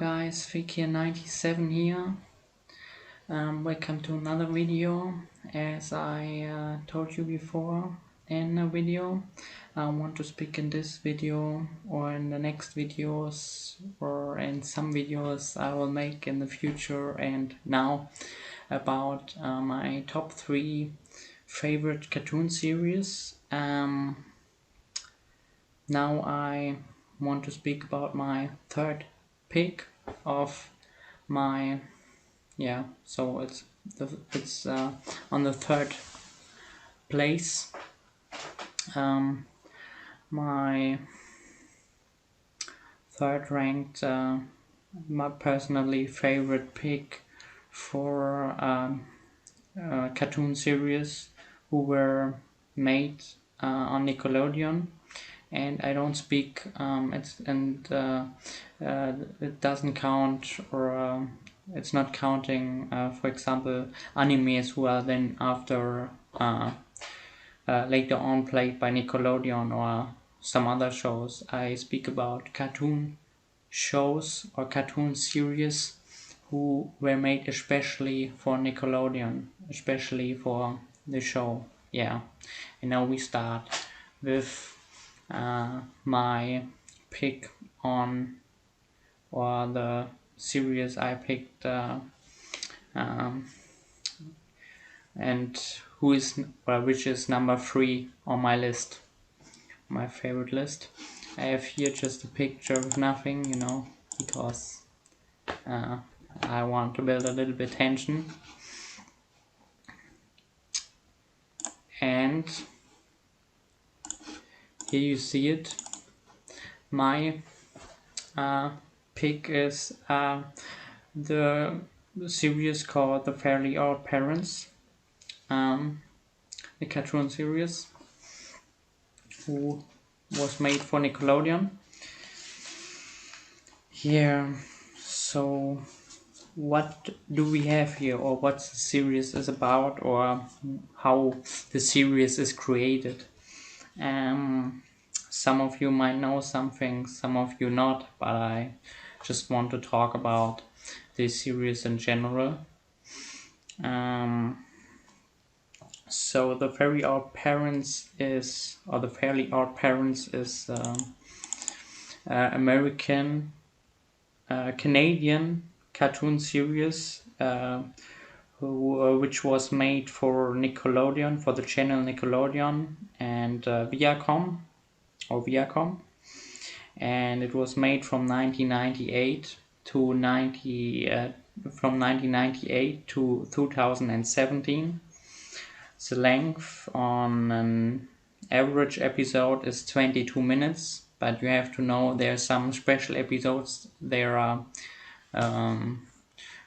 guys, Vicky97 here. Welcome to another video. As I told you before in a video, I want to speak in this video or in the next videos or in some videos I will make in the future and now about my top 3 favorite cartoon series. Now I want to speak about my third pick of my so it's on the third place. My third ranked my personally favorite pick for cartoon series who were made on Nickelodeon. And I don't speak it doesn't count, or it's not counting for example animes who are then after later on played by Nickelodeon or some other shows. I speak about cartoon shows or cartoon series who were made especially for Nickelodeon, especially for the show. And now we start with my pick on, or the series I picked, and which is number 3 on my list, my favorite list. I have here just a picture with nothing, because I want to build a little bit tension. And here you see it. My pick is the series called The Fairly Odd Parents, the cartoon series who was made for Nickelodeon. So what do we have here, or what the series is about, or how the series is created? Some of you might know something, some of you not, but I just want to talk about this series in general. So The Fairly Odd Parents is American Canadian cartoon series which was made for Nickelodeon, for the channel Nickelodeon and Viacom, and it was made from 1998 to 2017. The length on an average episode is 22 minutes, but you have to know there are some special episodes. There are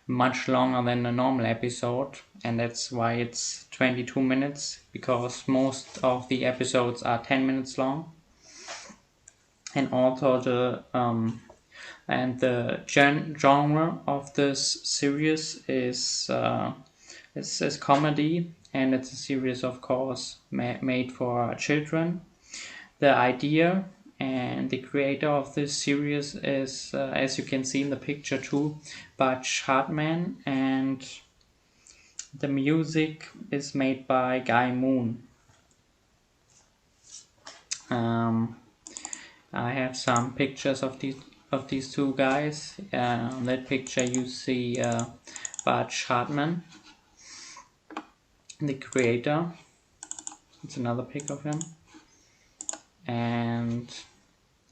much longer than a normal episode, and that's why it's 22 minutes, because most of the episodes are 10 minutes long. And also the genre of this series is comedy, and it's a series, of course, made for children. The idea and the creator of this series is, as you can see in the picture too, Butch Hartman, and the music is made by Guy Moon. I have some pictures of these two guys. On that picture you see Butch Hartman, the creator. It's another pic of him. And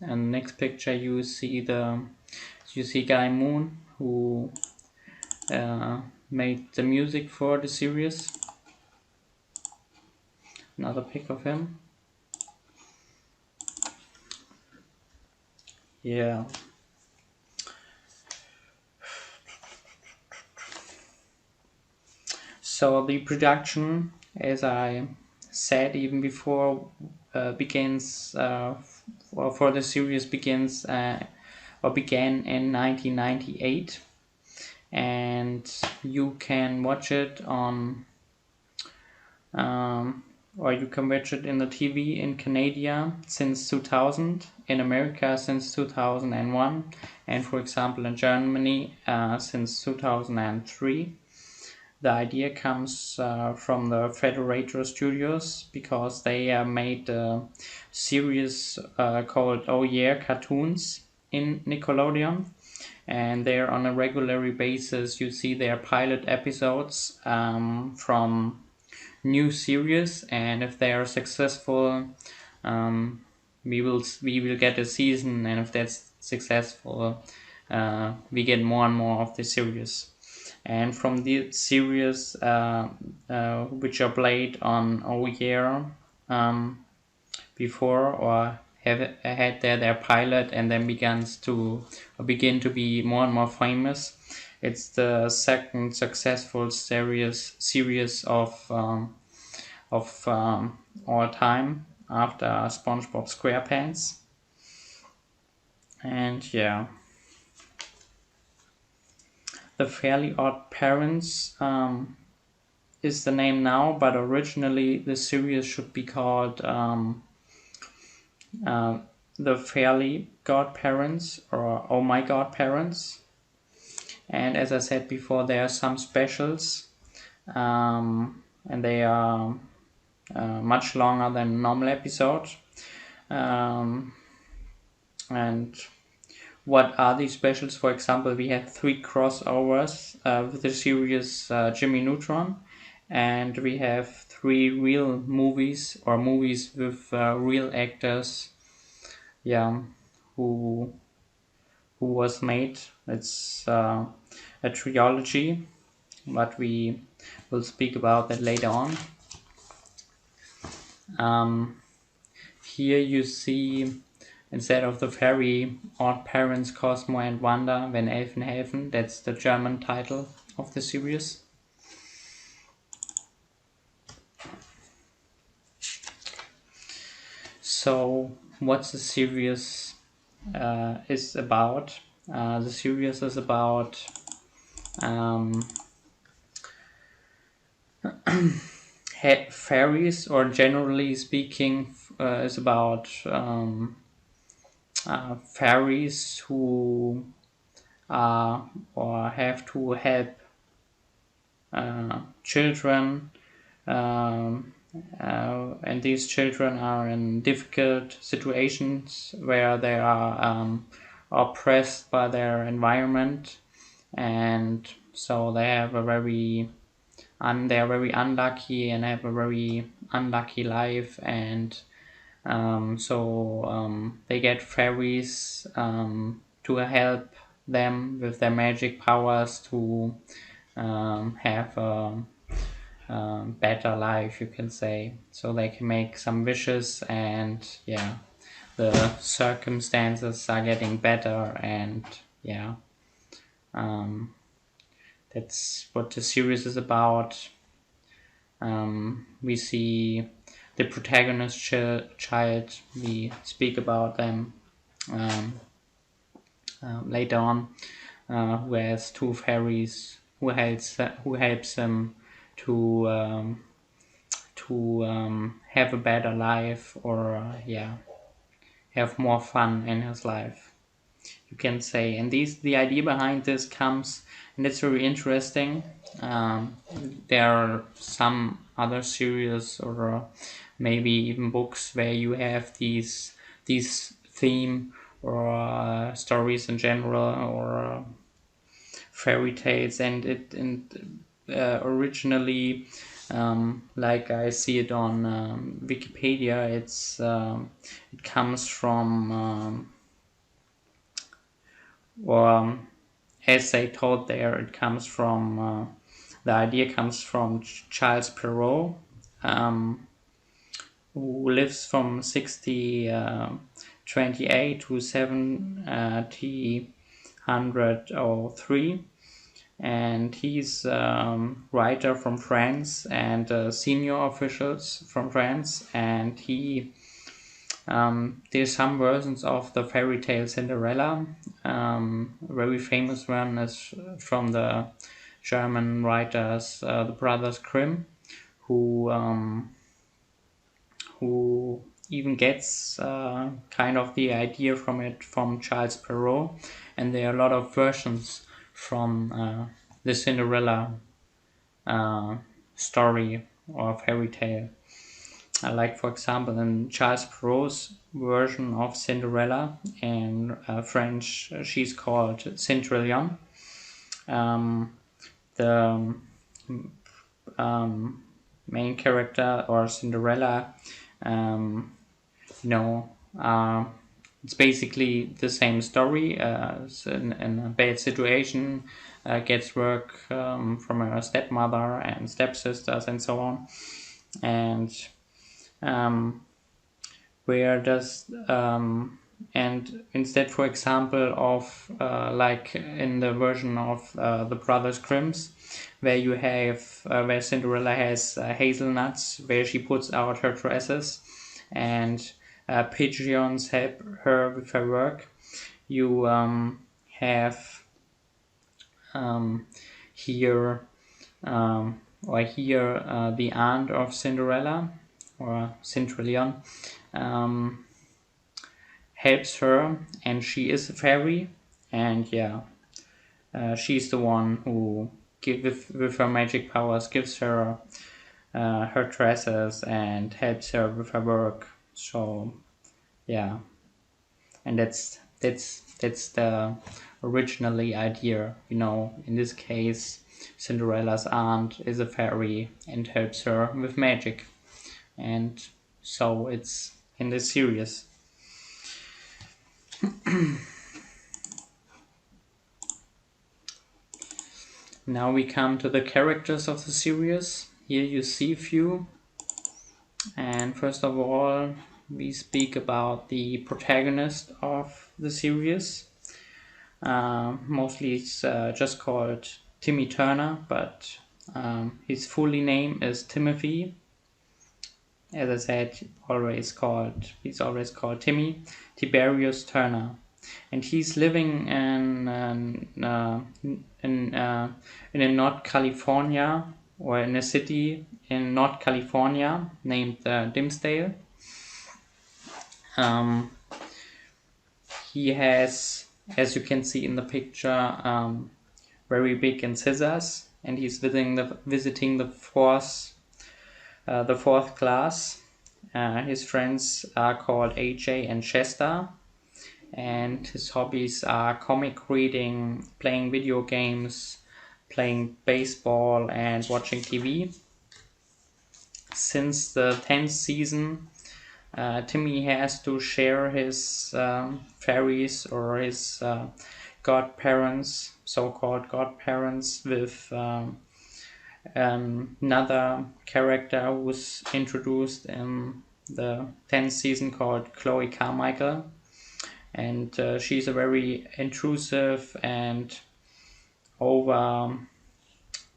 in the next picture you see Guy Moon, who made the music for the series. Another pic of him. So the production, as I said even before, begins for the series began in 1998, and you can watch it on or you can watch it in the TV in Canada since 2000, in America since 2001, and for example in Germany since 2003. The idea comes from the Federator Studios because they made a series called Oh Yeah Cartoons in Nickelodeon, and there on a regular basis you see their pilot episodes from new series, and if they are successful, um, we will get a season, and if that's successful, we get more and more of the series. And from the series which are played on Oh Yeah before, or have had their pilot and then begin to be more and more famous. It's the second successful series of all time after SpongeBob SquarePants. And yeah, the Fairly Odd Parents is the name now, but originally the series should be called The Fairly Godparents or Oh My Godparents. And as I said before, there are some specials, and they are much longer than a normal episode. And what are these specials? For example, we have 3 crossovers with the series Jimmy Neutron, and we have 3 real movies, or movies with real actors, yeah, who was made. It's a trilogy, but we will speak about that later on. Here you see, instead of the Very Odd Parents Cosmo and Wanda Van Elfenhaven, that's the German title of the series. So, what the series is about? The series is about fairies, or generally speaking, is about fairies who are or have to help children, and these children are in difficult situations where they are oppressed by their environment, and so they have a very they are very unlucky and have a very unlucky life, and so they get fairies to help them with their magic powers to have a better life, you can say. So they can make some wishes, and yeah, the circumstances are getting better, and yeah, that's what the series is about. We see the protagonist child. We speak about them later on, who has 2 fairies who helps him to have a better life, or have more fun in his life, you can say. And the idea behind this comes, and it's very interesting. There are some other series, or maybe even books, where you have these theme, or stories in general, or fairy tales, and originally, like I see it on Wikipedia, it comes from or as they told there, it comes from the idea comes from Charles Perrault, who lives from 1628 to 1703, and he's writer from France and senior officials from France, and he there's some versions of the fairy tale Cinderella. A very famous one is from the German writers, the Brothers Grimm, who who even gets kind of the idea from it from Charles Perrault, and there are a lot of versions from the Cinderella story or fairy tale. Like, for example, in Charles Perrault's version of Cinderella, in French she's called Cendrillon. The main character, or Cinderella, it's basically the same story. In a bad situation, gets work from her stepmother and stepsisters and so on. And and instead, for example, of like in the version of the Brothers Grimm's, where you have where Cinderella has hazelnuts where she puts out her dresses, and pigeons help her with her work. You have here the aunt of Cinderella, or Cendrillon, helps her, and she is a fairy, and she's the one who with her magic powers gives her her dresses and helps her with her work. So yeah, and that's the originally idea. In this case, Cinderella's aunt is a fairy and helps her with magic, and so it's in this series. Now we come to the characters of the series. Here you see a few, and first of all we speak about the protagonist of the series. Mostly it's just called Timmy Turner, but his full name is Timothy. As I said, he's always called Timmy Tiberius Turner, and he's living in North California, or in a city in North California named Dimsdale. He has, as you can see in the picture, very big incisors, and he's visiting the fourth class. His friends are called AJ and Chester, and his hobbies are comic reading, playing video games, playing baseball, and watching TV. Since the 10th season, Timmy has to share his fairies, or his godparents, so-called godparents, with another character who was introduced in the 10th season called Chloe Carmichael, and she's a very intrusive and over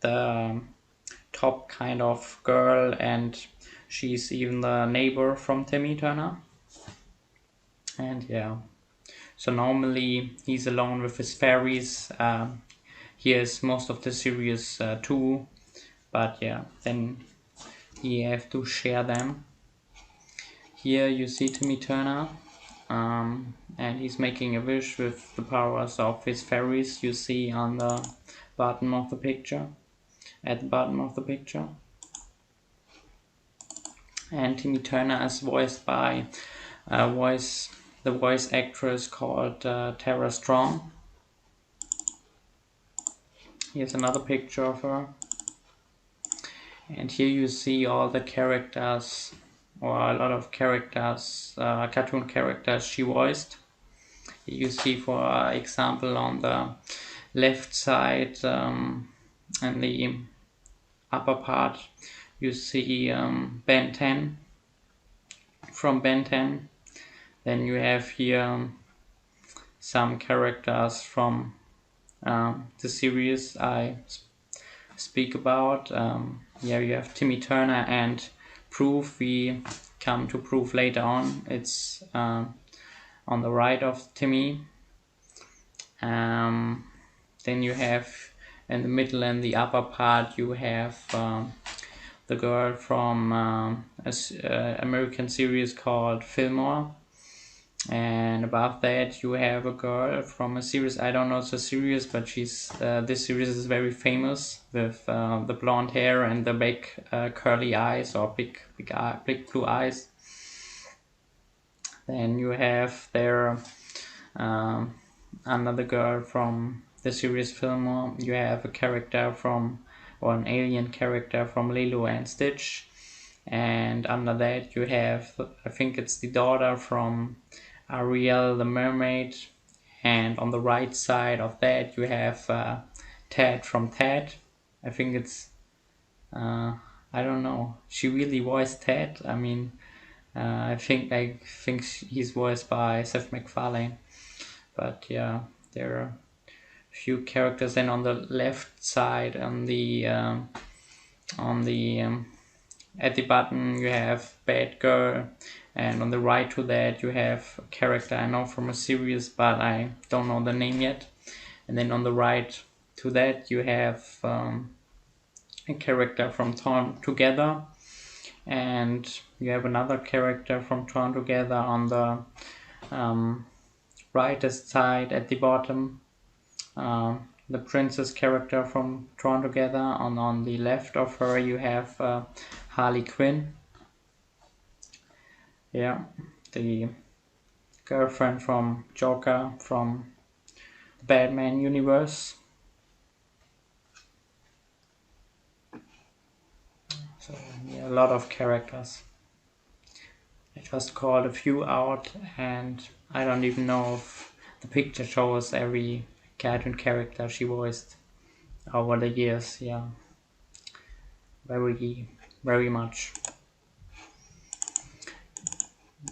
the top kind of girl, and she's even the neighbor from Timmy Turner. And so normally he's alone with his fairies. He has most of the series too, but then he have to share them. Here you see Timmy Turner, and he's making a wish with the powers of his fairies. You see on the bottom of the picture, at the bottom of the picture. And Timmy Turner is voiced by the voice actress called Tara Strong. Here's another picture of her. And here you see all the characters, or a lot of characters, cartoon characters she voiced. You see, for example, on the left side, in the upper part, you see Ben 10 from Ben 10. Then you have here some characters from the series I speak about. You have Timmy Turner and Proof. We come to Proof later on. It's on the right of Timmy. Then you have in the middle and the upper part, you have the girl from American series called Fillmore. And above that you have a girl from a series, I don't know it's a series, but she's this series is very famous with the blonde hair and the big curly eyes, or big blue eyes. Then you have there another girl from the series Fillmore. You have a character from, or an alien character from Lilo and Stitch. And under that you have, I think it's the daughter from Ariel the Mermaid. And on the right side of that you have Ted from Ted. I think it's I don't know, she really voiced Ted. I mean, I think he's voiced by Seth MacFarlane. But yeah, there are a few characters. And on the left side, on the at the bottom you have Batgirl, and on the right to that you have a character I know from a series, but I don't know the name yet. And then on the right to that you have a character from Torn Together, and you have another character from Torn Together on the rightest side at the bottom. The princess character from Drawn Together. On the left of her you have Harley Quinn. Yeah, the girlfriend from Joker from the Batman universe. So yeah, a lot of characters. I just called a few out, and I don't even know if the picture shows every cartoon character she voiced over the years. Yeah, very much.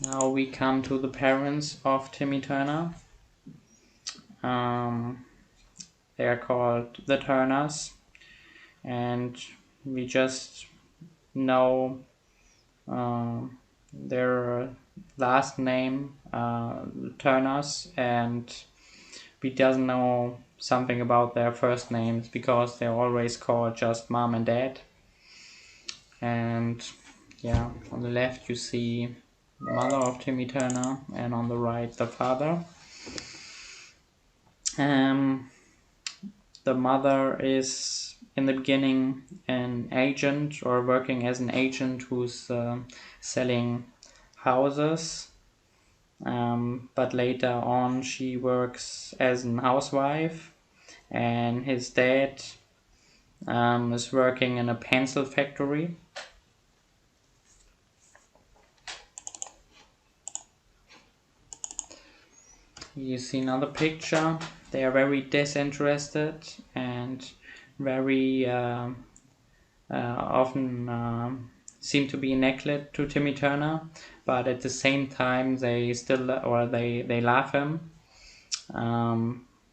Now we come to the parents of Timmy Turner. They are called the Turners, and we just know their last name, Turners, and we doesn't know something about their first names because they're always called just Mom and Dad. And yeah, on the left you see the mother of Timmy Turner, and on the right the father. The mother is in the beginning an agent, or working as an agent who's selling houses, but later on she works as a housewife, and his dad is working in a pencil factory. You see another picture. They are very disinterested and very often seem to be neglected to Timmy Turner, but at the same time they still, or they love him.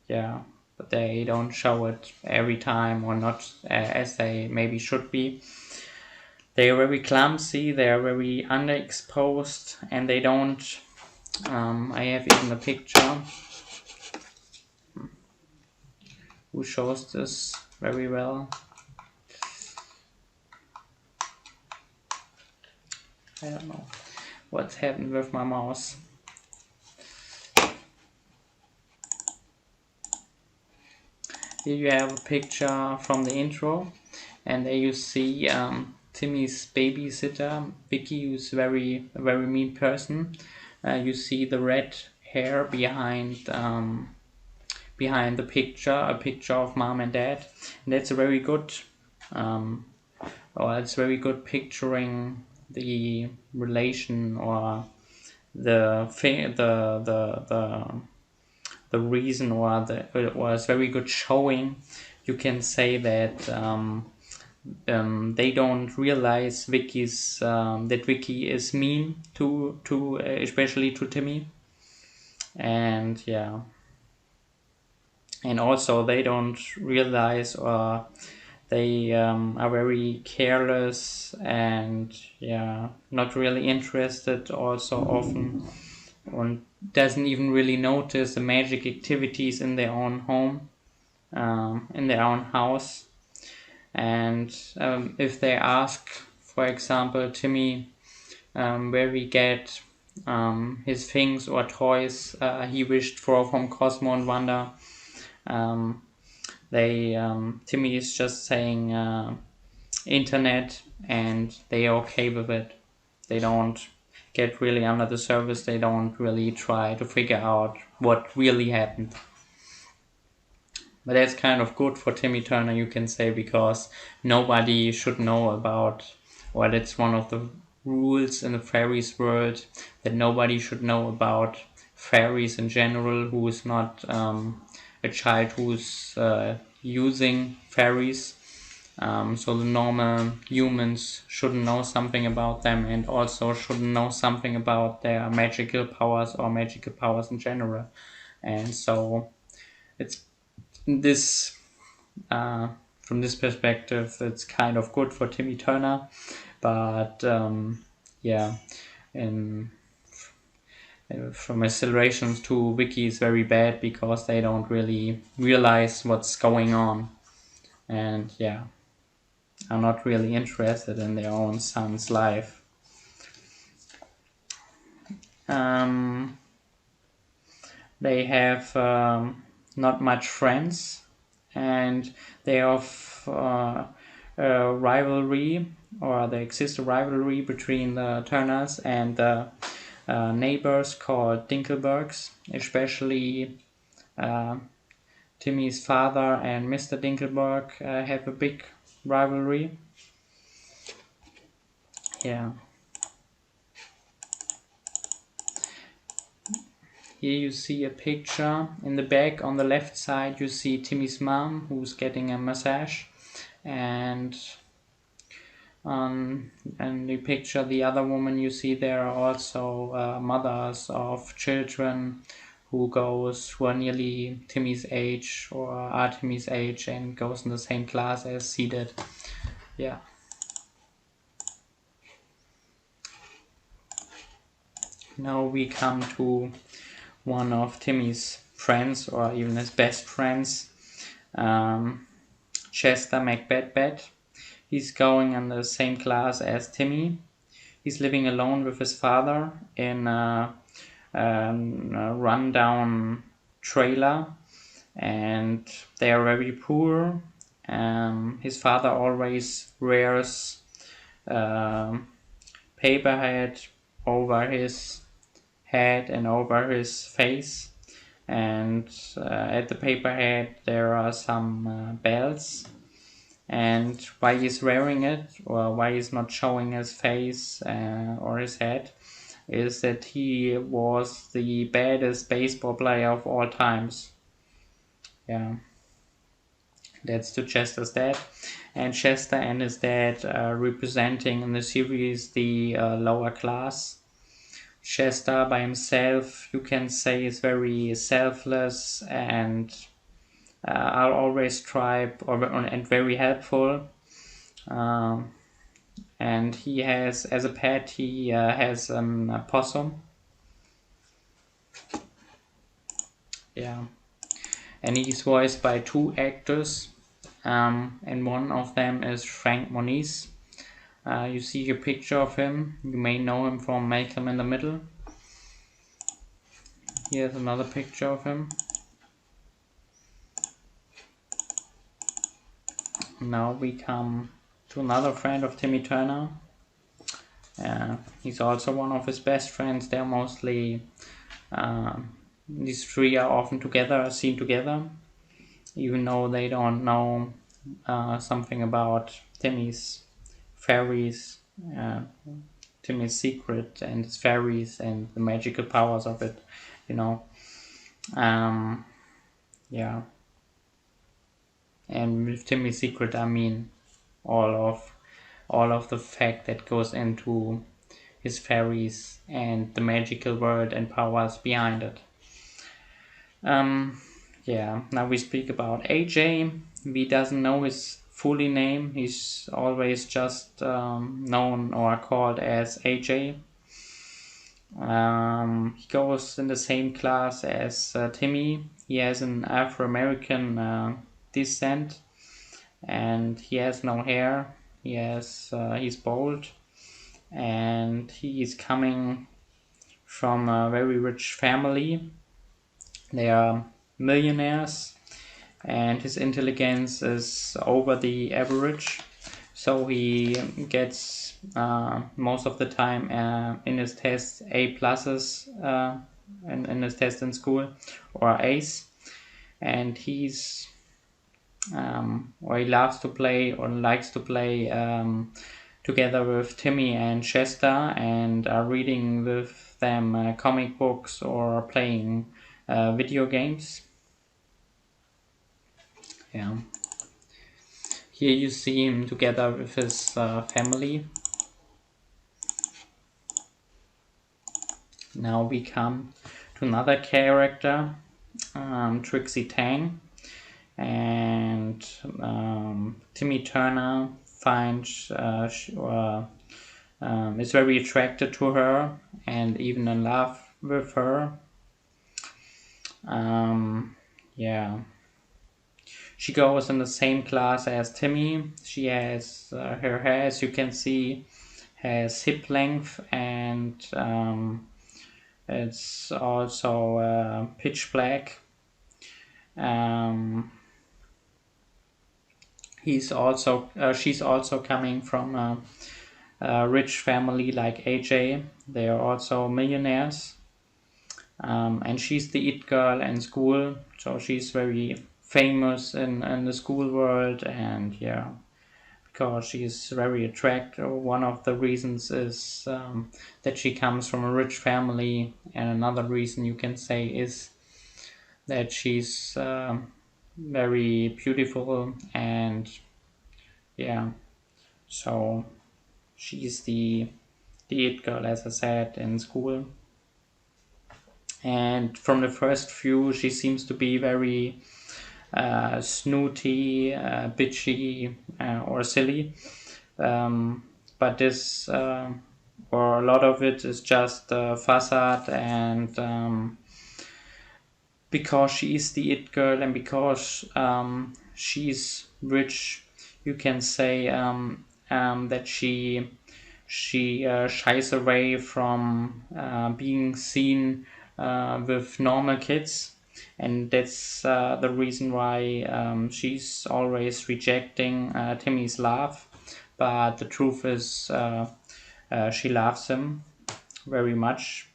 Yeah, but they don't show it every time, or not as they maybe should be. They are very clumsy, they are very underexposed, and they don't I have even a picture who shows this very well. I don't know what's happened with my mouse. Here you have a picture from the intro, and there you see Timmy's babysitter, Vicky, who's a very mean person. You see the red hair behind the picture, a picture of Mom and Dad, and that's a very good, it's very good picturing the relation, or the reason, or it was very good showing. You can say that they don't realize that Vicky is mean to especially to Timmy, and yeah, and also they don't realize, or they are very careless, and yeah, not really interested also often, and doesn't even really notice the magic activities in their own home, in their own house. And if they ask for example, Timmy, where we get his things or toys he wished for from Cosmo and Wanda. Timmy is just saying internet, and they are okay with it. They don't get really under the surface. They don't really try to figure out what really happened. But that's kind of good for Timmy Turner, you can say, because nobody should know about, or that's one of the rules in the fairies world, that nobody should know about fairies in general who is not a child who's using fairies. So the normal humans shouldn't know something about them, and also shouldn't know something about their magical powers or magical powers in general. And so it's this from this perspective, it's kind of good for Timmy Turner, but yeah, from Accelerations to Wiki is very bad because they don't really realize what's going on, and yeah, are not really interested in their own son's life. They have not much friends, and they have a rivalry, or there exists a rivalry between the Turners and the neighbors called Dinkelbergs, especially Timmy's father and Mr. Dinkelberg have a big rivalry. Yeah. Here you see a picture. In the back on the left side you see Timmy's mom, who's getting a massage, and in the picture, the other woman you see there are also mothers of children who are nearly Timmy's age or are Timmy's age and goes in the same class as C did. Yeah. Now we come to one of Timmy's friends, or even his best friends, Chester McBadbat. He's going in the same class as Timmy. He's living alone with his father in a rundown trailer, and they are very poor. His father always wears paper hat over his head and over his face, and at the paper hat there are some bells. And why he's wearing it, or why he's not showing his face or his head, is that he was the baddest baseball player of all times. Yeah, that's to Chester's dad. And Chester and his dad representing in the series the lower class. Chester by himself, you can say, is very selfless and I'll always try and very helpful. And he has, as a pet, he has a possum. Yeah, and he's voiced by two actors, and one of them is Frank Moniz. You see a picture of him. You may know him from Malcolm in the Middle. Here's another picture of him. Now we come to another friend of Timmy Turner. He's also one of his best friends. They're mostly, these three are often together, seen together, even though they don't know something about Timmy's fairies, Timmy's secret and his fairies and the magical powers of it, you know. Yeah. And with Timmy's secret, I mean all of the fact that goes into his fairies and the magical world and powers behind it. Yeah, now we speak about AJ. We doesn't know his fully name. He's always just known or called as AJ. He goes in the same class as Timmy. He has an Afro-American descent, and he has no hair. He's bald, and he is coming from a very rich family. They are millionaires, and his intelligence is over the average. So he gets most of the time in his tests A pluses in his test in school, or A's, and he loves to play or likes to play together with Timmy and Chester, and reading with them comic books or playing video games. Yeah. Here you see him together with his family. Now we come to another character, Trixie Tang, and Timmy Turner finds is very attracted to her and even in love with her. Yeah. She goes in the same class as Timmy. She has her hair, as you can see, has hip length, and it's also pitch black. She's also coming from a rich family like AJ. They are also millionaires. And she's the it girl in school, so she's very famous in the school world, and yeah, because she's very attractive. One of the reasons is that she comes from a rich family, and another reason you can say is that she's very beautiful, and yeah, so she's the it girl, as I said, in school. And from the first view, she seems to be very snooty, bitchy, or silly. But this, or a lot of it, is just facade, and because she is the it girl and because she's rich, you can say that she shies away from being seen with normal kids, and that's the reason why she's always rejecting Timmy's love. But the truth is, she loves him very much,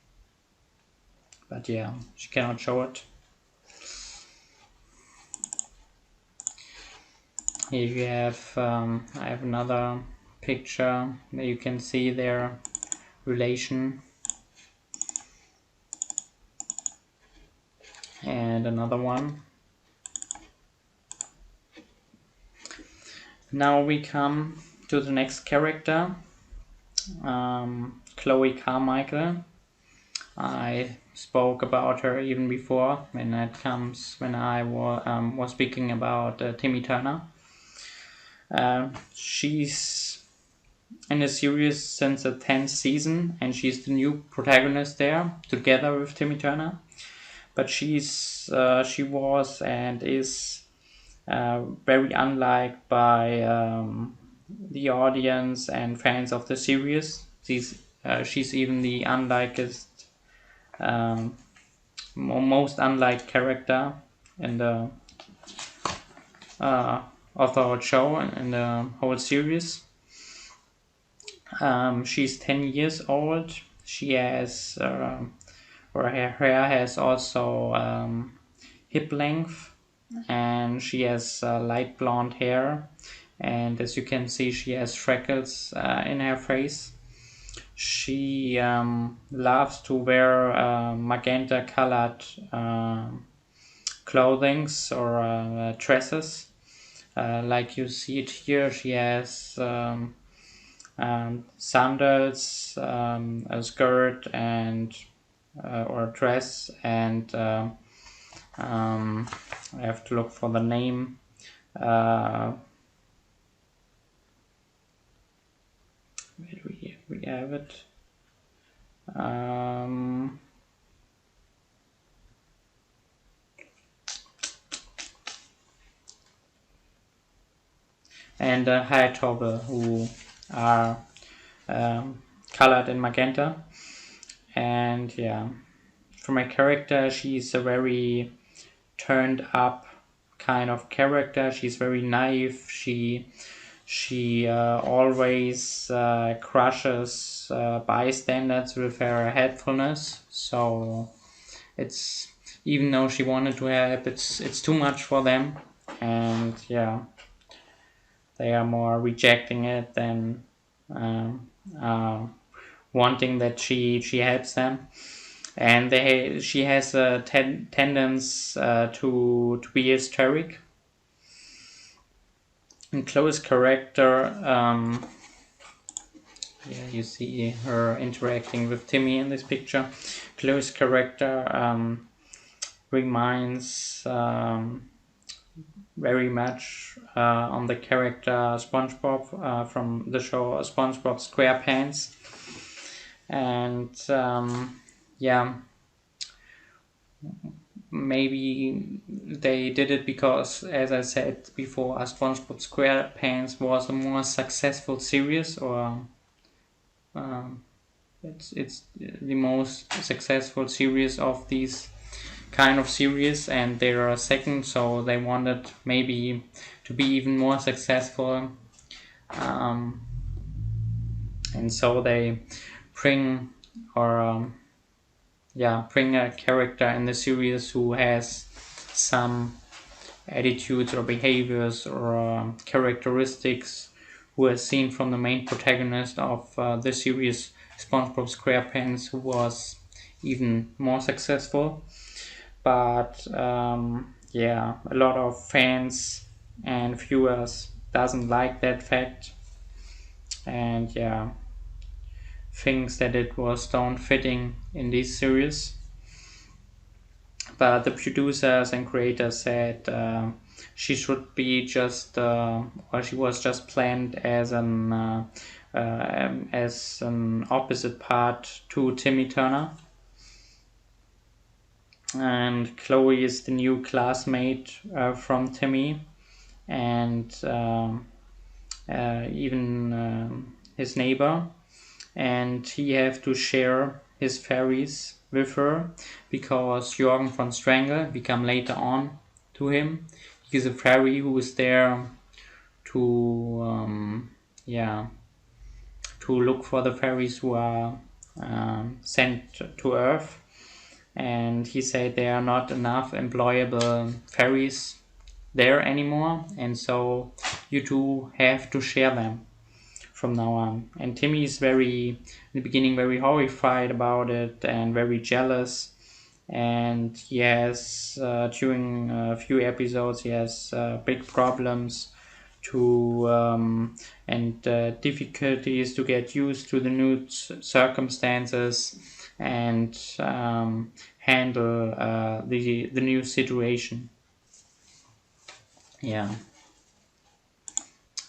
but yeah, she cannot show it. Here you have, I have another picture where you can see their relation, and another one. Now we come to the next character, Chloe Carmichael. I spoke about her even before when I was speaking about Timmy Turner. She's in the series since the 10th season, and she's the new protagonist there together with Timmy Turner. But she was and is very unliked by the audience and fans of the series. She's even the unlikest, most unliked character in the of the whole show and in the whole series. She's 10 years old. She has, her hair has also hip length, and she has light blonde hair, and as you can see, she has freckles in her face. She loves to wear magenta colored clothings or dresses, like you see it here. She has sandals, a skirt, and or a dress, and I have to look for the name. Where do we have it? and Hayatobe, who are colored in magenta. And yeah, for my character, she's a very turned up kind of character. She's very naive. She always crushes bystanders with her helpfulness. So it's, even though she wanted to help, it's too much for them, and yeah, they are more rejecting it than um, uh, wanting that she helps them. And she has a tendency to be hysteric. And Chloe's character, yeah, you see her interacting with Timmy in this picture. Chloe's character reminds very much on the character SpongeBob from the show SpongeBob SquarePants. And yeah, maybe they did it because, as I said before, SpongeBob SquarePants was a more successful series, or it's the most successful series of these kind of series, and they are a second, so they wanted maybe to be even more successful, and so they bring bring a character in the series who has some attitudes or behaviors or characteristics who are seen from the main protagonist of the series SpongeBob SquarePants, who was even more successful. But yeah, a lot of fans and viewers doesn't like that fact, and yeah, thinks that it was don't fitting in this series. But the producers and creators said she should be just, or she was just planned as an opposite part to Timmy Turner. And Chloe is the new classmate from Timmy, and even his neighbor, and he have to share his fairies with her because Jorgen von Strangle become later on to him. He's a fairy who is there to to look for the fairies who are sent to Earth, and he said there are not enough employable fairies there anymore, and so you two have to share them from now on. And Timmy is in the beginning, very horrified about it and very jealous. And he has, during a few episodes, he has big problems to and difficulties to get used to the new circumstances and handle the new situation. Yeah,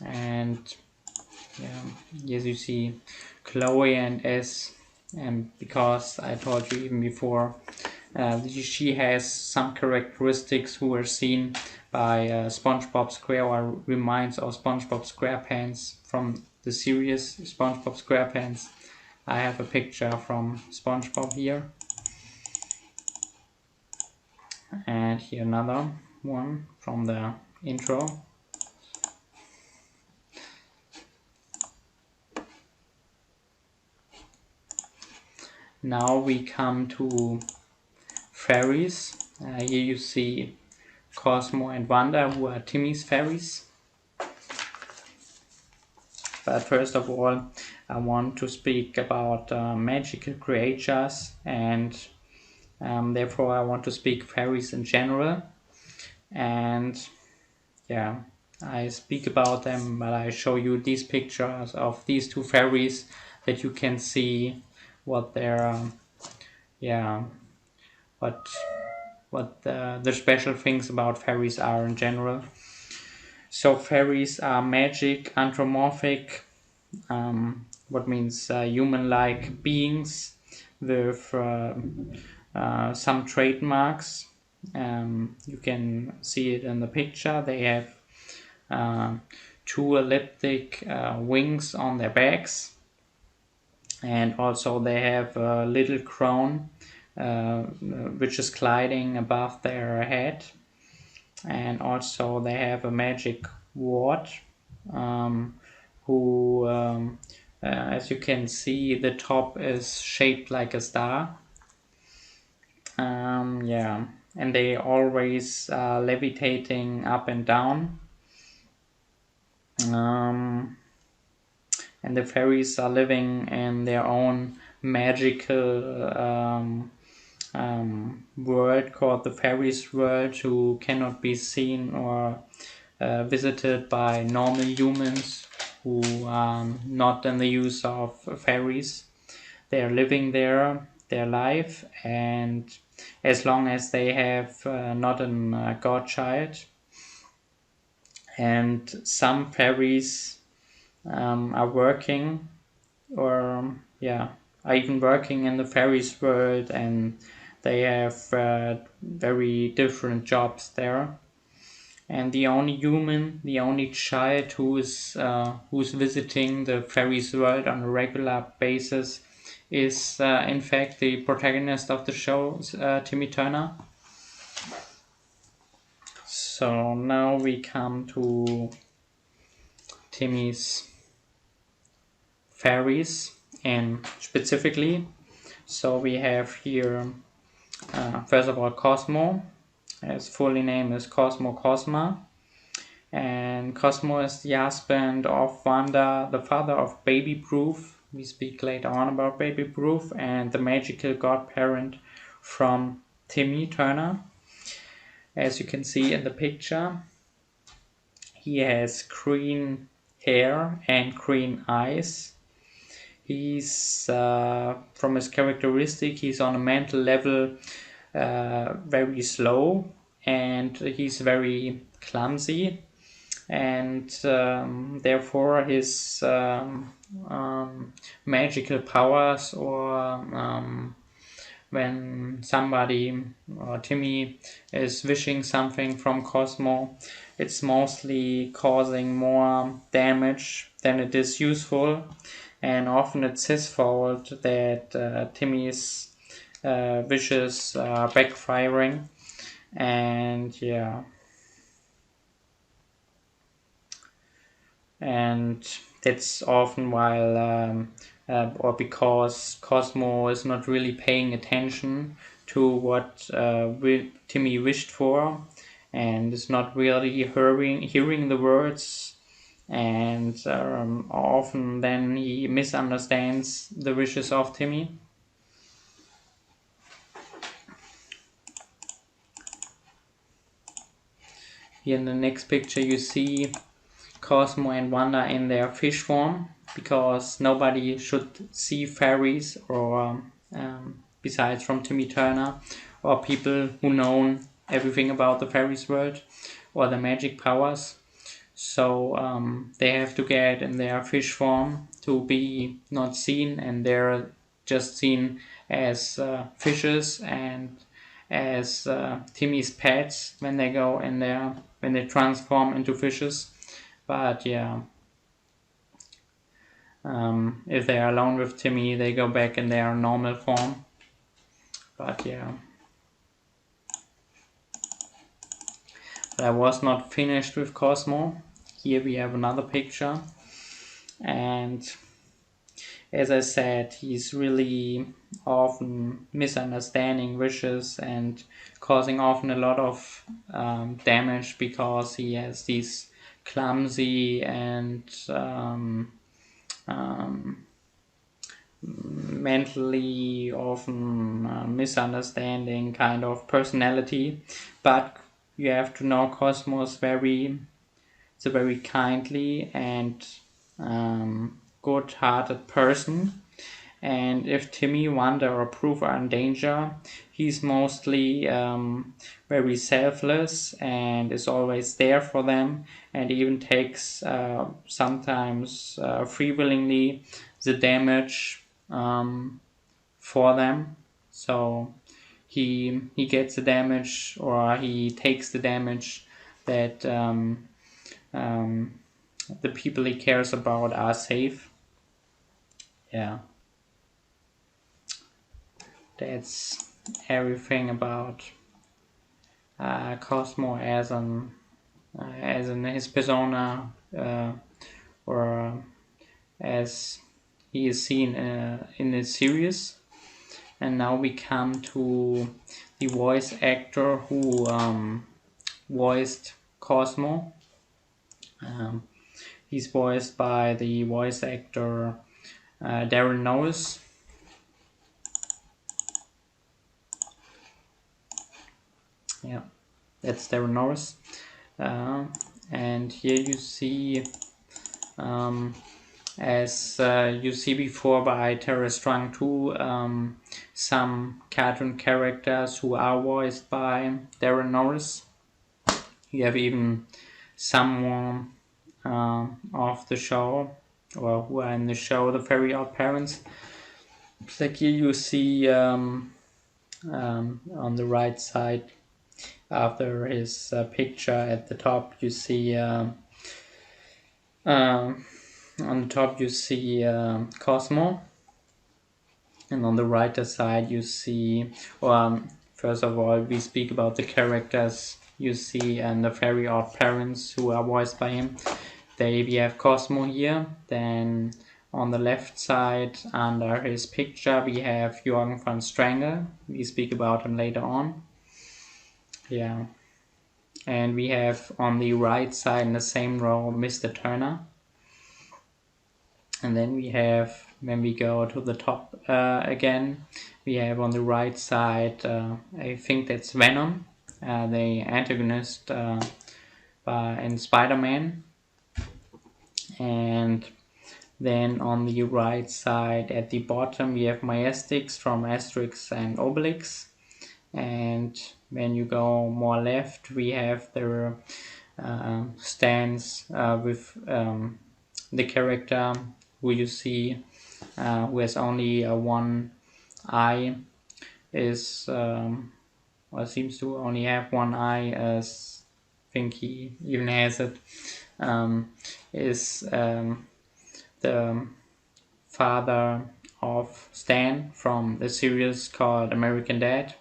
and yeah, as you see, Chloe and S, and because I told you even before, she has some characteristics who are seen by SpongeBob Square, or reminds of SpongeBob SquarePants from the series SpongeBob SquarePants. I have a picture from SpongeBob here, and here another one from the intro. Now we come to fairies. Here you see Cosmo and Wanda, who are Timmy's fairies. But first of all, I want to speak about magical creatures, and therefore I want to speak fairies in general. And yeah, I speak about them, but I show you these pictures of these two fairies that you can see what their what the special things about fairies are in general. So fairies are magic, anthropomorphic, what means human-like beings with some trademarks. You can see it in the picture. They have two elliptic wings on their backs, and also they have a little crown which is gliding above their head, and also they have a magic ward who as you can see, the top is shaped like a star. Yeah, and they always levitating up and down. And the fairies are living in their own magical world called the fairies world, who cannot be seen or visited by normal humans who are not in the use of fairies. They are living there their life, and as long as they have not a godchild. And some fairies are working, or are even working in the fairies world, and they have very different jobs there. And the only child who's visiting the fairies world on a regular basis is in fact the protagonist of the show, Timmy Turner. So now we come to Timmy's fairies, and specifically, so we have here first of all Cosmo. His full name is Cosmo Cosma, and Cosmo is the husband of Wanda, the father of Baby Proof. We speak later on about Baby Proof, and the magical godparent from Timmy Turner. As you can see in the picture, he has green hair and green eyes. He's from his characteristic, he's on a mental level very slow, and he's very clumsy, and therefore his magical powers, or when somebody or Timmy is wishing something from Cosmo, it's mostly causing more damage than it is useful, and often it's his fault that Timmy's wishes are backfiring. And yeah, and that's often while or because Cosmo is not really paying attention to what Timmy wished for, and is not really hearing the words, and often then he misunderstands the wishes of Timmy. Here in the next picture you see Cosmo and Wanda in their fish form, because nobody should see fairies, or besides from Timmy Turner, or people who know everything about the fairies world or the magic powers. So they have to get in their fish form to be not seen, and they're just seen as fishes and as Timmy's pets when they go in there, when they transform into fishes. But yeah, if they are alone with Timmy, they go back in their normal form. But yeah, but I was not finished with Cosmo. Here we have another picture, and as I said, he's really often misunderstanding wishes and causing often a lot of damage, because he has these clumsy and mentally often misunderstanding kind of personality. But you have to know Cosmo's it's a very kindly and good-hearted person. And if Timmy, Wanda, or Proof are in danger, he's mostly very selfless and is always there for them, and even takes sometimes free willingly the damage for them. So he gets the damage, or he takes the damage that the people he cares about are safe. Yeah, that's everything about Cosmo as in his persona, or as he is seen in the series. And now we come to the voice actor who voiced Cosmo. He's voiced by the voice actor Darren Norris. Yeah, that's Darren Norris. And here you see, as you see before by Terra Strong 2, some cartoon characters who are voiced by Darren Norris. You have even some more of the show, or who are in the show, The Very Odd Parents. Like here you see on the right side, after his picture at the top, you see on the top you see Cosmo, and on the right side you see, first of all we speak about the characters you see and The Very Odd Parents who are voiced by him. We have Cosmo here. Then on the left side under his picture we have Jürgen von Stranger. We speak about him later on. Yeah. And we have on the right side in the same row Mr. Turner. And then we have, when we go to the top again, we have on the right side, I think that's Venom, the antagonist in Spider-Man. And then on the right side at the bottom we have Majestix from Asterix and Obelix. And when you go more left we have the stands with the character who you see who has only one eye, is or seems to only have one eye, as I think he even has it, is the father of Stan from the series called American Dad.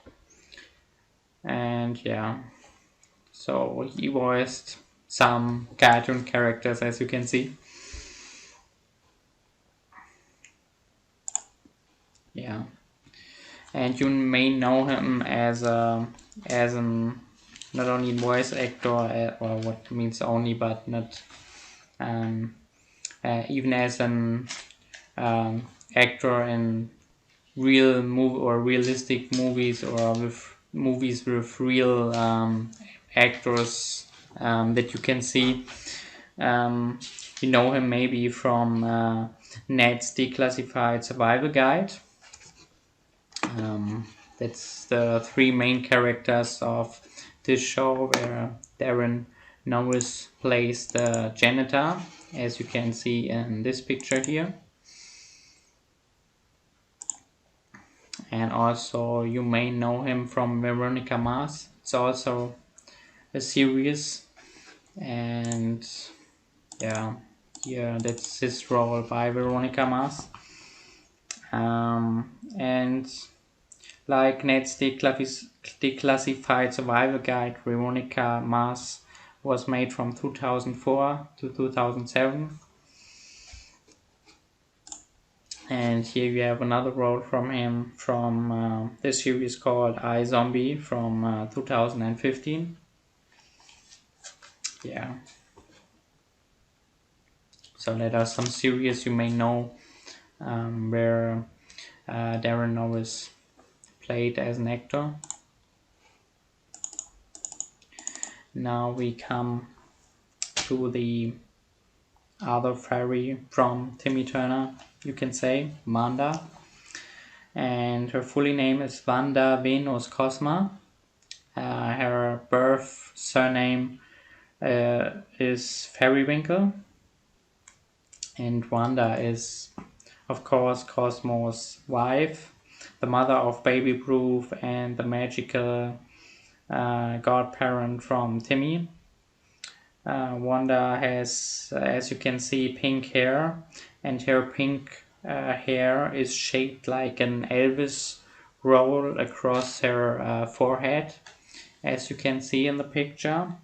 And yeah, so he voiced some cartoon characters, as you can see. Yeah, and you may know him as an not only voice actor, or what means only, but not even as an actor in real movie or realistic movies, or with movies with real actors that you can see. You know him maybe from Ned's Declassified Survival Guide. That's the three main characters of this show, where Darren Norris plays the janitor, as you can see in this picture here. And also you may know him from Veronica Mars. It's also a series, and yeah, that's his role by Veronica Mars. And like Ned's Declassified Survival Guide, Veronica Mars was made from 2004 to 2007. And here we have another role from him from this series called iZombie from 2015. Yeah. So that are some series you may know where Darren Norris played as an actor. Now we come to the other fairy from Timmy Turner, you can say, Manda. And her full name is Wanda Venus Cosma. Her birth surname is Fairywinkle. And Wanda is, of course, Cosmo's wife, the mother of Baby Proof, and the magical godparent from Timmy. Wanda has, as you can see, pink hair, and her pink hair is shaped like an Elvis roll across her forehead, as you can see in the picture.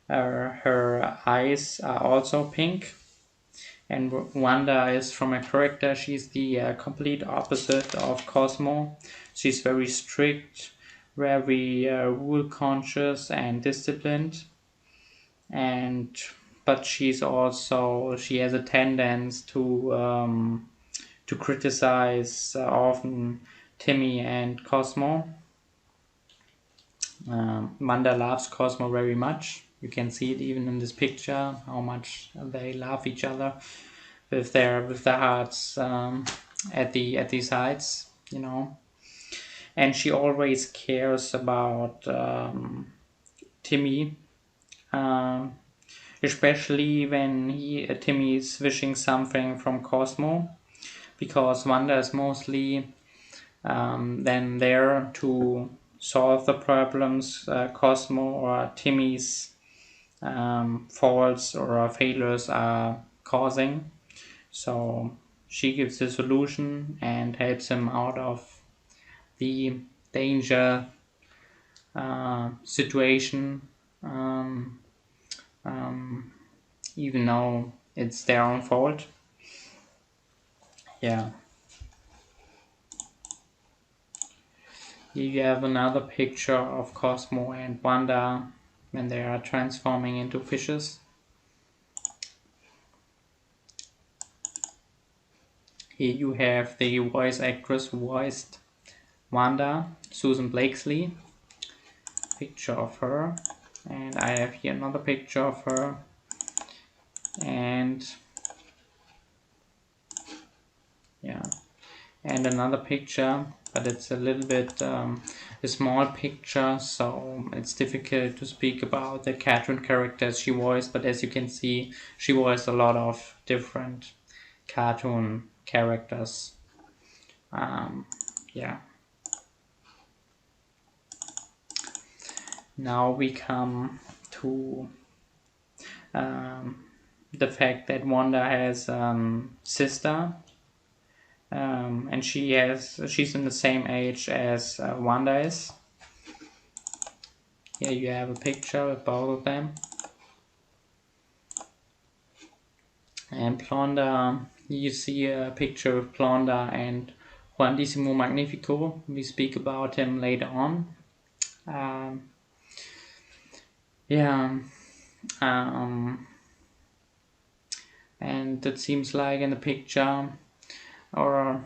Her eyes are also pink, and Wanda is, from a character, she's the complete opposite of Cosmo. She's very strict, very rule conscious and disciplined, and but she has a tendency to criticize often Timmy and Cosmo. Wanda loves Cosmo very much. You can see it even in this picture, how much they love each other with their hearts at the sides, you know. And she always cares about Timmy, especially when Timmy is wishing something from Cosmo, because Wanda is mostly then there to solve the problems Cosmo or Timmy's faults or failures are causing. So she gives the solution and helps him out of the danger situation, even though it's their own fault. Yeah. Here you have another picture of Cosmo and Wanda when they are transforming into fishes. Here you have the voice actress who voiced Wanda, Susan Blakesley. Picture of her. And I have here another picture of her. And yeah, and another picture, but it's a little bit a small picture, so it's difficult to speak about the cartoon characters she voiced. But as you can see, she voiced a lot of different cartoon characters. Yeah. Now we come to the fact that Wanda has sister, and she's in the same age as Wanda is. Here you have a picture of both of them. And Blonda, you see a picture of Blonda and Juandissimo Magnifico. We speak about him later on. And it seems like in the picture, or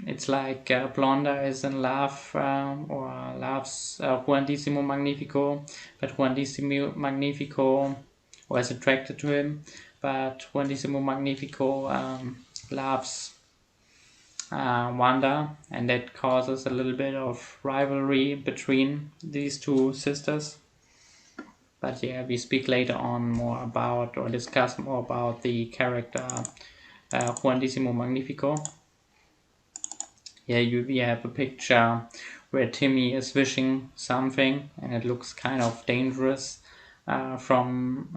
it's like Blonda is in love or loves Juandissimo Magnifico, but Juandissimo Magnifico was attracted to him, but Juandissimo Magnifico loves Wanda, and that causes a little bit of rivalry between these two sisters. But yeah, we speak later on more about, or discuss more about, the character Juandissimo Magnifico. Here we have a picture where Timmy is wishing something, and it looks kind of dangerous from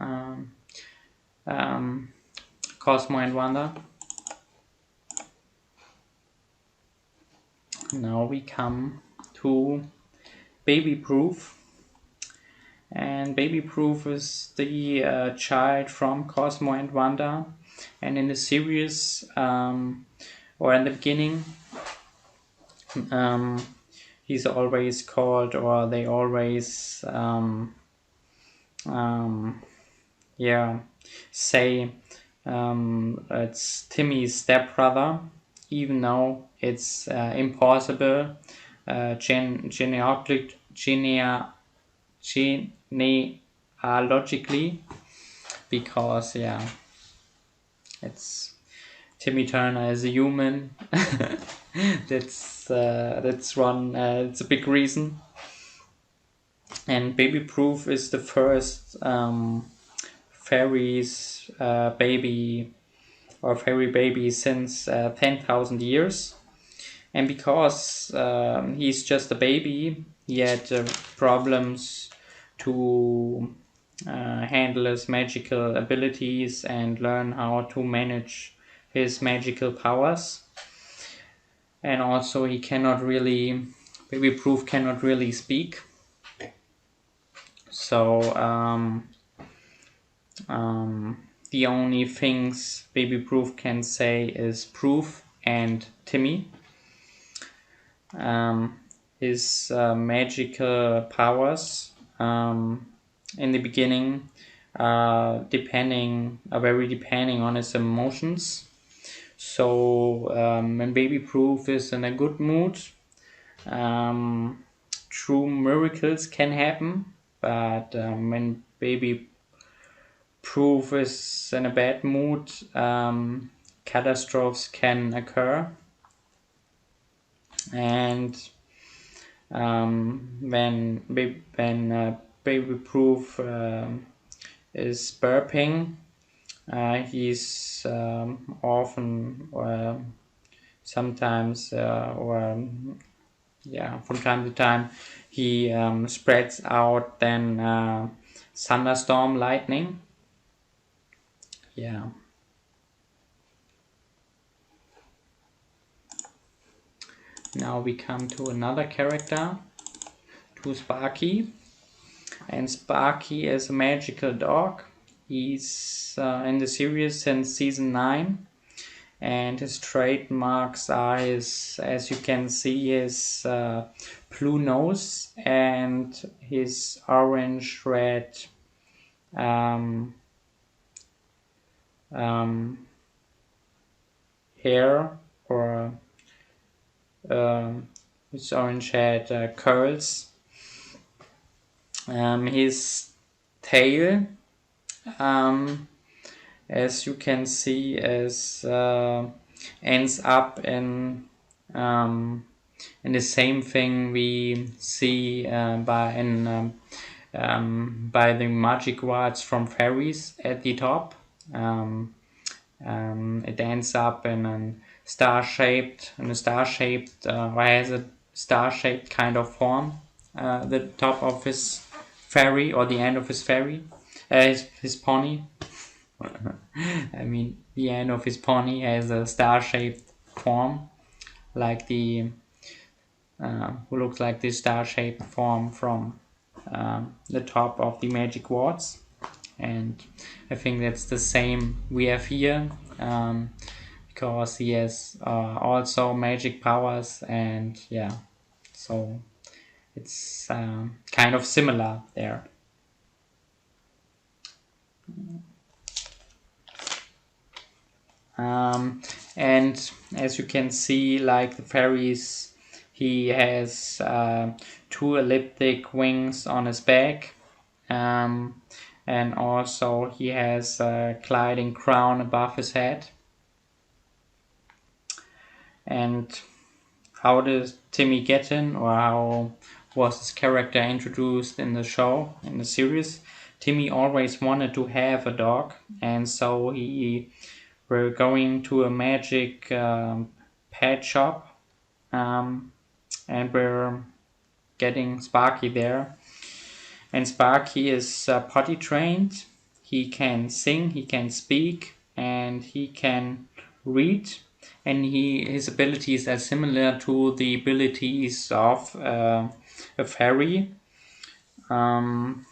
Cosmo and Wanda. Now we come to Baby Proof. And Baby Proof is the child from Cosmo and Wanda, and in the series or in the beginning he's always called, or they always say it's Timmy's stepbrother, even though it's impossible genealogically, because it's Timmy Turner is a human. that's one. It's a big reason. And Baby Proof is the first fairies baby, or fairy baby, since 10,000 years. And because he's just a baby, he had problems to handle his magical abilities and learn how to manage his magical powers. And also he cannot really, Baby Proof cannot really speak. So the only things Baby Proof can say is Proof and Timmy. His magical powers in the beginning are very depending on his emotions. So when Baby Proof is in a good mood, true miracles can happen. But when Baby Proof is in a bad mood, catastrophes can occur. And when Baby Proof is burping, he's often sometimes from time to time he spreads out then thunderstorm lightning. Now we come to another character, to Sparky. And Sparky is a magical dog. He's in the series since season 9. And his trademarks are as you can see, his blue nose and his orange-red hair, or his orange-haired curls. His tail, as you can see, ends up in the same thing we see by the magic words from fairies at the top. It ends up in a star-shaped, or has a star-shaped kind of form. The top of his fairy, or the end of his fairy, his pony. I mean, the end of his pony has a star-shaped form, like who looks like this star-shaped form from the top of the magic wards. And I think that's the same we have here, because he has also magic powers, and so it's kind of similar there. And as you can see, like the fairies, he has 2 elliptic wings on his back, and also he has a gliding crown above his head. And how did Timmy get in, or how was his character introduced in the show, in the series? Timmy always wanted to have a dog, and so we're going to a magic pet shop, and we're getting Sparky there. And Sparky is potty trained. He can sing, he can speak, and he can read. And his abilities are similar to the abilities of a fairy, of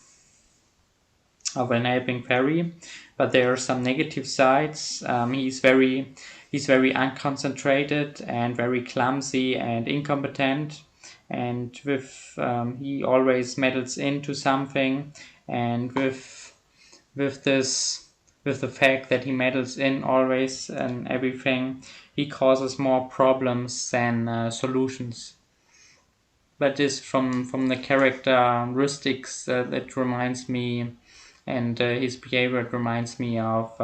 an helping fairy. But there are some negative sides. He's very unconcentrated and very clumsy and incompetent, and he always meddles into something, and with the fact that he meddles in always and everything, he causes more problems than solutions. But this from the characteristics that reminds me, and his behavior reminds me of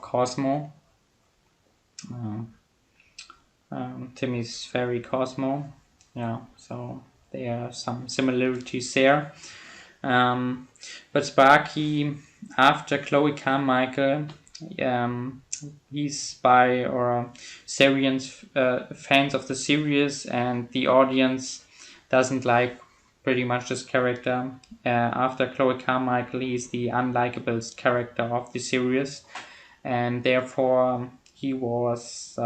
Cosmo. Timmy's fairy Cosmo. So there are some similarities there. But Sparky, after Chloe Carmichael, he's by Syrians fans of the series, and the audience doesn't like pretty much this character. After Chloe Carmichael, he's the unlikablest character of the series, and therefore he was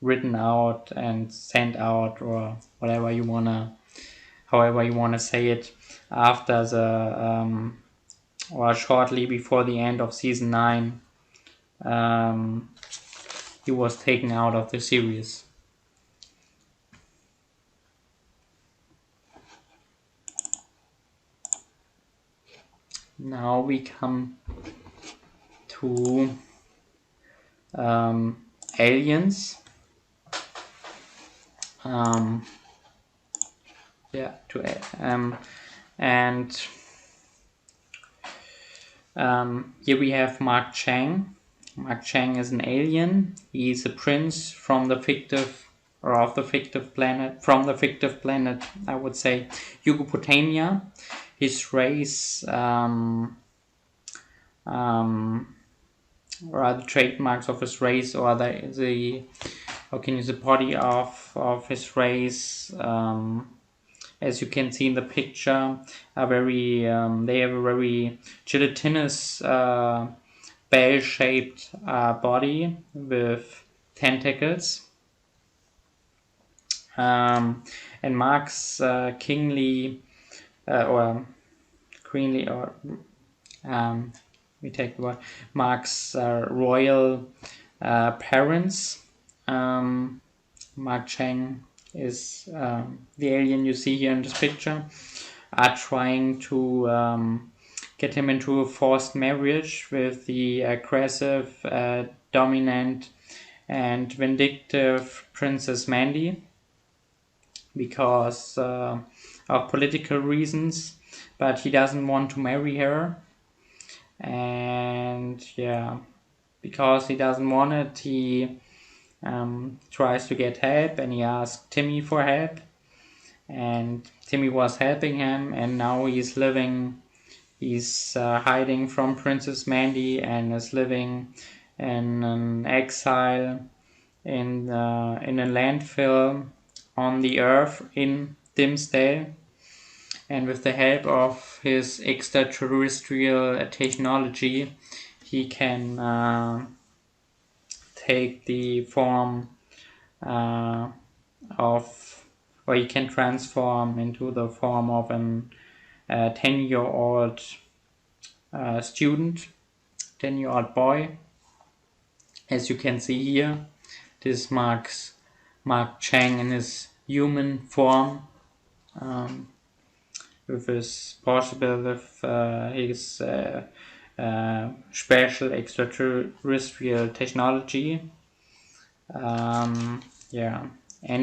written out and sent out, or whatever you wanna, however you wanna say it, after the or shortly before the end of season 9. He was taken out of the series. Now we come to aliens. And here we have Mark Chang. Mark Chang is an alien. He's a prince from the fictive, or of the fictive planet, from the fictive planet, I would say, Yugopotamia. His race, or the trademarks of his race, or the body of his race, as you can see in the picture, are very, they have a very gelatinous, bell-shaped body with tentacles. And Mark's kingly, or queenly, or we take the word, Mark's royal parents. Mark Chang is the alien you see here in this picture, are trying to get him into a forced marriage with the aggressive, dominant, and vindictive Princess Mandy, because of political reasons, but he doesn't want to marry her. And yeah, because he doesn't want it, he tries to get help, and he asks Timmy for help, and Timmy was helping him, and now he's hiding from Princess Mandy and is living in an exile in a landfill on the Earth in Dimsdale. And with the help of his extraterrestrial technology, he can take the form or he can transform into the form of an 10-year-old student, 10-year-old boy. As you can see here, this marks Mark Chang in his human form, with his special extraterrestrial technology. And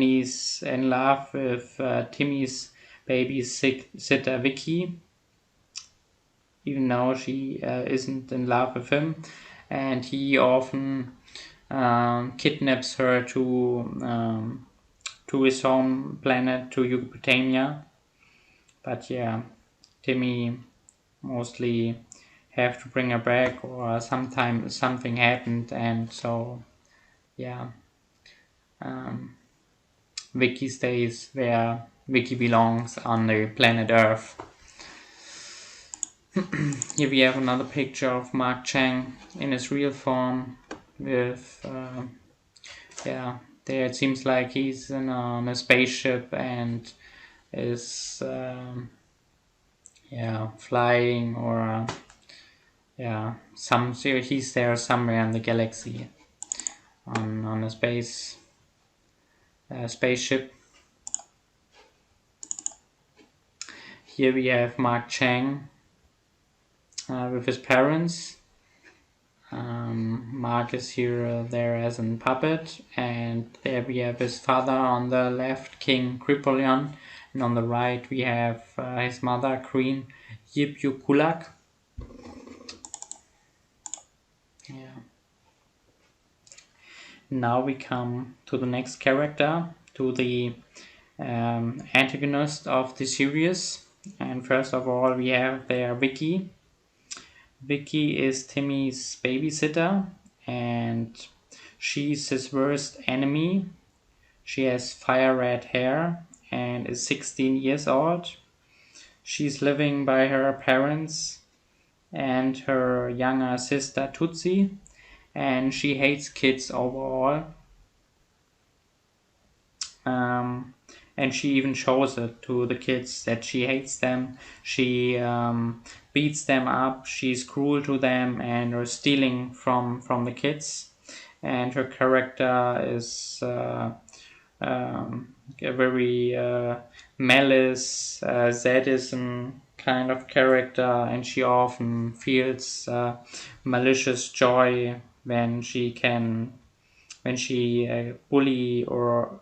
he's in love with Timmy's babysitter Vicky, even though she isn't in love with him, and he often kidnaps her to his home planet, to Yugopotamia. But yeah, Timmy mostly have to bring her back, or sometimes something happened, and so yeah, Vicky stays where Vicky belongs, on the planet Earth. Here we have another picture of Mark Chang in his real form, with there it seems like he's on a spaceship and is flying, or he's there somewhere in the galaxy on a spaceship. Here we have Mark Chang with his parents. Mark is there as a puppet, and there we have his father on the left, King Kripolion, and on the right we have his mother, Queen Yip-Yu-Kulak. Now we come to the next character, to the antagonist of the series, and first of all we have there Vicky. Vicky is Timmy's babysitter, and she's his worst enemy. She has fire red hair and is 16 years old. She's living by her parents and her younger sister Tootsie, and she hates kids overall. And she even shows it to the kids that she hates them. She beats them up, she's cruel to them, and are stealing from the kids. And her character is a very malice, sadism kind of character, and she often feels malicious joy when she bully or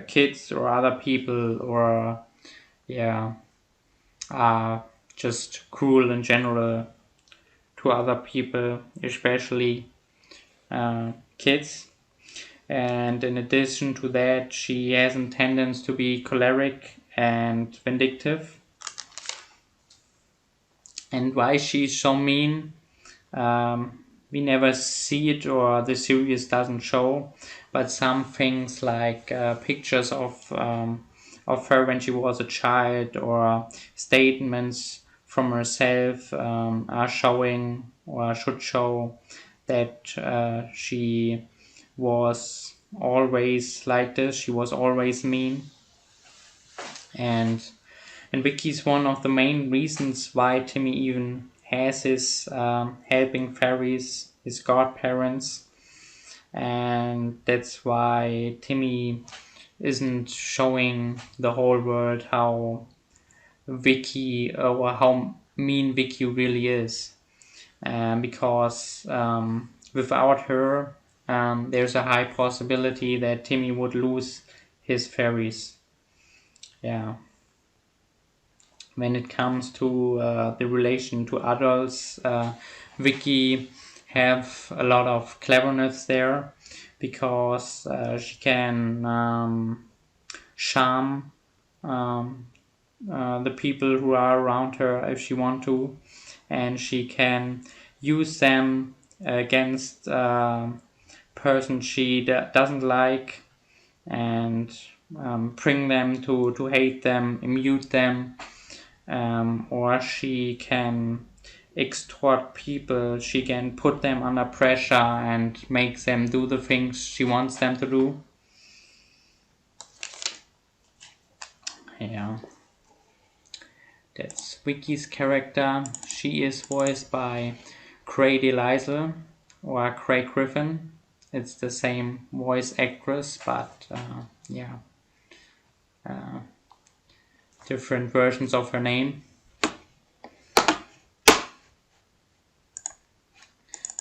kids or other people, or are just cruel in general to other people, especially kids. And in addition to that, she has a tendency to be choleric and vindictive. And why she's so mean, we never see it, or the series doesn't show, but some things like pictures of her when she was a child, or statements from herself are showing, or should show, that she was always like this. She was always mean, and Vicky's one of the main reasons why Timmy even has his helping fairies, his godparents, and that's why Timmy isn't showing the whole world how Vicky, or how mean Vicky really is, because without her, there's a high possibility that Timmy would lose his fairies. Yeah. When it comes to the relation to adults, Vicky have a lot of cleverness there, because she can charm the people who are around her if she want to, and she can use them against person she doesn't like, and bring them to hate them, mute them, or she can extort people. She can put them under pressure and make them do the things she wants them to do. Yeah, that's Vicky's character. She is voiced by Craig Delisle, or Craig Griffin. It's the same voice actress, but different versions of her name.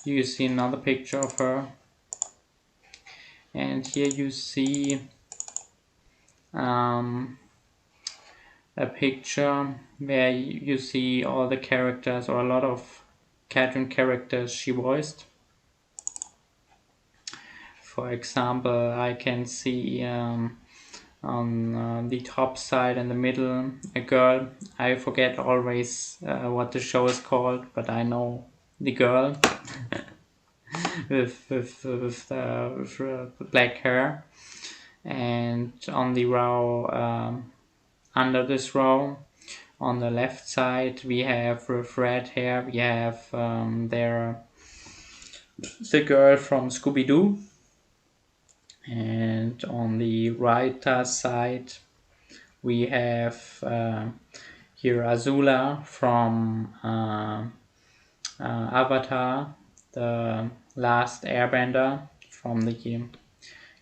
You see another picture of her, and here you see a picture where you see all the characters, or a lot of cartoon characters she voiced. For example, I can see on the top side in the middle a girl. I forget always what the show is called, but I know the girl with black hair. And on the row, under this row, on the left side, we have with red hair, we have the girl from Scooby-Doo. And on the right side, we have here Azula from Avatar, the last airbender from the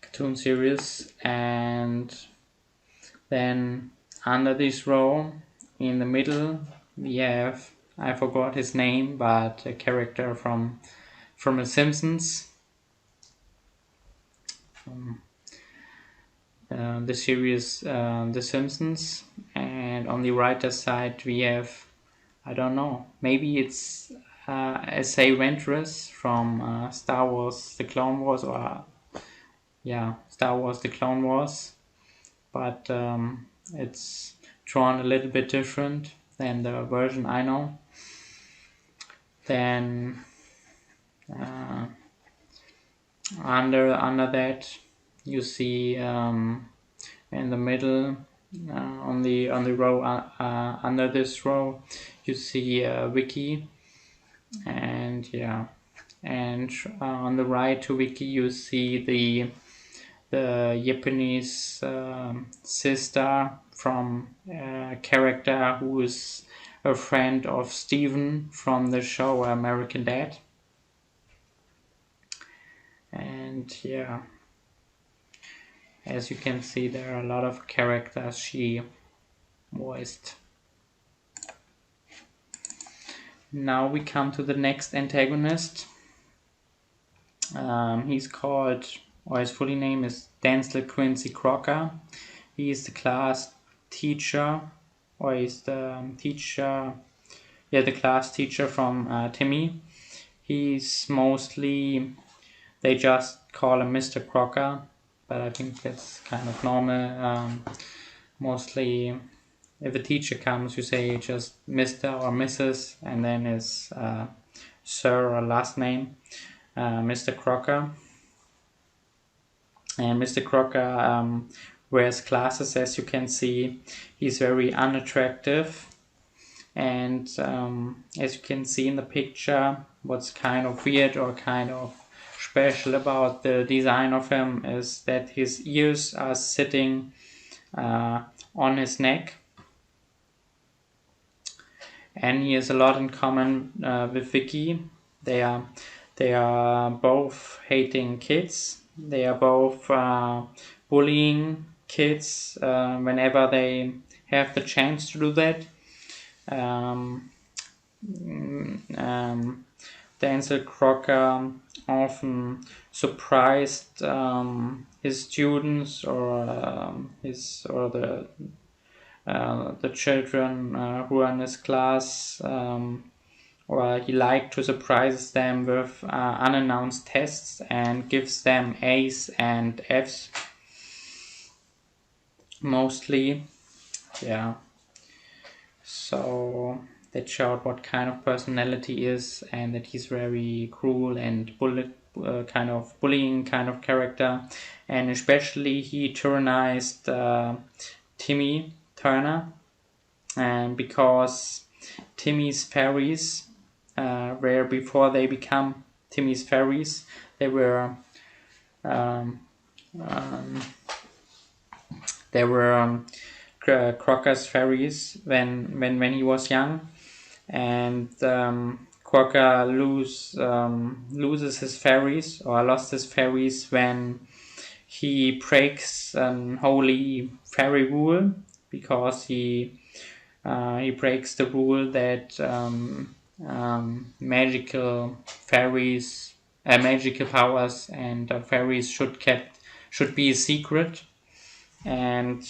cartoon series. And then under this row, in the middle, we have, I forgot his name, but a character from The Simpsons. The series The Simpsons. And on the right side we have, I don't know, maybe it's S.A. Ventress from Star Wars The Clone Wars, or Star Wars The Clone Wars, but it's drawn a little bit different than the version I know. Then under that you see In the middle, on the row under this row, you see Wiki, and yeah, and on the right to Wiki you see the Japanese sister from a character who is a friend of Steven from the show American Dad. And yeah, as you can see, there are a lot of characters she voiced. Now we come to the next antagonist. He's called, or his full name is Denzel Quincy Crocker. He is the class teacher, or he's the teacher, the class teacher from Timmy. He's mostly, they just call him Mr. Crocker, but I think that's kind of normal. Mostly, if a teacher comes, you say just Mr. or Mrs. and then his sir or last name, Mr. Crocker. And Mr. Crocker wears glasses, as you can see. He's very unattractive. And as you can see in the picture, what's kind of weird or kind of special about the design of him is that his ears are sitting on his neck. And he has a lot in common with Vicky. They are both hating kids. They are both bullying kids whenever they have the chance to do that. Denzel Crocker often surprised his students or the children who are in his class, or he liked to surprise them with unannounced tests and gives them A's and F's mostly. Yeah, so that showed what kind of personality he is, and that he's very cruel and kind of bullying kind of character. And especially he tyrannized Timmy Turner, and because Timmy's fairies were, before they become Timmy's fairies, they were Crocker's fairies when he was young, and Crocker loses his fairies, or lost his fairies, when he breaks holy fairy rule, because he breaks the rule that magical fairies, magical powers and fairies should be a secret. And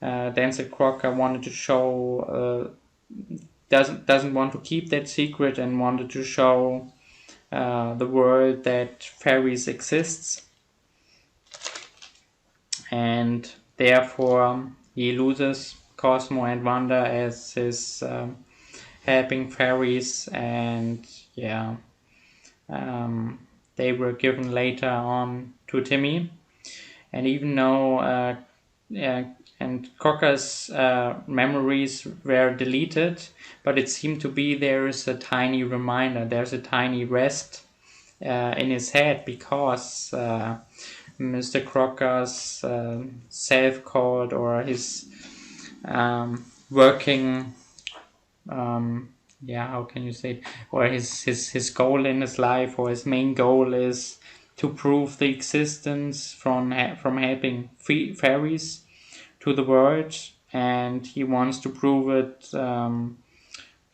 Denzel Crocker wanted to show doesn't want to keep that secret, and wanted to show the world that fairies exists, and therefore he loses Cosmo and Wanda as his helping fairies, and yeah, they were given later on to Timmy. And even though and Crocker's memories were deleted, but it seemed to be there is a tiny reminder, there's a tiny rest in his head, because Mr. Crocker's self-called, or his working, how can you say it? Or his goal in his life, or his main goal, is to prove the existence from helping fairies to the world, and he wants to prove it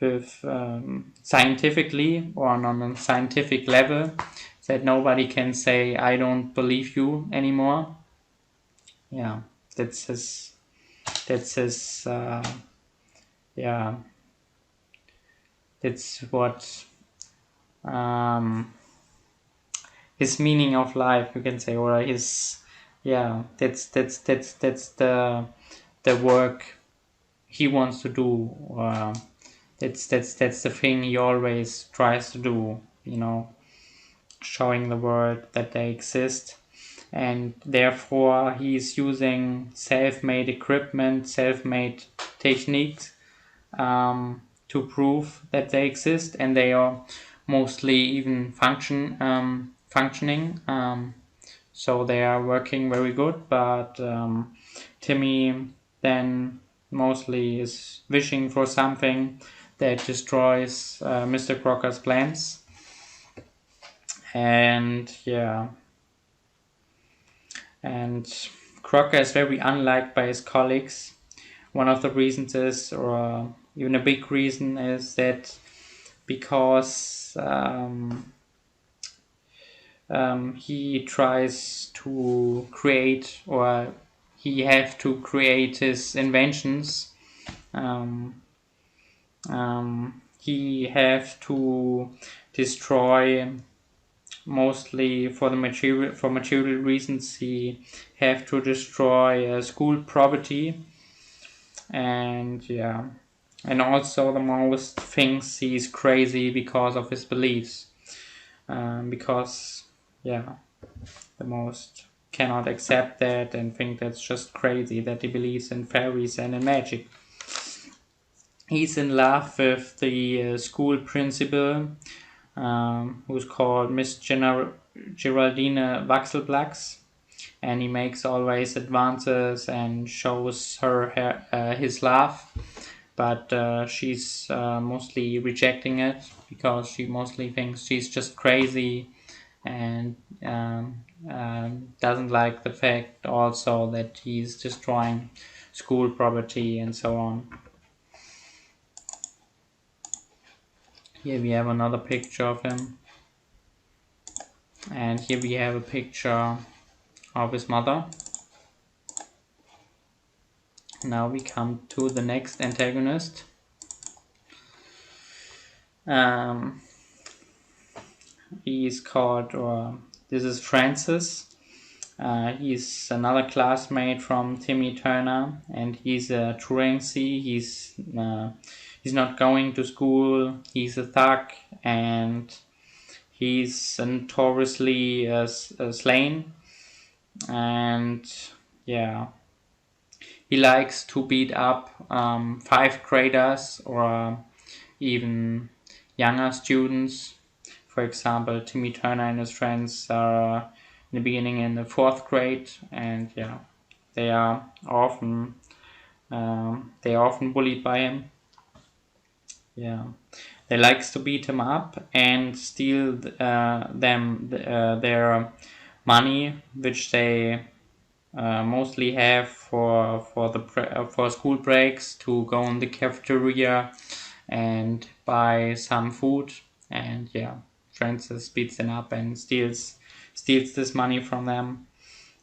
with scientifically, or on a scientific level, that nobody can say I don't believe you anymore. Yeah, that's his that's what his meaning of life, you can say, or his, that's the work he wants to do. That's the thing he always tries to do, showing the world that they exist. and therefore he's using self-made equipment, self-made techniques to prove that they exist, and they are mostly even functioning. So they are working very good, but Timmy then mostly is wishing for something that destroys Mr. Crocker's plans. And yeah, and Crocker is very unliked by his colleagues. One of the reasons is, or even a big reason, is that because he tries to create, or he have to create his inventions. He have to destroy, mostly for material reasons. He have to destroy school property, and yeah, and also the most thinks he's crazy because of his beliefs. Because yeah, the most cannot accept that and think that's just crazy that he believes in fairies and in magic. He's in love with the school principal, who's called Miss Geraldine Waxelblacks, and he makes always advances and shows her his love, but she's mostly rejecting it because she mostly thinks she's just crazy, and doesn't like the fact also that he's destroying school property and so on. Here we have another picture of him, and here we have a picture of his mother. Now we come to the next antagonist. He's called, or this is Francis. He's another classmate from Timmy Turner, and he's a truancy. He's not going to school. He's a thug, and he's notoriously slain. And yeah, he likes to beat up 5th graders or even younger students. For example, Timmy Turner and his friends are in the beginning in the 4th grade, and yeah, they are often bullied by him. Yeah, they likes to beat him up and steal their money, which they mostly have for school breaks, to go in the cafeteria and buy some food. And yeah, Francis beats them up and steals this money from them.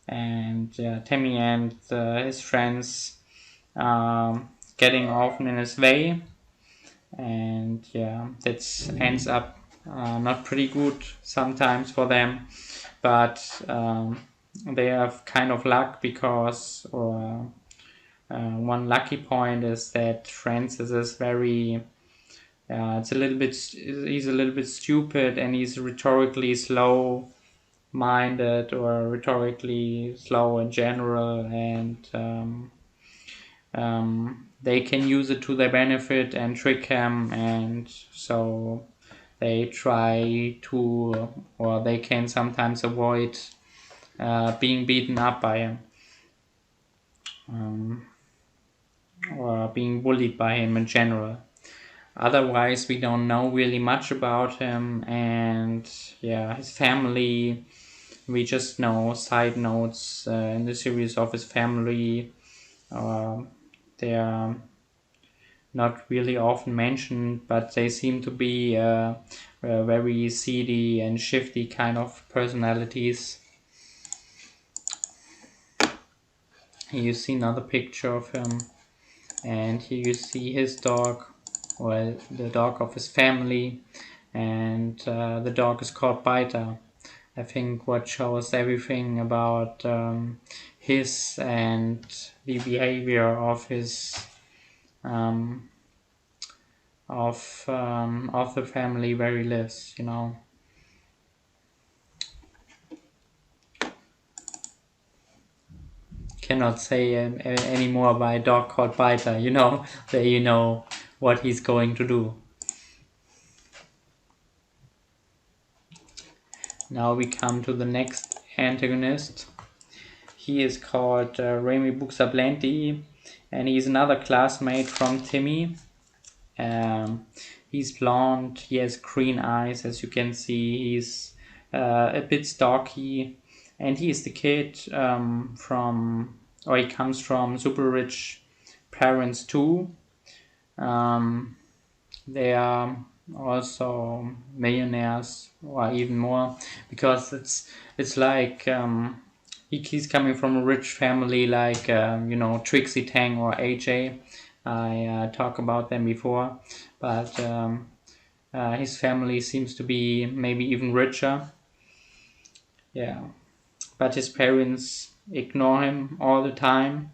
And Timmy and his friends getting often in his way, and yeah, that ends up not pretty good sometimes for them, but they have kind of luck, because one lucky point is that Francis is very he's a little bit stupid, and he's rhetorically slow minded, or rhetorically slow in general, and they can use it to their benefit and trick him, and so they try to, or they can sometimes avoid being beaten up by him, or being bullied by him in general. Otherwise, we don't know really much about him, and yeah, his family, we just know side notes in the series of his family. They are not really often mentioned, but they seem to be very seedy and shifty kind of personalities. Here you see another picture of him, and here you see his dog, well, the dog of his family, and the dog is called Biter. I think what shows everything about his and the behavior of his of the family where he lives, you know. cannot say anymore by a dog called Biter. There you know what he's going to do. Now we come to the next antagonist. He is called Remy Buxablanti, and he's another classmate from Timmy. He's blonde, he has green eyes, as you can see. He's a bit stocky, and he is the kid he comes from super rich parents too. They are also millionaires, or even more, because it's like he's coming from a rich family, like Trixie Tang or AJ. I talked about them before, but his family seems to be maybe even richer. Yeah, but his parents ignore him all the time,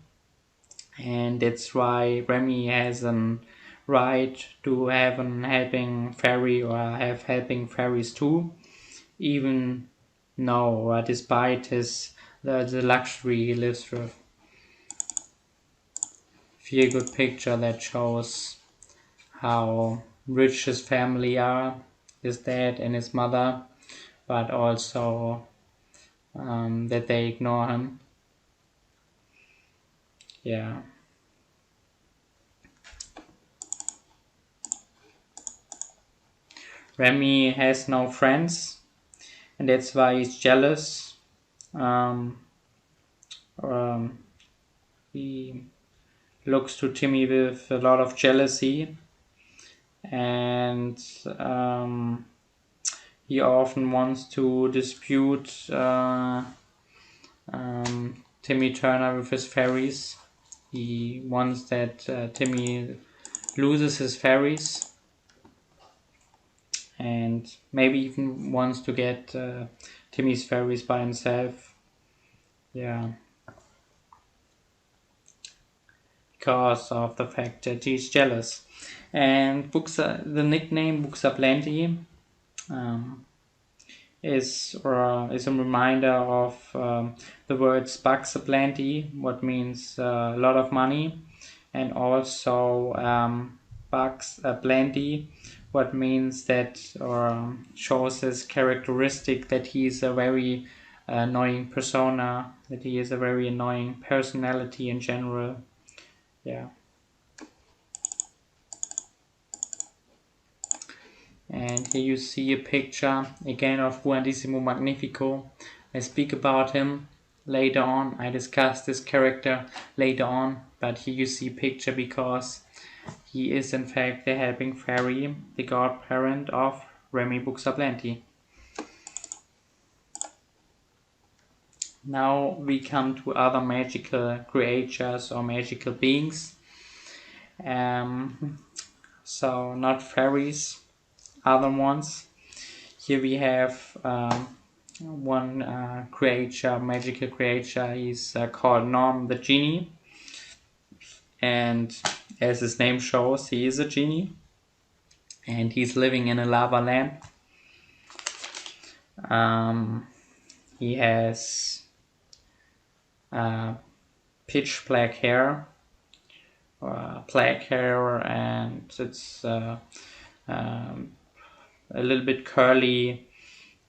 and that's why Remy has an right to have an helping fairy, or have helping fairies too, even though despite the luxury he lives with. Feel good picture that shows how rich his family are, his dad and his mother, but also that they ignore him. Yeah. Remy has no friends, and that's why he's jealous. He looks to Timmy with a lot of jealousy, and he often wants to dispute Timmy Turner with his fairies. He wants that Timmy loses his fairies, and maybe even wants to get Timmy's fairies by himself. Yeah. Because of the fact that he's jealous. And the nickname Buxablanti is a reminder of the words Bucks Aplenty, what means a lot of money, and also Bucks Aplenty, what means that, or shows his characteristic that he is a very annoying persona, that he is a very annoying personality in general. Yeah. And here you see a picture again of Juandissimo Magnifico. I speak about him later on. I discuss this character later on, but here you see a picture because he is in fact the helping fairy, the godparent of Remy Buxablanti. Now we come to other magical creatures or magical beings. So not fairies, other ones. Here we have one magical creature. He's called Norm the Genie, and as his name shows, he is a genie, and he's living in a lava lamp. He has pitch black hair, and it's a little bit curly,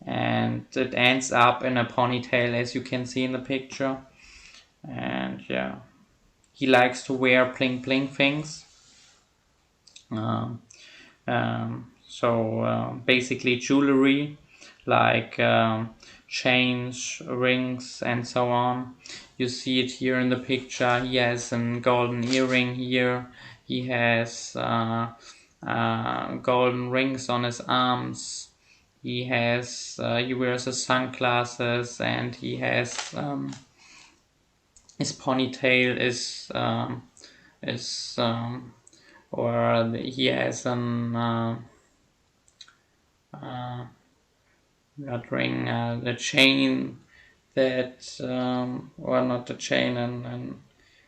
and it ends up in a ponytail, as you can see in the picture. And yeah, he likes to wear bling bling things. Basically jewelry, like chains, rings, and so on. You see it here in the picture. He has a golden earring here. He has golden rings on his arms. He wears his sunglasses, and he has his ponytail he has not ring, the chain that, or not the chain, and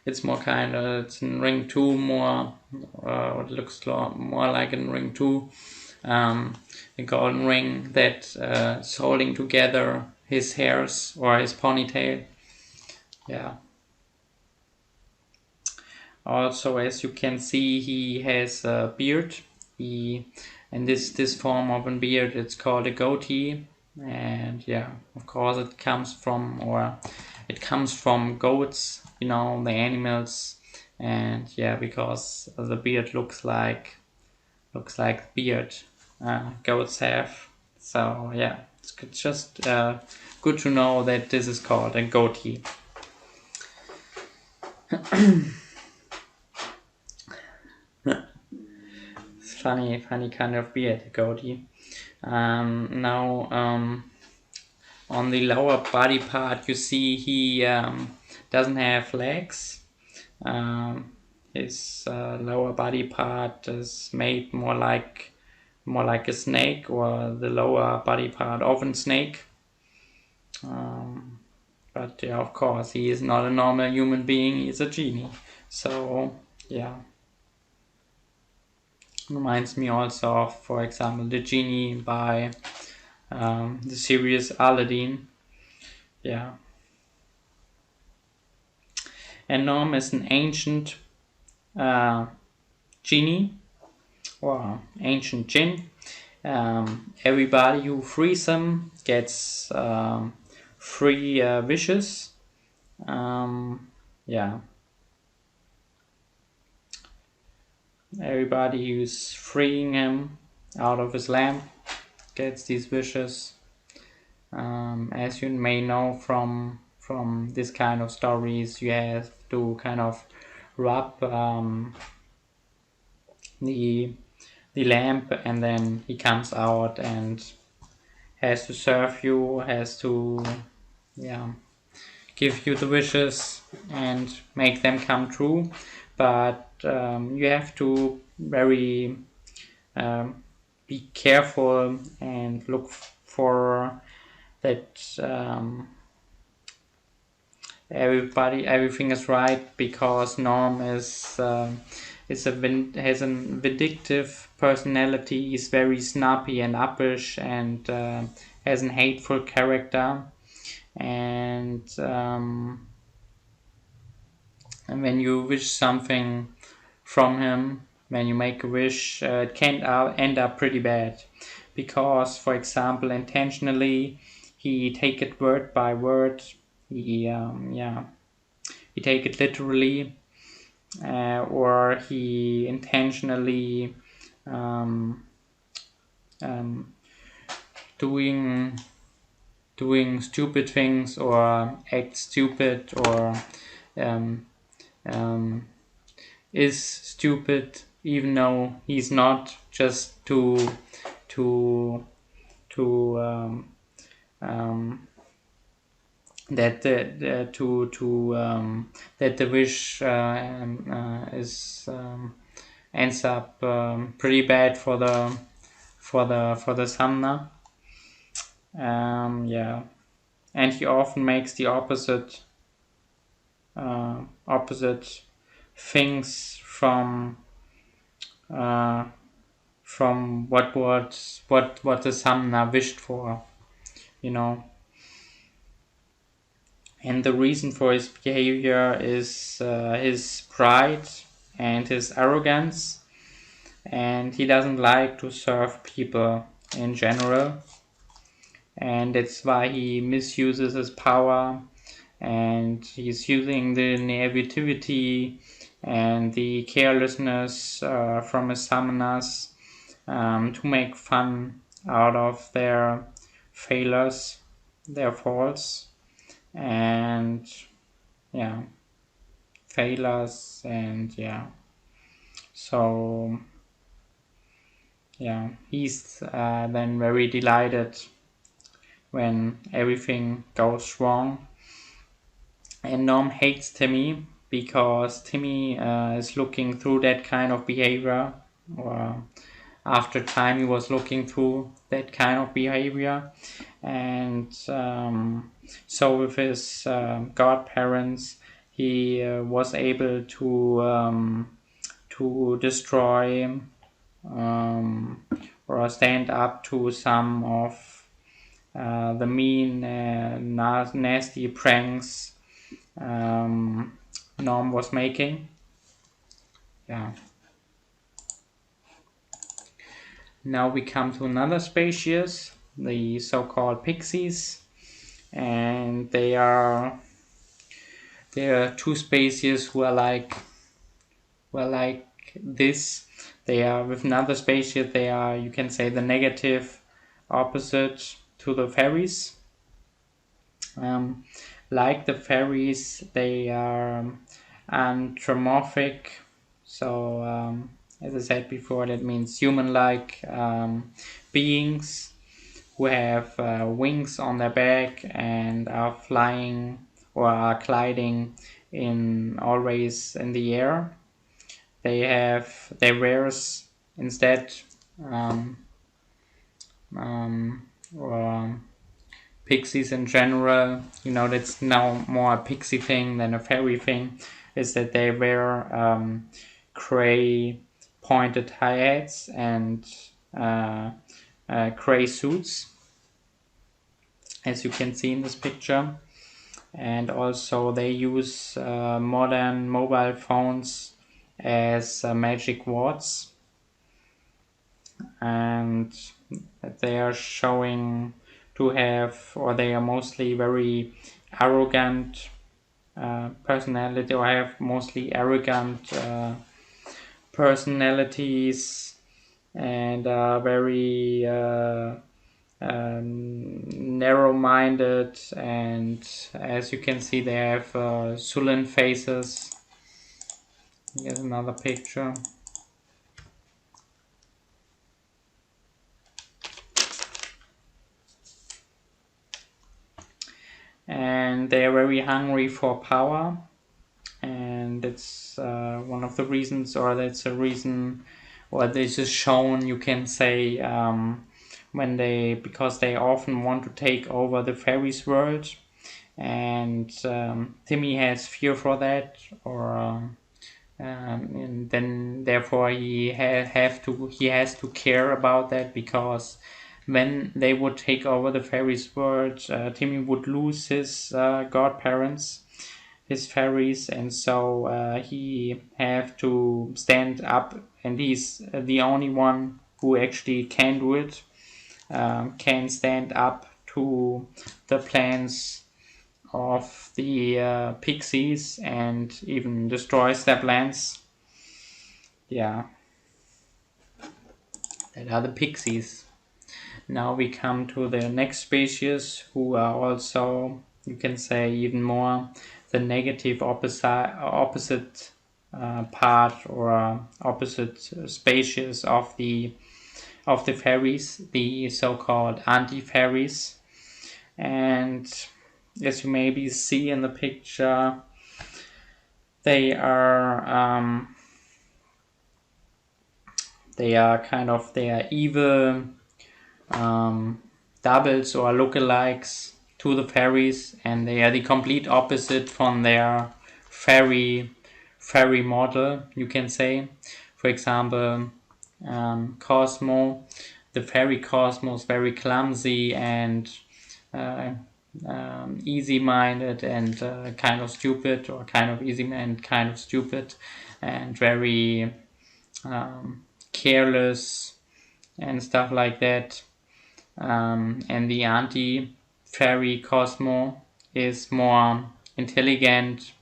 it's more it's in ring 2 more, it looks more like in ring 2, the golden ring that is holding together his hairs or his ponytail. Yeah. Also, as you can see, he has a beard. And this form of a beard, it's called a goatee. And yeah, of course it comes from goats, you know, the animals. And yeah, because the beard looks like beard goats have. So yeah, it's just good to know that this is called a goatee. It's funny kind of beard, a goatee. Now on the lower body part, you see he doesn't have legs. His lower body part is made more like a snake, or the lower body part of a snake. But yeah, of course, he is not a normal human being. He is a genie. So yeah, reminds me also of, for example, the genie by the series Aladdin. Yeah. And Norm is an ancient genie, or ancient jinn. Everybody who frees him gets free wishes. Yeah. Everybody who's freeing him out of his lamp gets these wishes. As you may know from this kind of stories, you have to kind of rub the lamp, and then he comes out and has to serve you, has to give you the wishes and make them come true. But you have to very be careful and look for that everything is right, because Norm has a vindictive personality. He's very snappy and uppish, and has an hateful character. And when you wish something from him, when you make a wish, it can end up pretty bad, because, for example, intentionally he take it word by word. He take it literally, or he intentionally doing stupid things, or act stupid, or is stupid even though he's not, just to that the wish is ends up pretty bad for the summoner. Yeah, and he often makes the opposite things from what the summoner wished for, you know. And the reason for his behavior is his pride and his arrogance, and he doesn't like to serve people in general, and that's why he misuses his power, and he's using the naivety and the carelessness from his summoners to make fun out of their failures, their faults, and failures, and so he's then very delighted when everything goes wrong. And Norm hates Timmy, because Timmy is looking through that kind of behavior, or after time he was looking through that kind of behavior. And so with his godparents, he was able to destroy or stand up to some of the mean, nasty pranks Norm was making. yeah. Now we come to another species, the so-called pixies, and they are two species who are like this. They are with another species. They are, you can say, the negative opposite to the fairies. Like the fairies, they are anthropomorphic. So, as I said before, that means human-like beings who have wings on their back and are flying or are gliding in always in the air. They wears instead um, or pixies in general. That's now more a pixie thing than a fairy thing. Is that they wear gray pointed high hats and gray suits, as you can see in this picture. And also they use modern mobile phones as magic wards, and they are showing to have, or they are mostly very arrogant personality, or have mostly arrogant personalities, and are very narrow-minded, and as you can see they have sullen faces. Here's another picture. And they are very hungry for power, and it's one of the reasons, or that's a reason, or this is shown, you can say, because they often want to take over the fairies world, and Timmy has fear for that, or and then therefore he has to care about that, because when they would take over the fairies world, Timmy would lose his godparents, his fairies, and so he have to stand up, and he's the only one who actually can do it, can stand up to the plans of the pixies and even destroys their plans. Yeah, that are the pixies. Now we come to the next species, who are also, you can say, even more the negative opposite part, or opposite species of the fairies, the so-called Anti-Fairies. And as you maybe see in the picture, they are evil doubles or lookalikes to the fairies, and they are the complete opposite from their fairy model, you can say. For example, Cosmo, the fairy Cosmo, is very clumsy and easy-minded and kind of stupid, or kind of easy and kind of stupid, and very careless and stuff like that. And the anti-fairy Cosmo is more intelligent,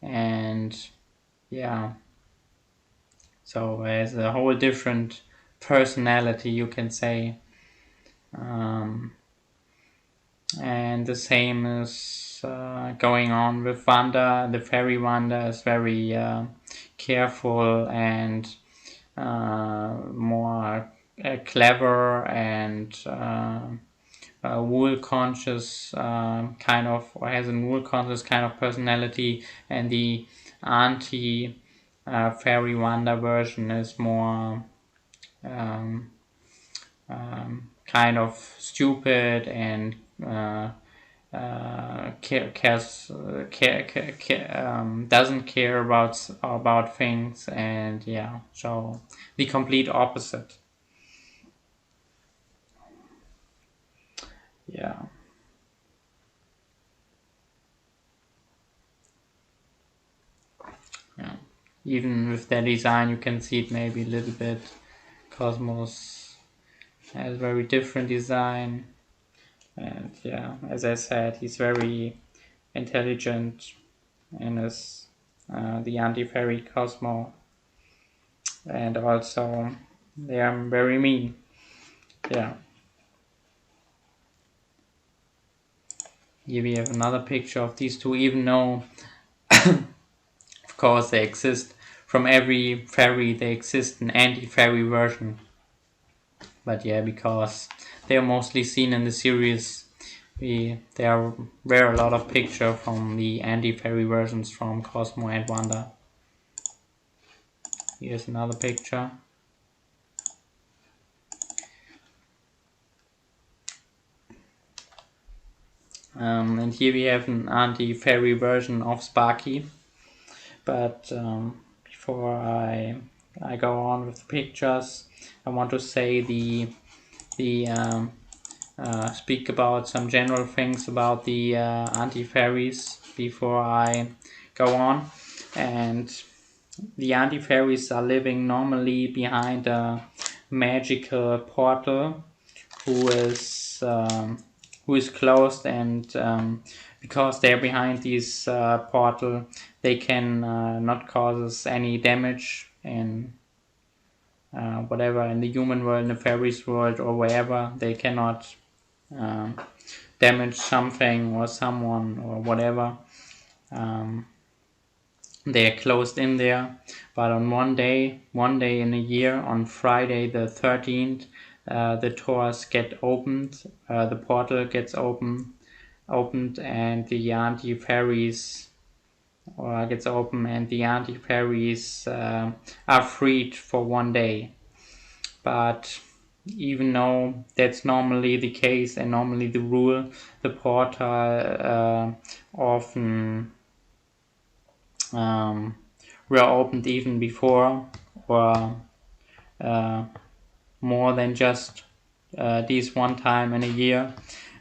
and yeah, so has a whole different personality, you can say. And the same is going on with Wanda. The fairy Wanda is very careful and more clever and wool conscious kind of, or has a wool conscious kind of personality, and the anti fairy Wanda version is more kind of stupid and doesn't care about things, and yeah, so the complete opposite. Yeah. Yeah. even with their design you can see it maybe a little bit. Cosmos has a very different design, and yeah, as I said, he's very intelligent and is the anti-fairy Cosmo, and also they are very mean. Yeah. Here we have another picture of these two, even though of course they exist from every fairy, they exist an anti-fairy version. But yeah, because they are mostly seen in the series, there were a lot of pictures from the anti-fairy versions from Cosmo and Wanda. Here's another picture. And here we have an anti-fairy version of Sparky. But before I go on with the pictures, I want to say speak about some general things about the anti-fairies before I go on. And the anti-fairies are living normally behind a magical portal who is closed, and because they're behind this portal, they can not cause us any damage in whatever, in the human world, in the fairies world, or wherever. They cannot damage something or someone or whatever. They are closed in there, but on one day in a year, on Friday the 13th, the doors get opened, the portal gets opened, and the anti-fairies gets open, and the anti-fairies are freed for one day. But even though that's normally the case and normally the rule, the portal often were opened even before, or more than just this one time in a year,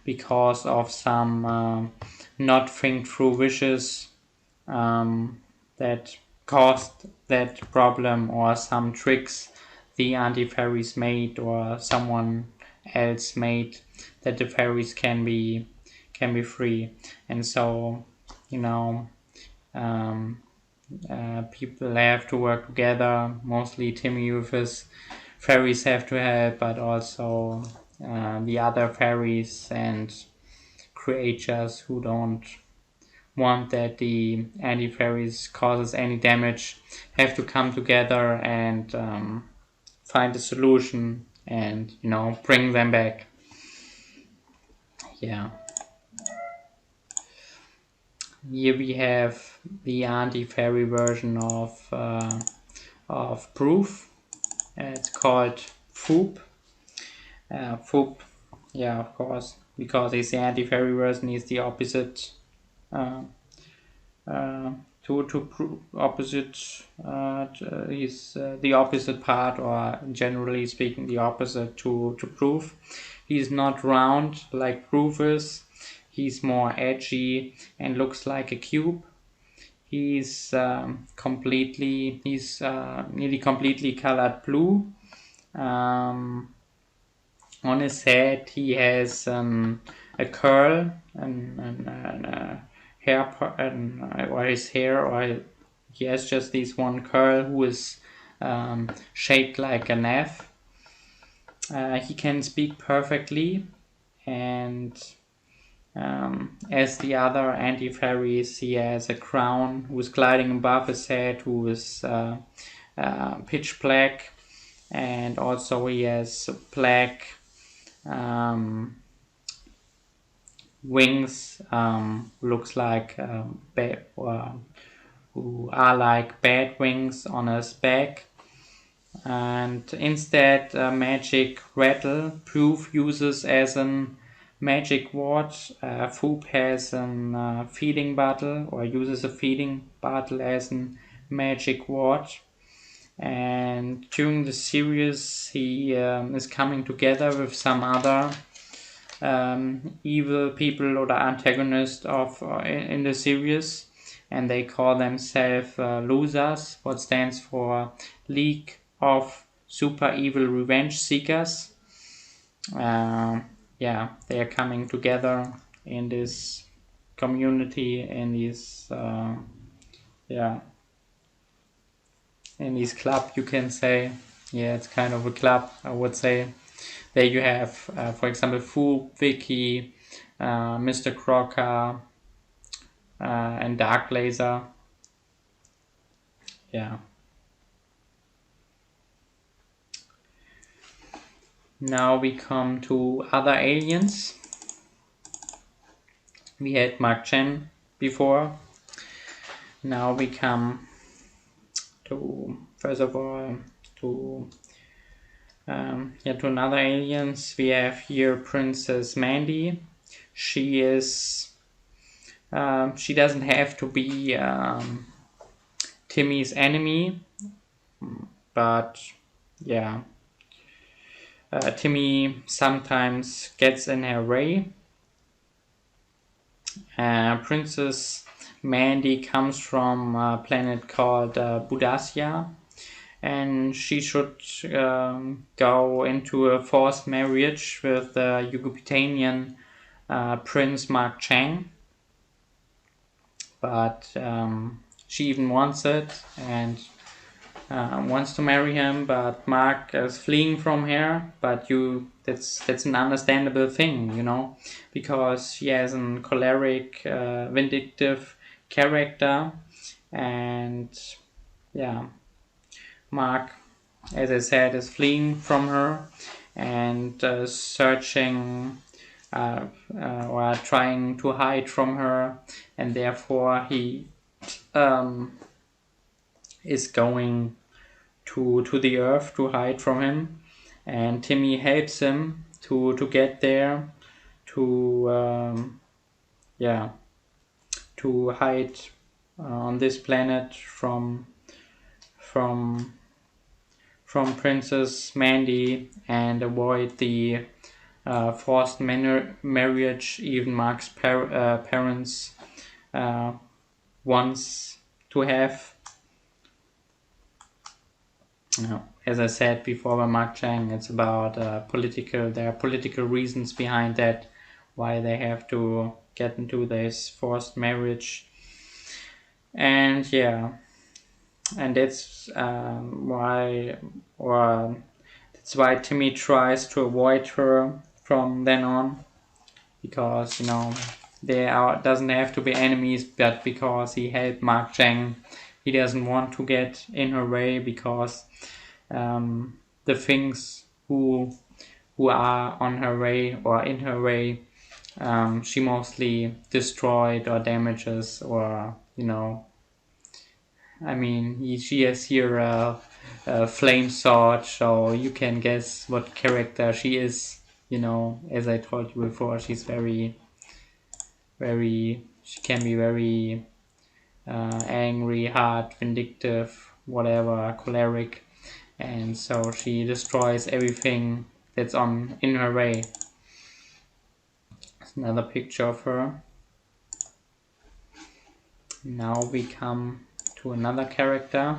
because of some not think through wishes that caused that problem, or some tricks the anti-fairies made or someone else made, that the fairies can be free. And so, you know, people have to work together. Mostly Timmy with his fairies have to help, but also the other fairies and creatures who don't want that the anti-fairies causes any damage have to come together and find a solution and, you know, bring them back. Yeah. Here we have the anti-fairy version of Proof. It's called Foop. Foop, yeah, of course, because he's the anti-fairy version. He's the opposite. He's the opposite part, or generally speaking, the opposite to Proof. He's not round like Proof is. He's more edgy and looks like a cube. He's nearly completely colored blue. On his head he has a curl and or his hair, or he has just this one curl who is shaped like an F. He can speak perfectly, and as the other anti-fairies, he has a crown who is gliding above his head, who is pitch black, and also he has black wings, looks like who are like bat wings on his back. And instead, magic rattle Proof uses as an magic ward. Foop has a feeding bottle, or uses a feeding bottle as a magic ward. And during the series, he is coming together with some other evil people or the antagonist of in the series, and they call themselves Losers, what stands for League of Super Evil Revenge Seekers. Yeah, they are coming together in this community, in this in this club, you can say. Yeah, it's kind of a club, I would say. There you have, for example, Fu, Vicky, Mr. Crocker, and Dark Laser. Yeah. Now we come to other aliens. We had Mark Chen before. Now we come to, first of all, to another aliens. We have here Princess Mandy. She is, she doesn't have to be Timmy's enemy, but yeah, Timmy sometimes gets in her way. Princess Mandy comes from a planet called Budassia, and she should go into a forced marriage with the Yucatanian Prince Mark Chang. But she even wants it and wants to marry him, but Mark is fleeing from her. But that's an understandable thing, you know, because she has a choleric, vindictive character, and yeah, Mark, as I said, is fleeing from her and searching or trying to hide from her, and therefore he is going to the earth to hide from him, and Timmy helps him to get there, to to hide on this planet from Princess Mandy and avoid the forced marriage even Mark's parents wants to have. As I said before by Mark Chang, it's about there are political reasons behind that, why they have to get into this forced marriage. And yeah, and that's why Timmy tries to avoid her from then on, because, you know, doesn't have to be enemies, but because he helped Mark Chang, he doesn't want to get in her way, because the things who are on her way or in her way, she mostly destroyed or damages, or, you know, I mean, she has here a flame sword, so you can guess what character she is. You know, as I told you before, she's very, she can be very angry, hard, vindictive, whatever, choleric, and so she destroys everything that's in her way. That's another picture of her. Now we come to another character,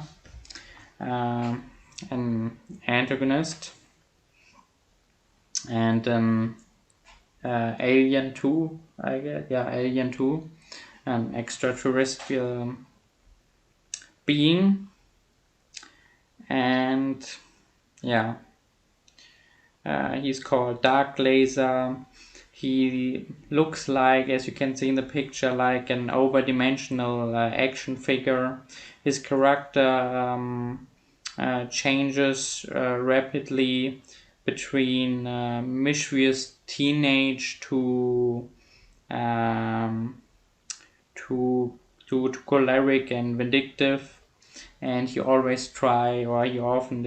an antagonist, and Alien 2, I guess. Yeah, Alien 2, an extraterrestrial being, and yeah, he's called Dark Laser. He looks like, as you can see in the picture, like an over-dimensional action figure. His character changes rapidly between mischievous teenage to choleric and vindictive, and he often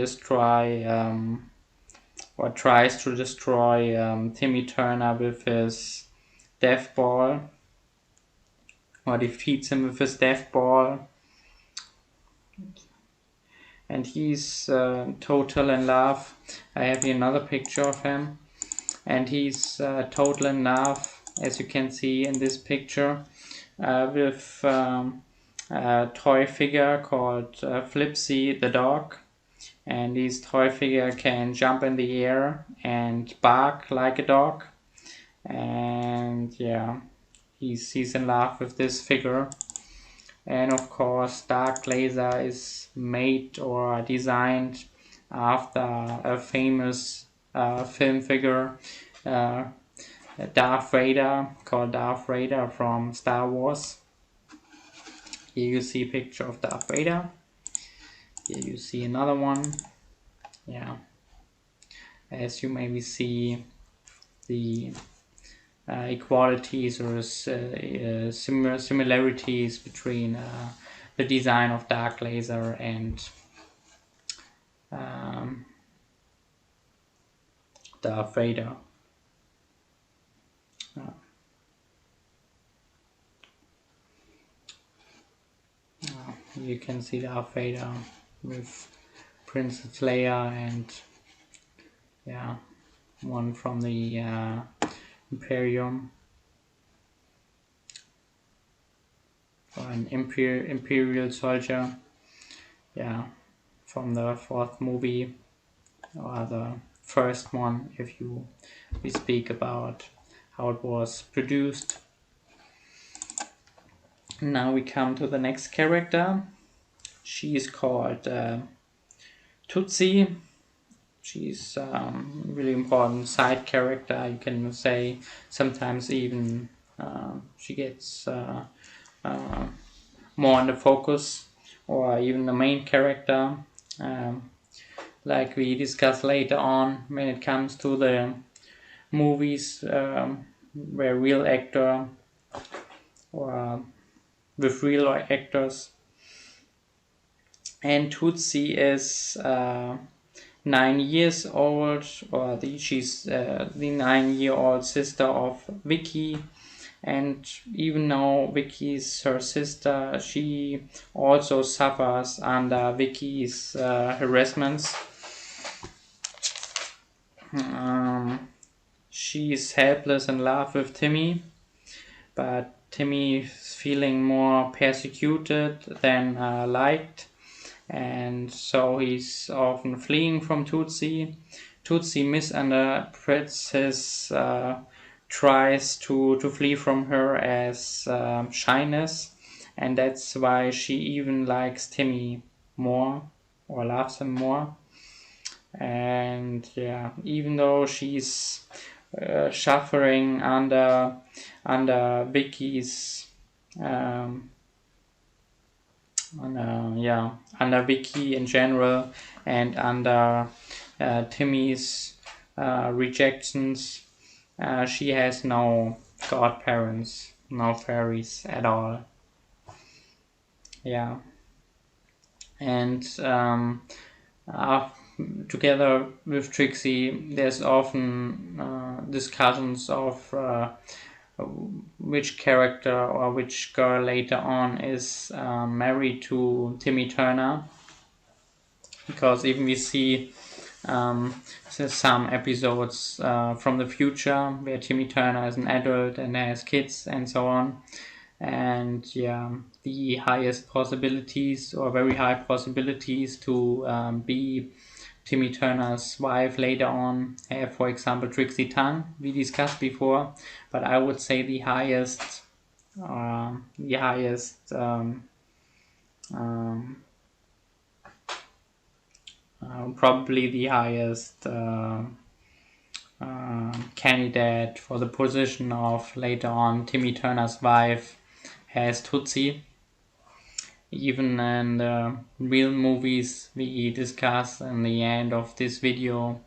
tries to destroy Timmy Turner with his death ball, or defeats him with his death ball. And he's total in love. I have here another picture of him, and he's total in love, as you can see in this picture, with toy figure called Flipsy the dog, and this toy figure can jump in the air and bark like a dog, and yeah, he's in love with this figure. And of course Dark Laser is made or designed after a famous film figure, Darth Vader, called Darth Vader from Star Wars. Here you see a picture of Darth Vader. Here you see another one. Yeah, as you maybe see the equalities or similarities between the design of Dark Laser and Darth Vader. You can see Darth Vader with Princess Leia and yeah, one from the Imperium, or an Imperial soldier, yeah, from the 4th movie, or the first one if we speak about how it was produced. Now we come to the next character. She is called Tootsie. She's really important side character, you can say. Sometimes even she gets more in the focus, or even the main character, like we discuss later on when it comes to the movies where real actor or with real actors. And Tootsie is 9 years old, or she's the 9-year-old sister of Vicky. And even though Vicky's her sister, she also suffers under Vicky's harassments. She's helpless in love with Timmy, but Timmy is feeling more persecuted than liked, and so he's often fleeing from Tootsie. Tootsie misinterprets his tries to flee from her as shyness, and that's why she even likes Timmy more, or loves him more. And yeah, even though she's suffering under Vicky's under Vicky in general, and under Timmy's rejections, she has no godparents, no fairies at all. Yeah, and together with Trixie, there's often discussions of which character or which girl later on is married to Timmy Turner, because even we see some episodes from the future where Timmy Turner is an adult and has kids and so on. And yeah, the highest possibilities, or very high possibilities, to be Timmy Turner's wife later on have, for example, Trixie Tang, we discussed before. But I would say the highest probably the highest candidate for the position of later on Timmy Turner's wife has Tootsie. Even in the real movies we discuss in the end of this video,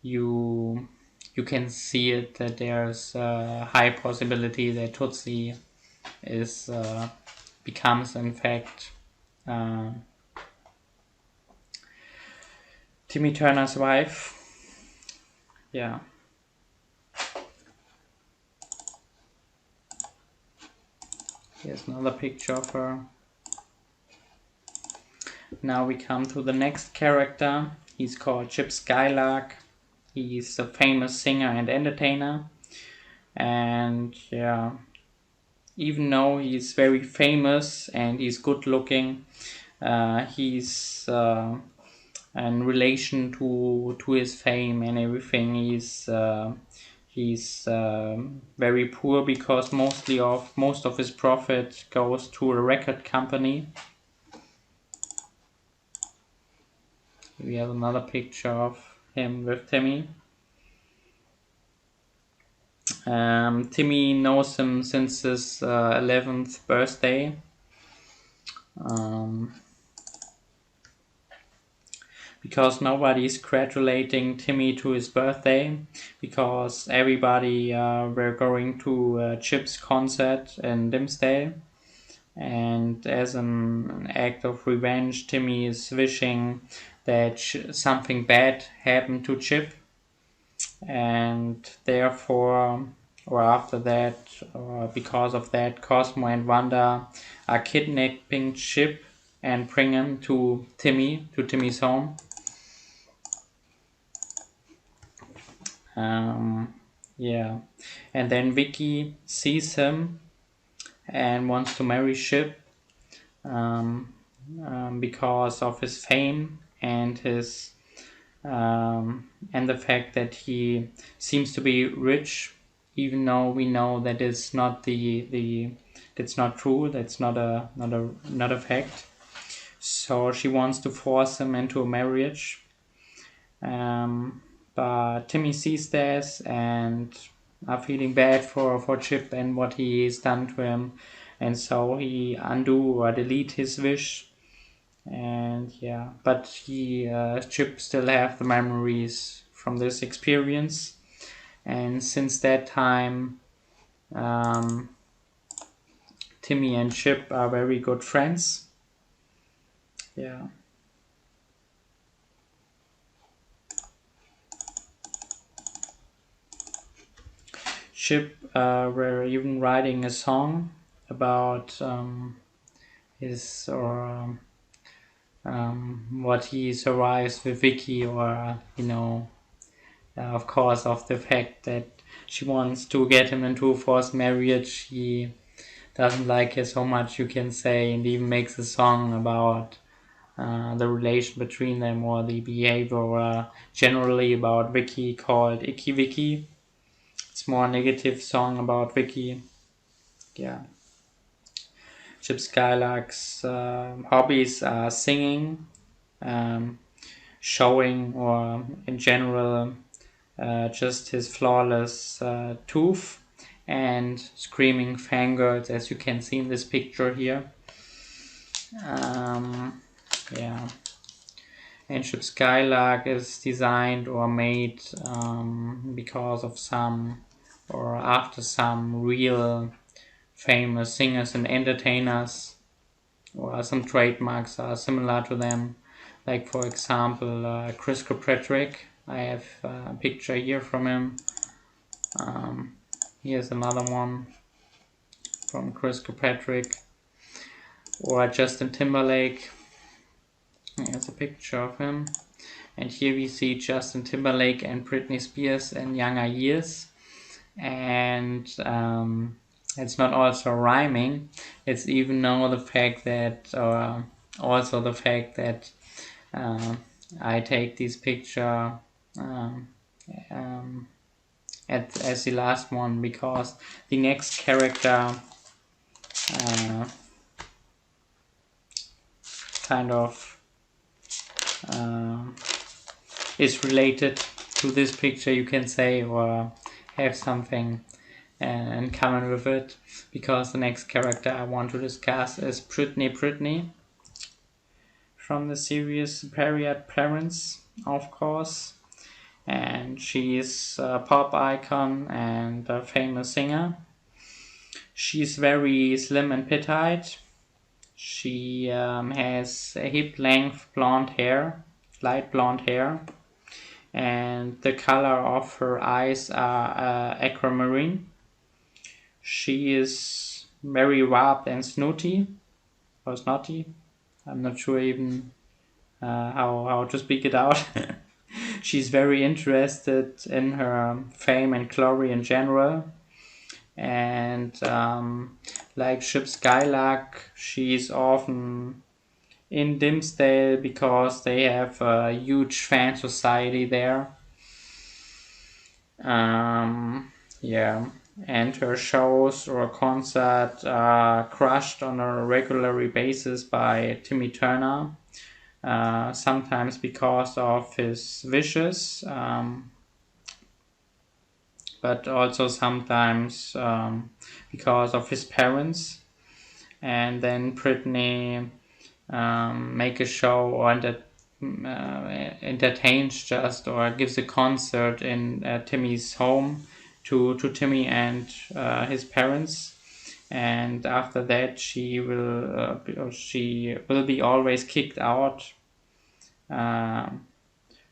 you can see it, that there's a high possibility that Tootsie is becomes in fact Timmy Turner's wife. Yeah. Here's another picture of her. Now we come to the next character. He's called Chip Skylark. He's a famous singer and entertainer. And yeah, even though he's very famous and he's good looking, he's in relation to his fame and everything, he's very poor, because most of his profit goes to a record company. We have another picture of him with Timmy. Timmy knows him since his 11th birthday. Because nobody is congratulating Timmy to his birthday, because everybody were going to Chip's concert in Dimsdale, and as an act of revenge, Timmy is wishing that something bad happened to Chip, and therefore, or after that, or because of that, Cosmo and Wanda are kidnapping Chip and bring him to Timmy's home. Yeah, and then Vicky sees him and wants to marry Chip, because of his fame and his and the fact that he seems to be rich, even though we know that it's not that's not true. That's not a fact. So she wants to force him into a marriage. But Timmy sees this and are feeling bad for Chip and what he's done to him, and so he undo or delete his wish. And yeah, but Chip still have the memories from this experience, and since that time, Timmy and Chip are very good friends. Yeah. Chip were even writing a song about his or what he survives with Vicky, or of course, of the fact that she wants to get him into a forced marriage. He doesn't like her so much, you can say, and even makes a song about the relation between them, or the behavior generally about Vicky, called Icky Vicky. It's more negative song about Vicky. Yeah. Chip Skylark's hobbies are singing, showing, or in general, just his flawless tooth, and screaming fangirls, as you can see in this picture here. Yeah. And Chip Skylark is designed or made because of some, or after some real famous singers and entertainers, or some trademarks are similar to them. Like, for example, Chris Kirkpatrick. I have a picture here from him. Here's another one from Chris Kirkpatrick. Or Justin Timberlake. Here's a picture of him. And here we see Justin Timberlake and Britney Spears in younger years. And it's not also rhyming. It's even though the fact that, also the fact that I take this picture as the last one, because the next character kind of is related to this picture, you can say, or have something in common with it, because the next character I want to discuss is Britney from the series Superior Parents, of course. And she's a pop icon and a famous singer. She's very slim and petite. She has a hip-length blonde hair, light blonde hair, and the color of her eyes are aquamarine. She is very warped and snooty, or snotty. I'm not sure even how to speak it out. She's very interested in her fame and glory in general, and like ship Skylark, she's often in Dimsdale because they have a huge fan society there. Yeah, and her shows or concert are crushed on a regular basis by Timmy Turner, sometimes because of his wishes, but also sometimes because of his parents. And then Britney make a show or entertains just or gives a concert in Timmy's home to Timmy and his parents, and after that she will be always kicked out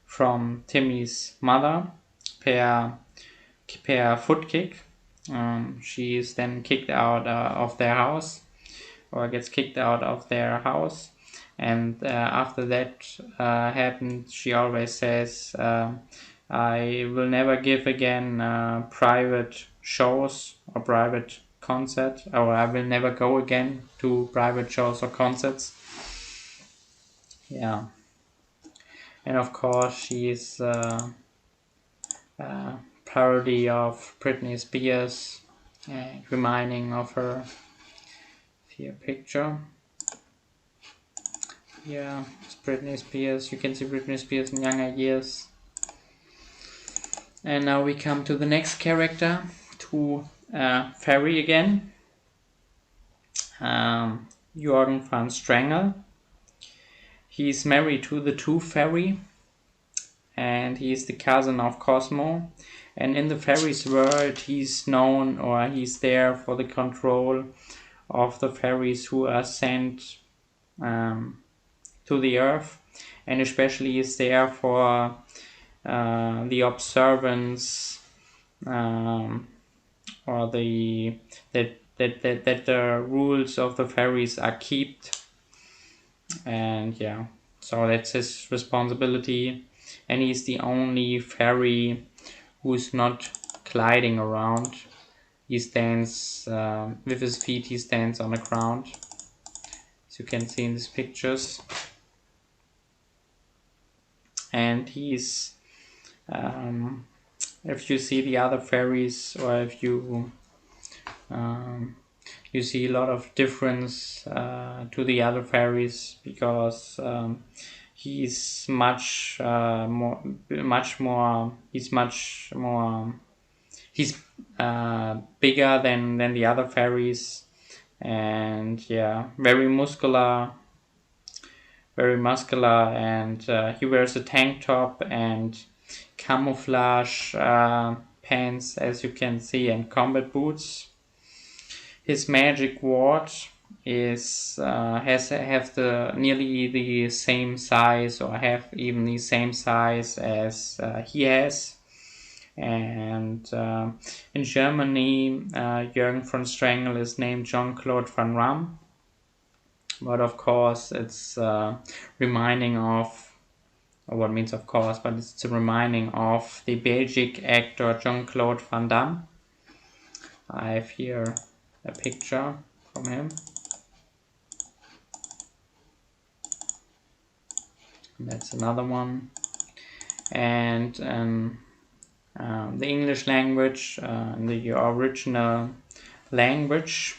from Timmy's mother per foot kick. She is then kicked out of their house, or gets kicked out of their house. And after that happened, she always says, I will never give again private shows or private concerts, or I will never go again to private shows or concerts. Yeah. And of course, she is parody of Britney Spears, reminding of her. See a picture. Yeah, it's Britney Spears. You can see Britney Spears in younger years. And now we come to the next character, to Fairy again. Jürgen van Strangel. He's married to the Tooth Fairy, and he's the cousin of Cosmo. And in the fairies world, he's known, or he's there for the control of the fairies who are sent to the earth, and especially is there for the observance or the that the rules of the fairies are kept. And yeah, so that's his responsibility, and he's the only fairy who's not gliding around. He stands with his feet, he stands on the ground, as you can see in these pictures. And he's if you see the other fairies, or if you you see a lot of difference to the other fairies, because he's much more bigger than the other fairies, and yeah, very muscular, and he wears a tank top and camouflage pants, as you can see, and combat boots. His magic ward is have the nearly the same size, or have even the same size as he has. And in Germany, Jürgen von Strangel is named Jean-Claude Van Damme. But of course, it's reminding of, or what means of course, but it's a reminding of the Belgic actor Jean-Claude Van Damme. I have here a picture from him. And that's another one. And the English language, the original language,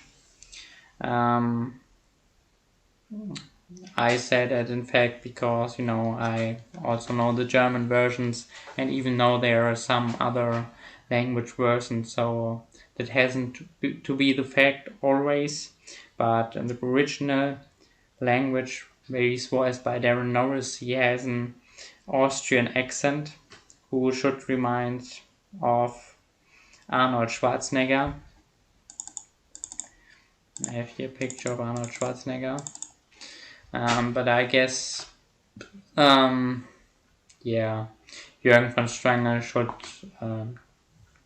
I said that in fact because, you know, I also know the German versions, and even though there are some other language versions, so that hasn't to be the fact always. But in the original language, where he's voiced by Darren Norris, he has an Austrian accent, who should remind of Arnold Schwarzenegger. I have here a picture of Arnold Schwarzenegger. But I guess, yeah, Jürgen von Strangel should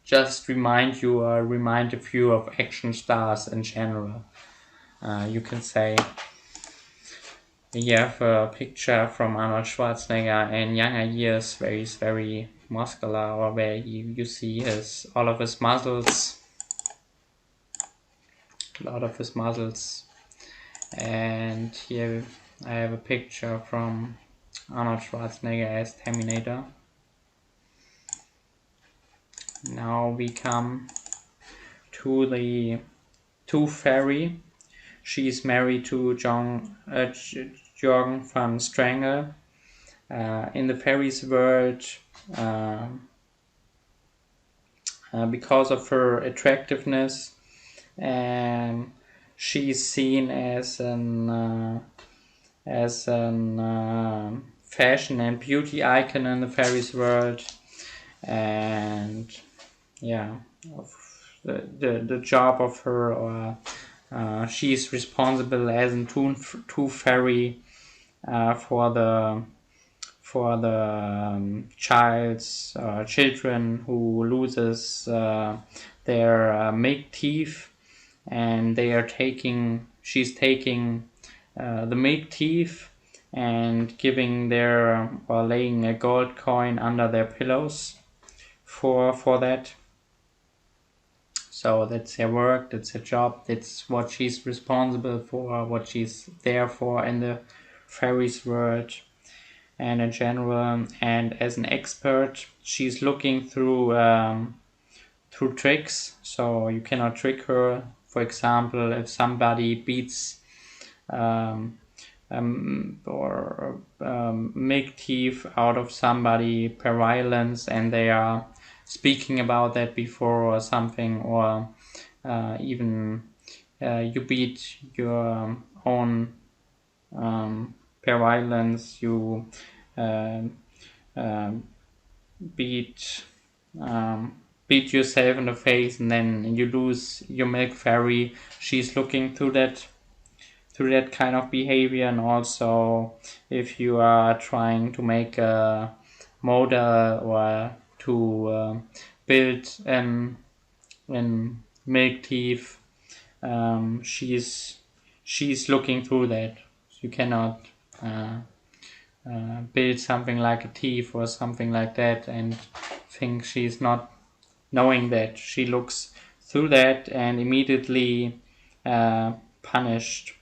just remind you, or remind a few of action stars in general. You can say you have a picture from Arnold Schwarzenegger in younger years where he's very muscular, or where you see all of his muscles. a lot of his muscles. And here I have a picture from Arnold Schwarzenegger as Terminator. Now we come to the Tooth Fairy. She's married to Jorgen van Strangle. In the fairies world, because of her attractiveness, she's seen as an fashion and beauty icon in the fairies world. And yeah, the job of her, or she's responsible as a tooth fairy for the children who loses their milk teeth, and she's taking the milk teeth and giving or laying a gold coin under their pillows for that. So that's her work, that's her job, that's what she's responsible for, what she's there for in the fairies world and in general. And as an expert, she's looking through tricks, so you cannot trick her. For example, if somebody beats milk teeth out of somebody per violence, and they are speaking about that before or something, or even you beat your own per violence, you beat yourself in the face, and then you lose your milk fairy. She's looking through that kind of behavior. And also, if you are trying to make a model or to build an milk teeth, she's looking through that. You cannot build something like a teeth or something like that and think she's not knowing that. She looks through that and immediately punished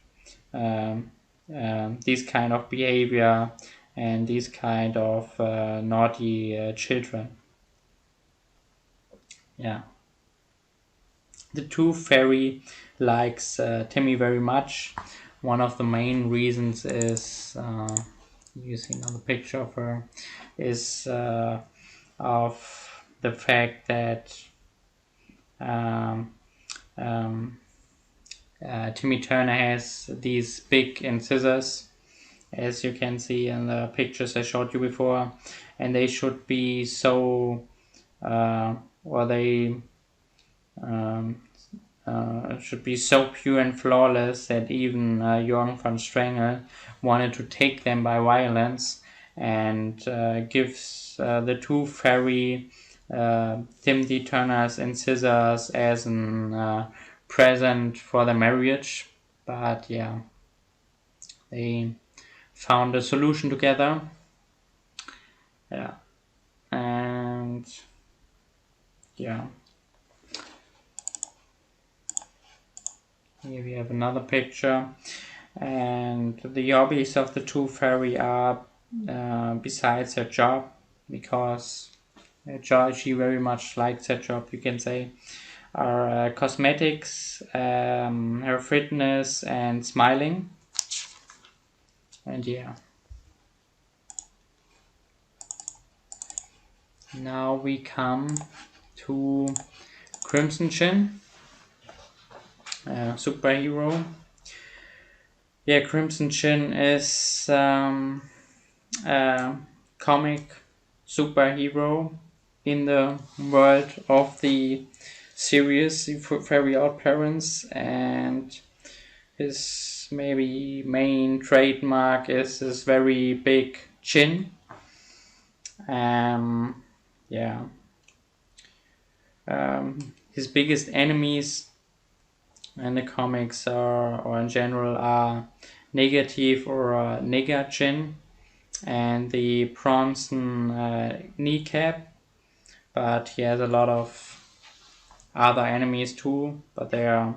this kind of behavior and these kind of naughty children. Yeah. The Tooth Fairy likes Timmy very much. One of the main reasons is, you see another picture of her, is of the fact that Timmy Turner has these big incisors, as you can see in the pictures I showed you before, and they should be so, or they should be so pure and flawless that even Jorgen van Strangle wanted to take them by violence, and gives the Tooth Fairy Timothy Turner's incisors as an present for the marriage. But yeah, they found a solution together. Yeah, and yeah. Here we have another picture, and the hobbies of the Tooth Fairy are, besides her job, because she very much likes her job, you can say, are cosmetics, her fitness, and smiling. And yeah. Now we come to Crimson Chin. Superhero. Yeah, Crimson Chin is a comic superhero in the world of the series Fairy Odd Parents, and his maybe main trademark is his very big chin. His biggest enemies in the comics or in general are Negative or Nigger Chin and the Bronson Kneecap, but he has a lot of other enemies too, but they are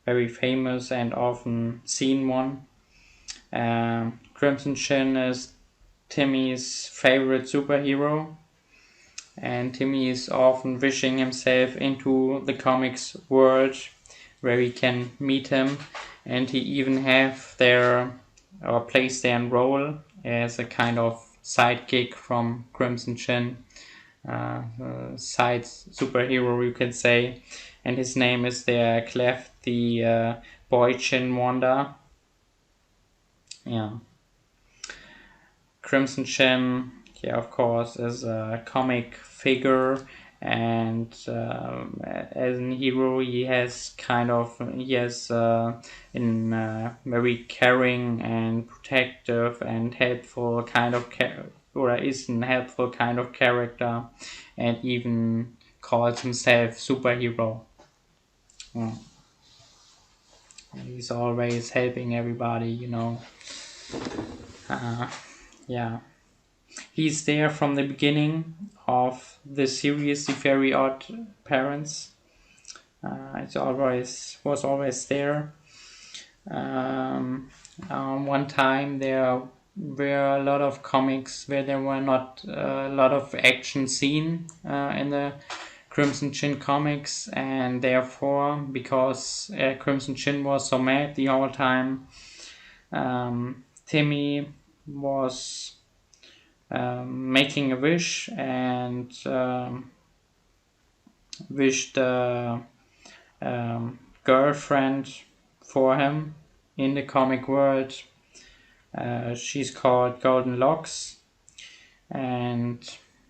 very famous and often seen one. Crimson Chin is Timmy's favorite superhero, and Timmy is often wishing himself into the comics world where we can meet him, and he even have plays their role as a kind of sidekick from Crimson Chin, side superhero you can say, and his name is there Clef the Boy Chin Wanda. Yeah. Crimson Chin, yeah, of course, is a comic figure, and as a hero, he has very caring and protective and helpful kind of is a helpful kind of character, and even calls himself superhero. Yeah. He's always helping everybody, yeah. He's there from the beginning of the series, The Very Odd Parents. It was always there. One time there were a lot of comics where there were not a lot of action scene in the Crimson Chin comics, and therefore, because Crimson Chin was so mad the whole time, Timmy was making a wish and wished a girlfriend for him in the comic world. She's called Golden Locks, and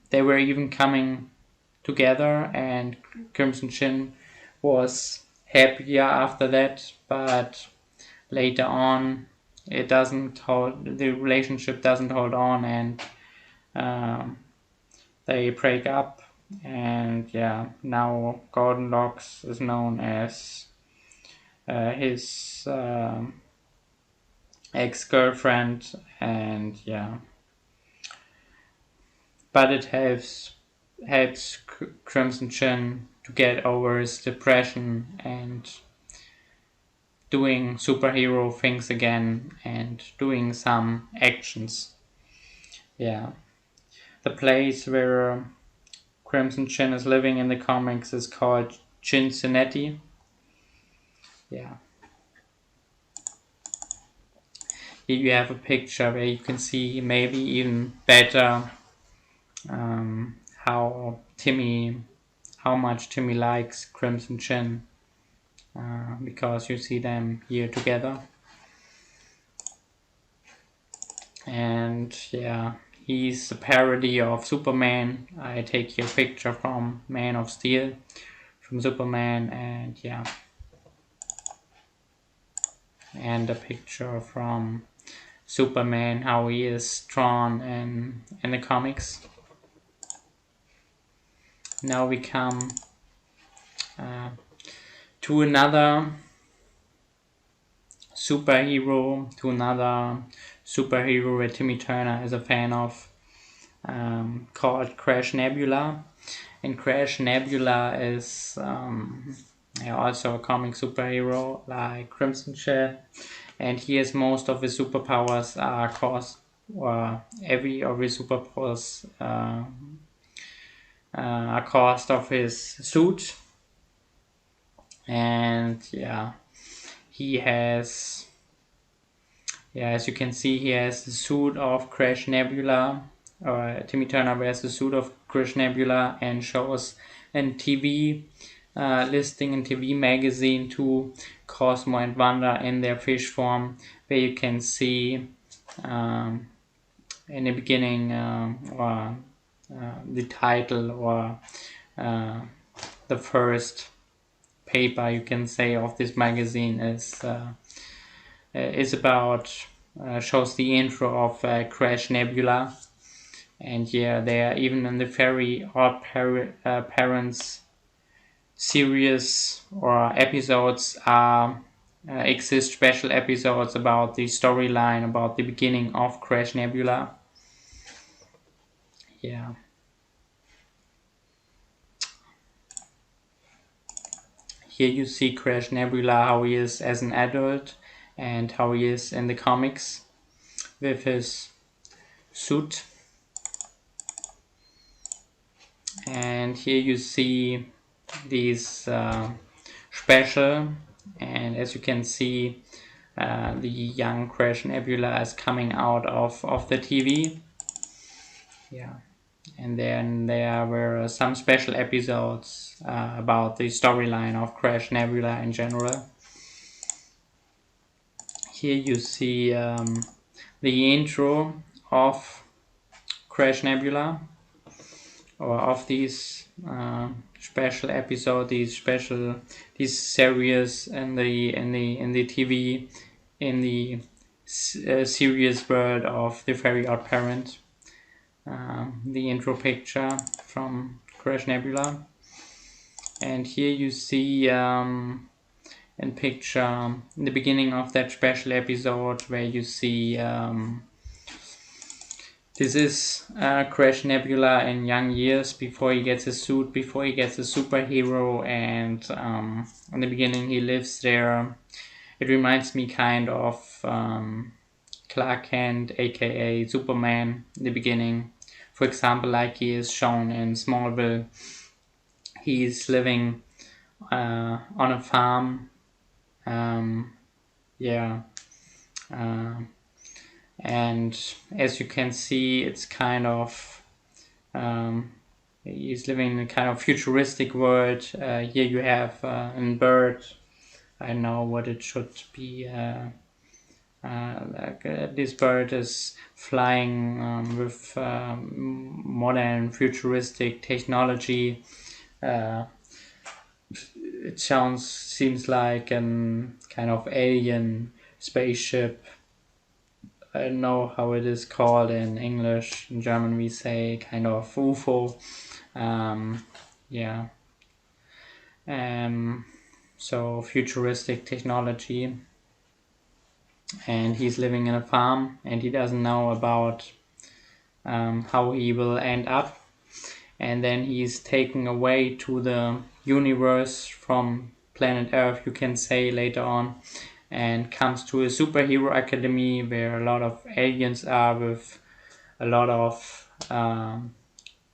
they were even coming together, and Crimson Chin was happier after that, but later on the relationship doesn't hold on, and they break up, and yeah, now Golden Locks is known as his ex-girlfriend, and yeah, but it helps Crimson Chin to get over his depression and doing superhero things again and doing some actions. Yeah. The place where Crimson Chin is living in the comics is called Cincinnati. Yeah. Here you have a picture where you can see maybe even better how much Timmy likes Crimson Chin, because you see them here together. And yeah, he's a parody of Superman. I take here a picture from Man of Steel, from Superman, and yeah, and a picture from Superman, how he is drawn in the comics. Now we come to another superhero where Timmy Turner is a fan of, called Crash Nebula. And Crash Nebula is also a comic superhero like Crimson Chin, and he has most of his superpowers are caused, or every of his superpowers are caused of his suit. And yeah, he has, as you can see, he has the suit of Crash Nebula, or Timmy Turner wears the suit of Crash Nebula and shows a TV listing in TV magazine to Cosmo and Wanda in their fish form, where you can see in the beginning the title, or the first paper you can say of this magazine is about shows the intro of Crash Nebula. And yeah, they are even in the Very Odd Parents series or episodes exist special episodes about the storyline, about the beginning of Crash Nebula. Yeah. here you see Crash Nebula, how he is as an adult and how he is in the comics with his suit. And here you see these special, and as you can see, the young Crash Nebula is coming out of the TV. Yeah, and then there were some special episodes about the storyline of Crash Nebula in general. Here you see the intro of Crash Nebula, or of these special episode, these series in the TV, in the serious world of the Very Odd Parent. The intro picture from Crash Nebula, and here you see in the beginning of that special episode where you see this is Crash Nebula in young years, before he gets a suit, before he gets a superhero, and in the beginning he lives there. It reminds me kind of Clark Kent, aka Superman, in the beginning. For example, like he is shown in Smallville, he's living on a farm. And as you can see, it's kind of he's living in a kind of futuristic world. Here you have a bird. I know what it should be. This bird is flying with modern futuristic technology. It seems like an kind of alien spaceship. I don't know how it is called in English. In German we say kind of UFO. So futuristic technology. And he's living in a farm, and he doesn't know about how he will end up. And then he's taken away to the universe from planet Earth, you can say, later on, and comes to a superhero academy where a lot of aliens are with a lot of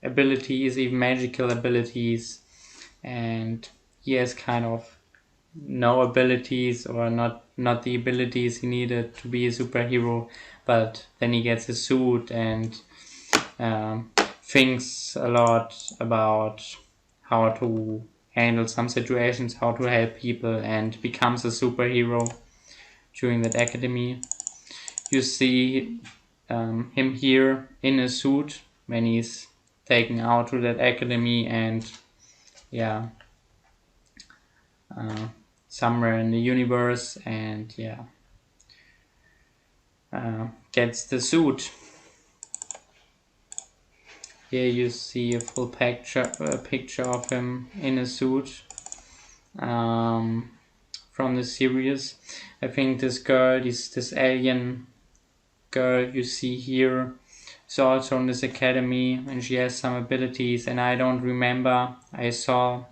abilities, even magical abilities, and he has kind of no abilities, or not the abilities he needed to be a superhero, but then he gets a suit and thinks a lot about how to handle some situations, how to help people, and becomes a superhero during that academy. You see him here in a suit when he's taken out to that academy, and somewhere in the universe, and gets the suit. Here you see a full picture of him in a suit from the series. I think this girl, this alien girl you see here, is also in this academy, and she has some abilities, and I don't remember. I saw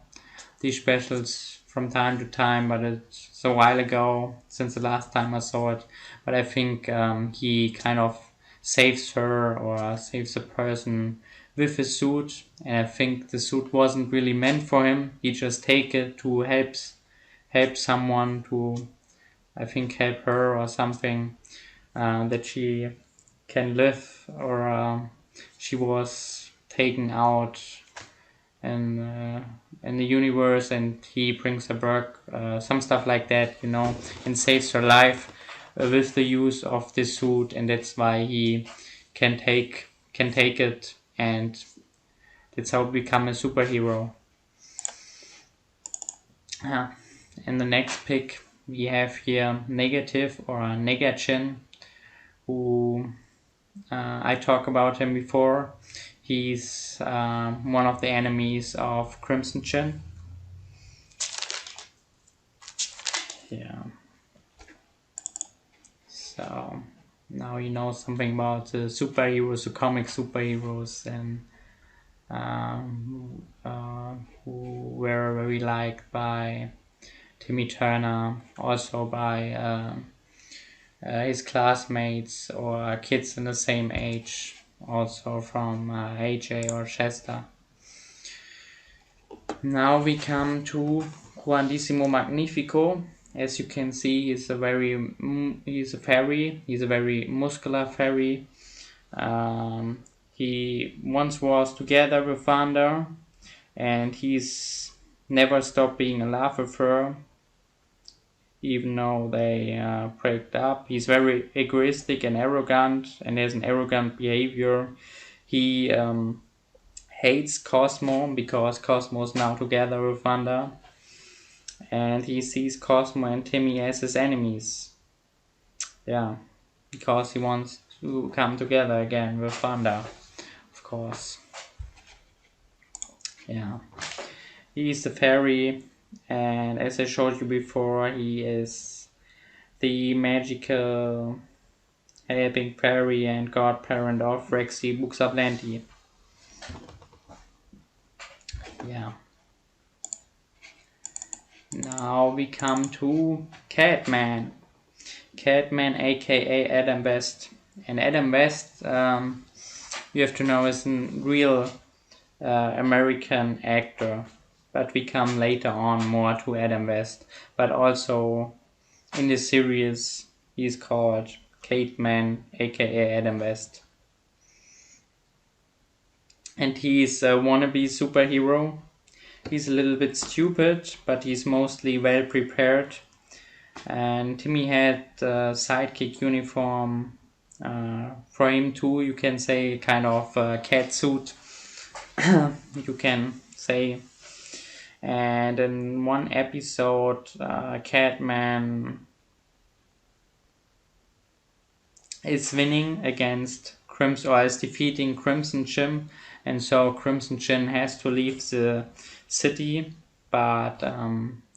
these specials from time to time, but it's a while ago since the last time I saw it. But I think he kind of saves her, or saves a person with his suit, and I think the suit wasn't really meant for him. He just take it to help someone, to I think help her or something, that she can live, or she was taken out in the universe, and he brings her back, some stuff like that, and saves her life with the use of this suit, and that's why he can take it, and that's how to become a superhero. In the next pick we have here Negative, or Negachin, who I talked about him before. He's one of the enemies of Crimson Chin. So now you know something about the superheroes, the comic superheroes, and who were very liked by Timmy Turner, also by his classmates or kids in the same age, also from AJ or Chester. Now we come to Juandissimo Magnifico. As you can see, he's a very muscular fairy. He once was together with Wanda, and he's never stopped being in love with her, even though they break up. He's very egoistic and arrogant, and has an arrogant behavior. He hates Cosmo because Cosmo is now together with Wanda, and he sees Cosmo and Timmy as his enemies. Yeah, because he wants to come together again with Wanda, of course. Yeah, he's the fairy, and as I showed you before, he is the magical helping fairy and godparent of Rexy Buxaplenty. Yeah. Now we come to Catman. Catman, aka Adam West. And Adam West, you have to know, is a real American actor. But we come later on more to Adam West. But also in the series, he's called Catman, aka Adam West. And he's a wannabe superhero. He's a little bit stupid, but he's mostly well prepared. And Timmy had a sidekick uniform for him too, you can say, kind of cat suit, you can say. And in one episode, Catman is winning against Crimson, or is defeating Crimson Jim, and so Crimson Jim has to leave the city, but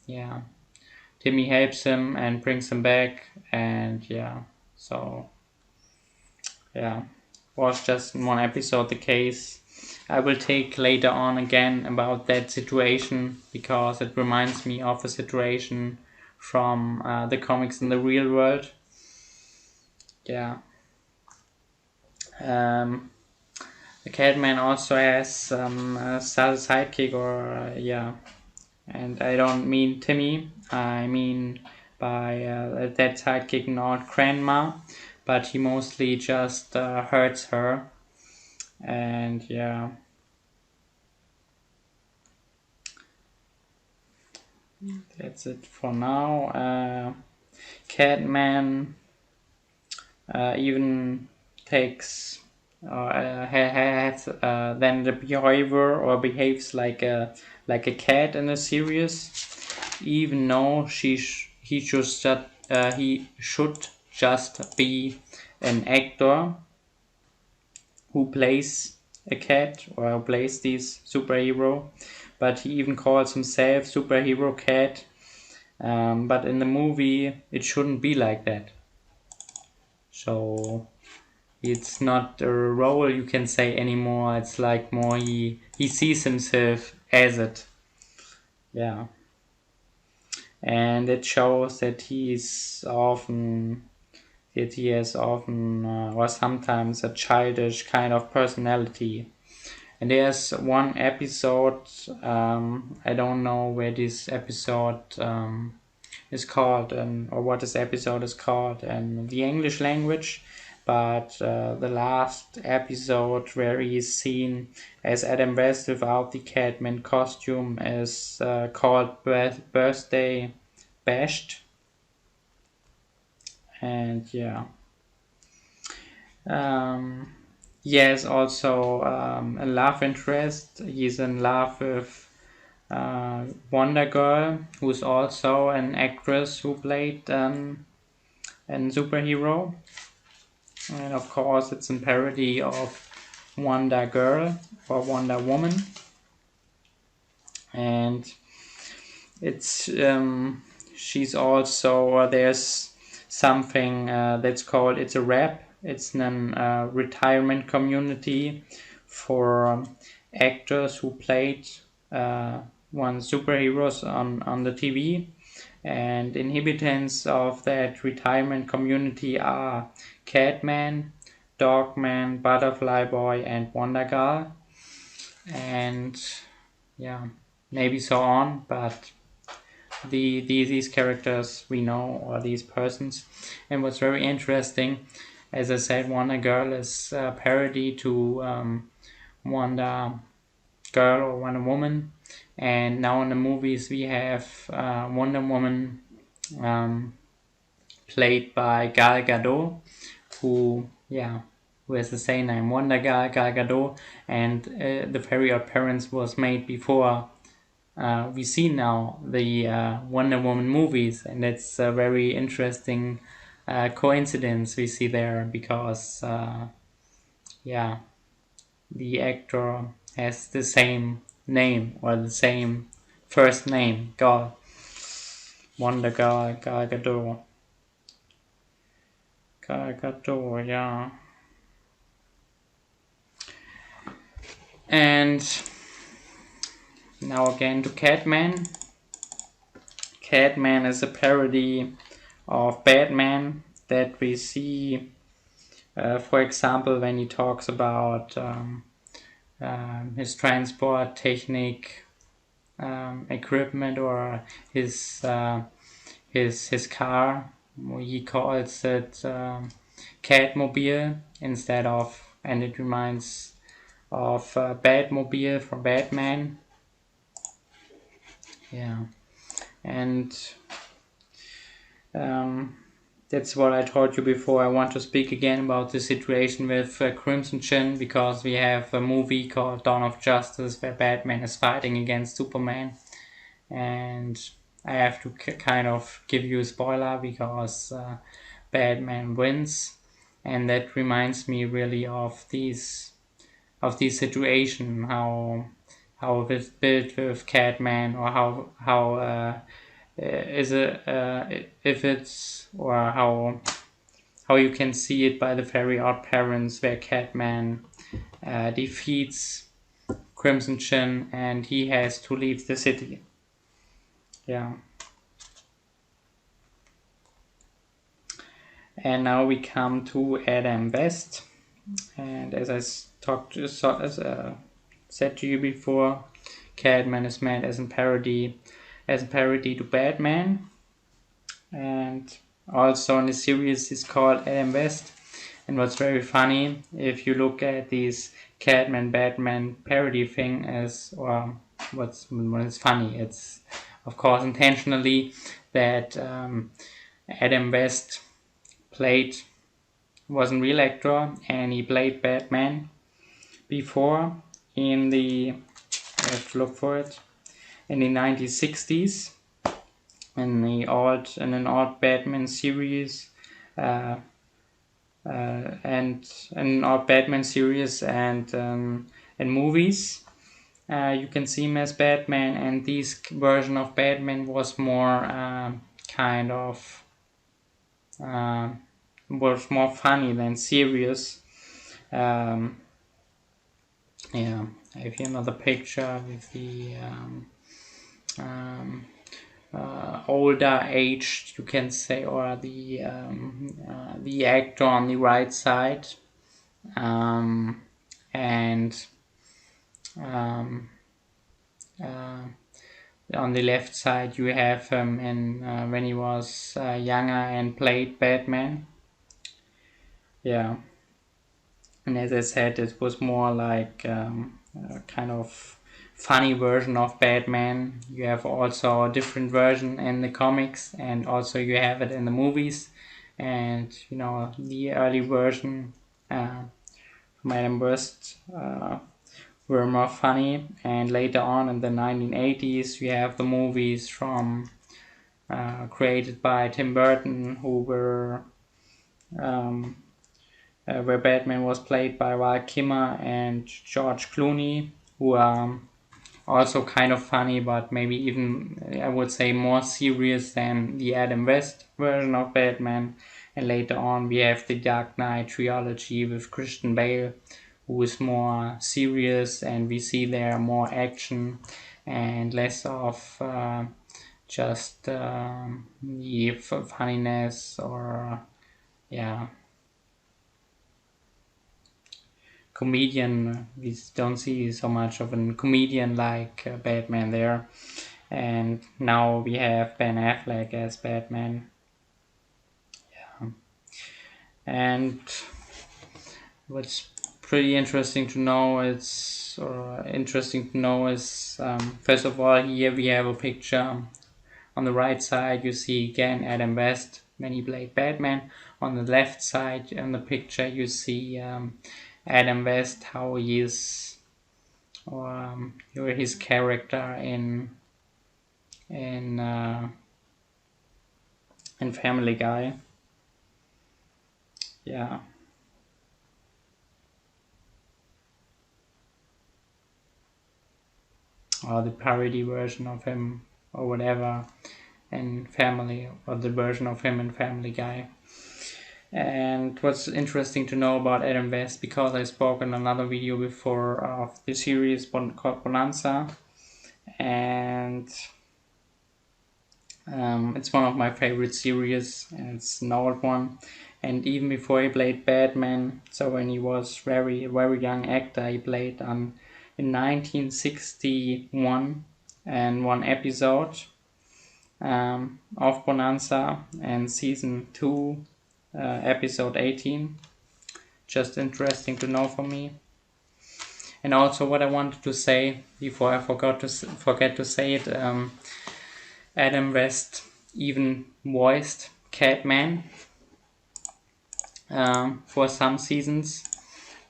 yeah, Timmy helps him and brings him back, and yeah, so yeah, was just in one episode the case. I will take later on again about that situation, because it reminds me of a situation from the comics in the real world. Yeah. The Catman also has some sidekick, or yeah, and I don't mean Timmy, I mean by that sidekick not Grandma, but he mostly just hurts her, and yeah. That's it for now. Catman even takes has then the behavior, or behaves like a cat in a series, even though he should just be an actor who plays a cat, or who plays this superhero, but he even calls himself Superhero Cat. But in the movie it shouldn't be like that, so it's not a role, you can say, anymore. It's like more he sees himself as it. Yeah. And it shows that he has often or sometimes a childish kind of personality. And there's one episode, I don't know where this episode is called, or what this episode is called in the English language, but the last episode where he is seen as Adam West without the Catman costume is called Birthday Bashed. And yeah. He has also a love interest. He's in love with Wonder Girl, who's also an actress who played a superhero. And of course it's a parody of Wonder Girl or Wonder Woman. And it's she's also, there's something that's called, it's a rap. It's a retirement community for actors who played one superheroes on the TV. and inhabitants of that retirement community are Catman, Dogman, Butterfly Boy, and Wonder Girl, and yeah, maybe so on, but these characters we know, or these persons. And what's very interesting, as I said, Wonder Girl is a parody to Wonder Girl or Wonder Woman, and now in the movies we have Wonder Woman played by Gal Gadot, who has the same name, Wonder Girl, Gal Gadot, and the Very Odd Parents was made before we see now the Wonder Woman movies, and it's a very interesting coincidence we see there, because the actor has the same name, or the same first name, Gal. Wonder Girl, Gal Gadot. Gal Gadot, yeah. And now again to Catman. Catman is a parody of Batman that we see, for example, when he talks about his transport technique, equipment, or his car. He calls it Catmobile instead of, and it reminds of Batmobile from Batman. Yeah, and that's what I told you before. I want to speak again about the situation with Crimson Chin, because we have a movie called Dawn of Justice where Batman is fighting against Superman, and I have to kind of give you a spoiler, because Batman wins, and that reminds me really of these situation, how it's built with Catman, or how is it if it's, or how you can see it by the Very Odd Parents, where Catman defeats Crimson Chin and he has to leave the city. Yeah. And now we come to Adam West, and as I said to you before, Catman is meant as a parody to Batman, and also in the series is called Adam West. And what's very funny, if you look at these Catman Batman parody thing, or what's funny, it's of course intentionally that Adam West was a real actor, and he played Batman before in the, I have to look for it, in the 1960s, in an old Batman series, and movies. You can see him as Batman, and this version of Batman was more was more funny than serious. I have here another picture with the older aged, you can say, or the actor on the right side, and on the left side you have him in when he was younger and played Batman. Yeah, and as I said, it was more like a kind of funny version of Batman. You have also a different version in the comics, and also you have it in the movies. And the early version from Adam West were more funny, and later on in the 1980s you have the movies from created by Tim Burton, who were where Batman was played by Val Kilmer and George Clooney, who are also kind of funny, but maybe even, I would say, more serious than the Adam West version of Batman. And later on we have the Dark Knight trilogy with Christian Bale, who is more serious, and we see there more action and less of just the funniness, or yeah, comedian. We don't see so much of a comedian like Batman there. And now we have Ben Affleck as Batman. Yeah. And what's pretty interesting to know is, first of all, here we have a picture. On the right side you see again Adam West when he played Batman. On the left side in the picture you see Adam West, how he is, or his character in Family Guy. Yeah. Or the parody version of him, or whatever, in Family, or the version of him in Family Guy. And what's interesting to know about Adam West, because I spoke in another video before of the series called Bonanza, and it's one of my favorite series, and it's an old one. And even before he played Batman, so when he was very young actor, he played in 1961 and one episode of Bonanza, and season 2, episode 18. Just interesting to know for me. And also what I wanted to say before I forget to say it, Adam West even voiced Catman for some seasons,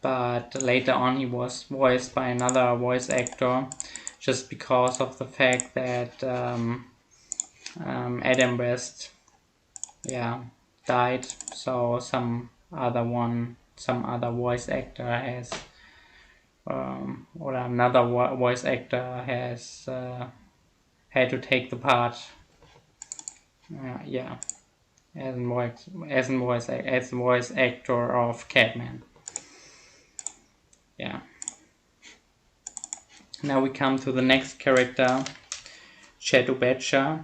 but later on he was voiced by another voice actor, just because of the fact that Adam West died, so some other voice actor has or another voice actor has had to take the part, as voice actor of Catman. Yeah. Now we come to the next character, Chet Ubecha.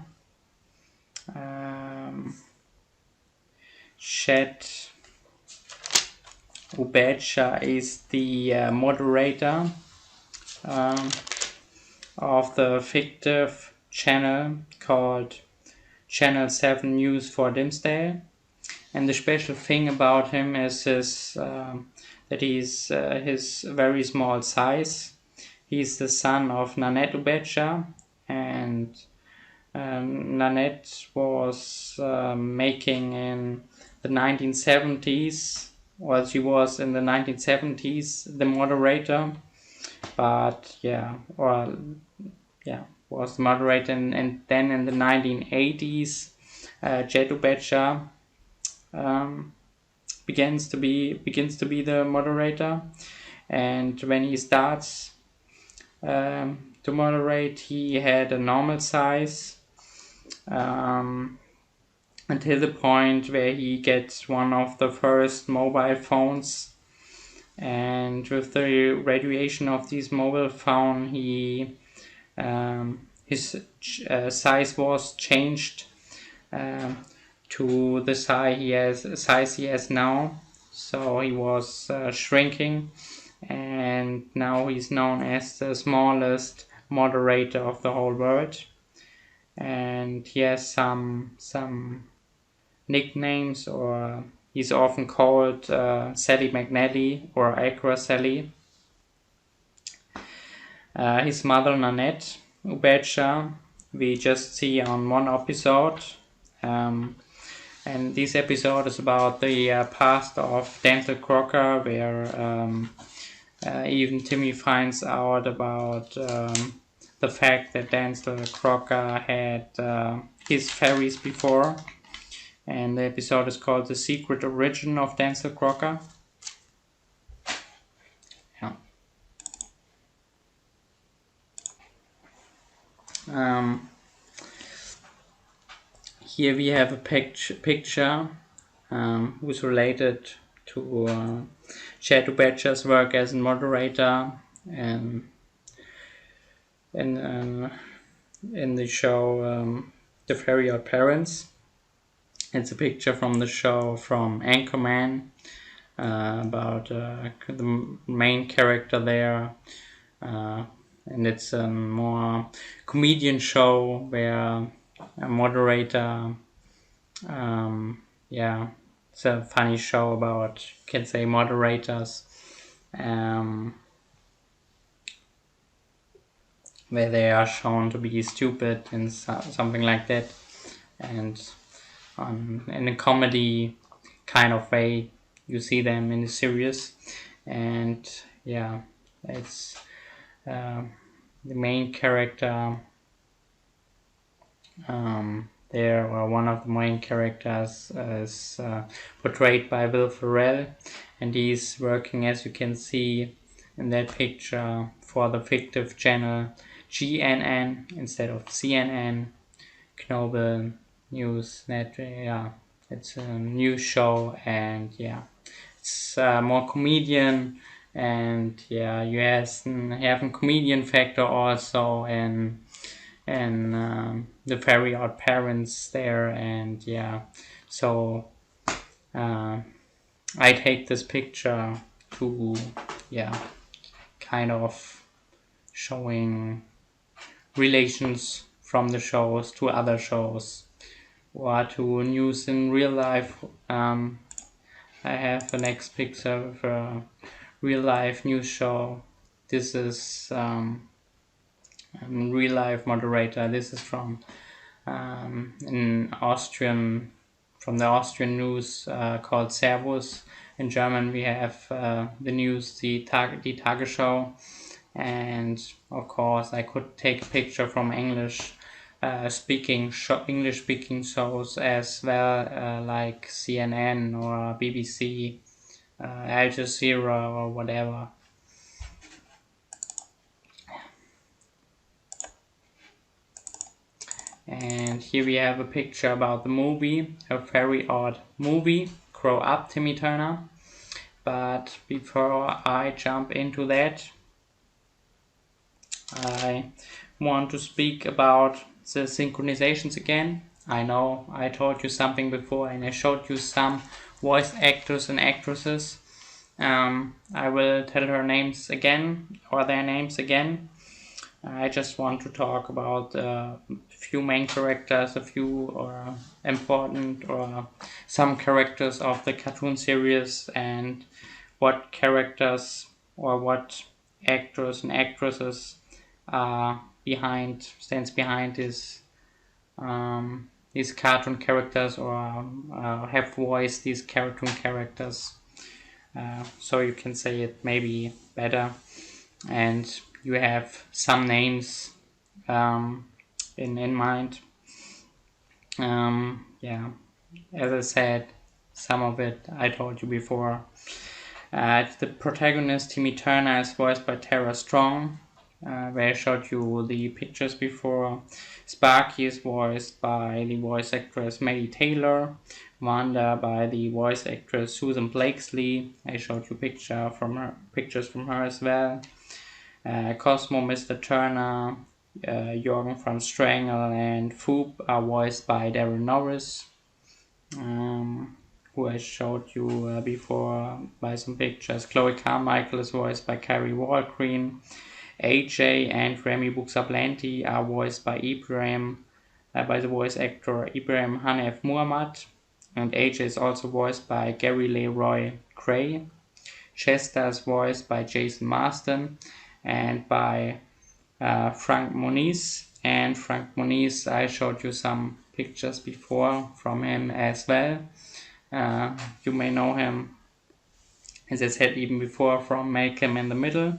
Chet Ubecha is the moderator of the fictive channel called Channel 7 News for Dimmsdale. And the special thing about him is that he's his very small size. He's the son of Nanette Ubecha, and Nanette was making in the 1970s, or she was in the 1970s the moderator, but was the moderator, and then in the 1980s Chet Ubecha begins to be the moderator. And when he starts to moderate, he had a normal size until the point where he gets one of the first mobile phones, and with the radiation of this mobile phone, his size was changed to the size he has now. So he was shrinking, and now he's known as the smallest moderator of the whole world. And he has some nicknames, or he's often called Sally McNally or Acra Sally. His mother, Nanette Ubecha, we just see on one episode, and this episode is about the past of Denzel Crocker, where even Timmy finds out about the fact that Denzel Crocker had his fairies before, and the episode is called The Secret Origin of Denzel Crocker. Here we have a picture who's related to Chet Ubecha's work as a moderator, and in the show The Very Odd Parents. It's a picture from the show from Anchorman, about the main character there, and it's a more comedian show where a moderator, it's a funny show about, you can say, moderators, where they are shown to be stupid and something like that, and in a comedy kind of way you see them in the series. And yeah, it's the main character there, or one of the main characters, is portrayed by Will Ferrell, and he's working, as you can see in that picture, for the fictive channel GNN instead of CNN, Global News Net. Yeah, it's a news show, and yeah, it's more comedian, and yeah, you have a comedian factor also in the Very Odd Parents there. And yeah, so I take this picture to, yeah, kind of showing relations from the shows to other shows or to news in real life. I have the next picture of a real life news show. This is a real life moderator. This is from from the Austrian news, called Servus. In German we have the news, the Tagesschau. And of course I could take a picture from English speaking shows as well, like CNN or BBC, Al Jazeera or whatever. And here we have a picture about the movie, A Very Odd Movie. Grow up, Timmy Turner. But before I jump into that, I want to speak about the synchronizations again. I know I told you something before and I showed you some voice actors and actresses. I will tell her names again, or their names again. I just want to talk about a few main characters, a few important or some characters of the cartoon series, and what characters or what actors and actresses stands behind these cartoon characters, or have voiced these cartoon characters, so you can say it maybe better, and you have some names in mind. Yeah, as I said, some of it I told you before. The protagonist, Timmy Turner, is voiced by Tara Strong, where I showed you the pictures before. Sparky is voiced by the voice actress Maddie Taylor. Wanda by the voice actress Susan Blakesley. I showed you pictures from her as well. Cosmo, Mr. Turner, Jorgen from Strangle, and Foop are voiced by Darren Norris, who I showed you before by some pictures. Chloe Carmichael is voiced by Carrie Walgreen. AJ and Remy Buxaplanti are voiced by by the voice actor Ibrahim Hanef Muhammad, and AJ is also voiced by Gary Leroy Gray. Chester is voiced by Jason Marsden and by Frank Moniz. And Frank Moniz, I showed you some pictures before from him as well. You may know him, as I said even before, from Malcolm in the Middle.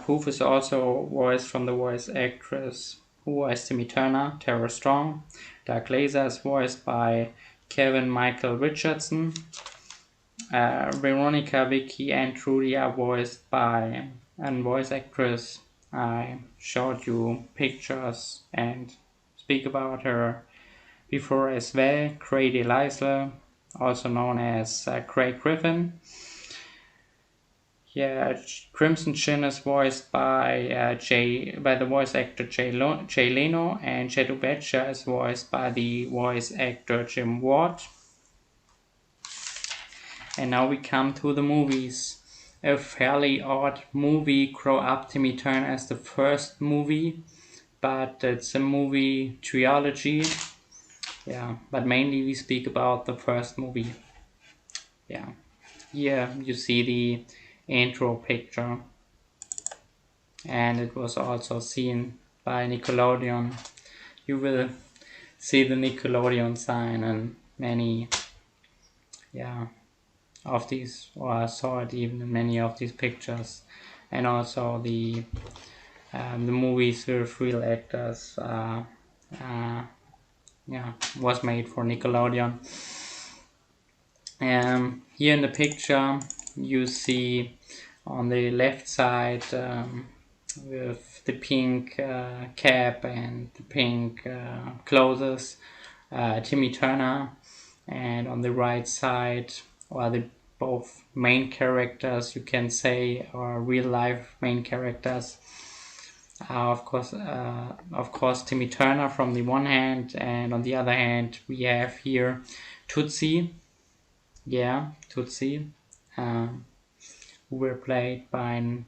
Poof is also voiced from the voice actress who voiced Timmy Turner, Tara Strong. Dark Laser is voiced by Kevin Michael Richardson. Veronica, Vicky, and Trudy are voiced by a voice actress. I showed you pictures and speak about her before as well. Grady Leisler, also known as Craig Griffin. Yeah, Crimson Chin is voiced by the voice actor Jay Leno, and Shadow Badger is voiced by the voice actor Jim Ward. And now we come to the movies. A fairly odd movie. Grow Up Timmy Turner as the first movie, but it's a movie trilogy. Yeah, but mainly we speak about the first movie. Yeah, here you see the intro picture, and it was also seen by Nickelodeon. You will see the Nickelodeon sign and many, of these, or I saw it even in many of these pictures, and also the movies with real actors. Was made for Nickelodeon. Here in the picture you see on the left side with the pink cap and the pink clothes, Timmy Turner, and on the right side, or the both main characters, you can say, are real life main characters. Of course, Timmy Turner from the one hand, and on the other hand we have here Tootsie. Yeah, Tootsie, who were played by a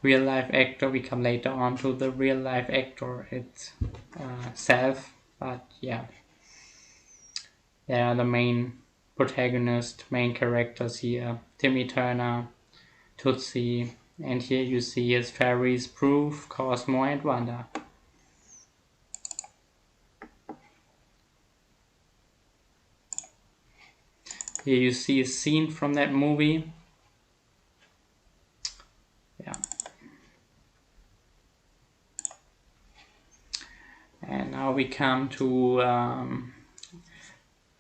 real life actor. We come later on to the real life actor itself, but yeah, they are the main protagonist, main characters here. Timmy Turner, Tootsie, and here you see his fairies Proof, Cosmo, and Wanda. Here you see a scene from that movie. Yeah. And now we come to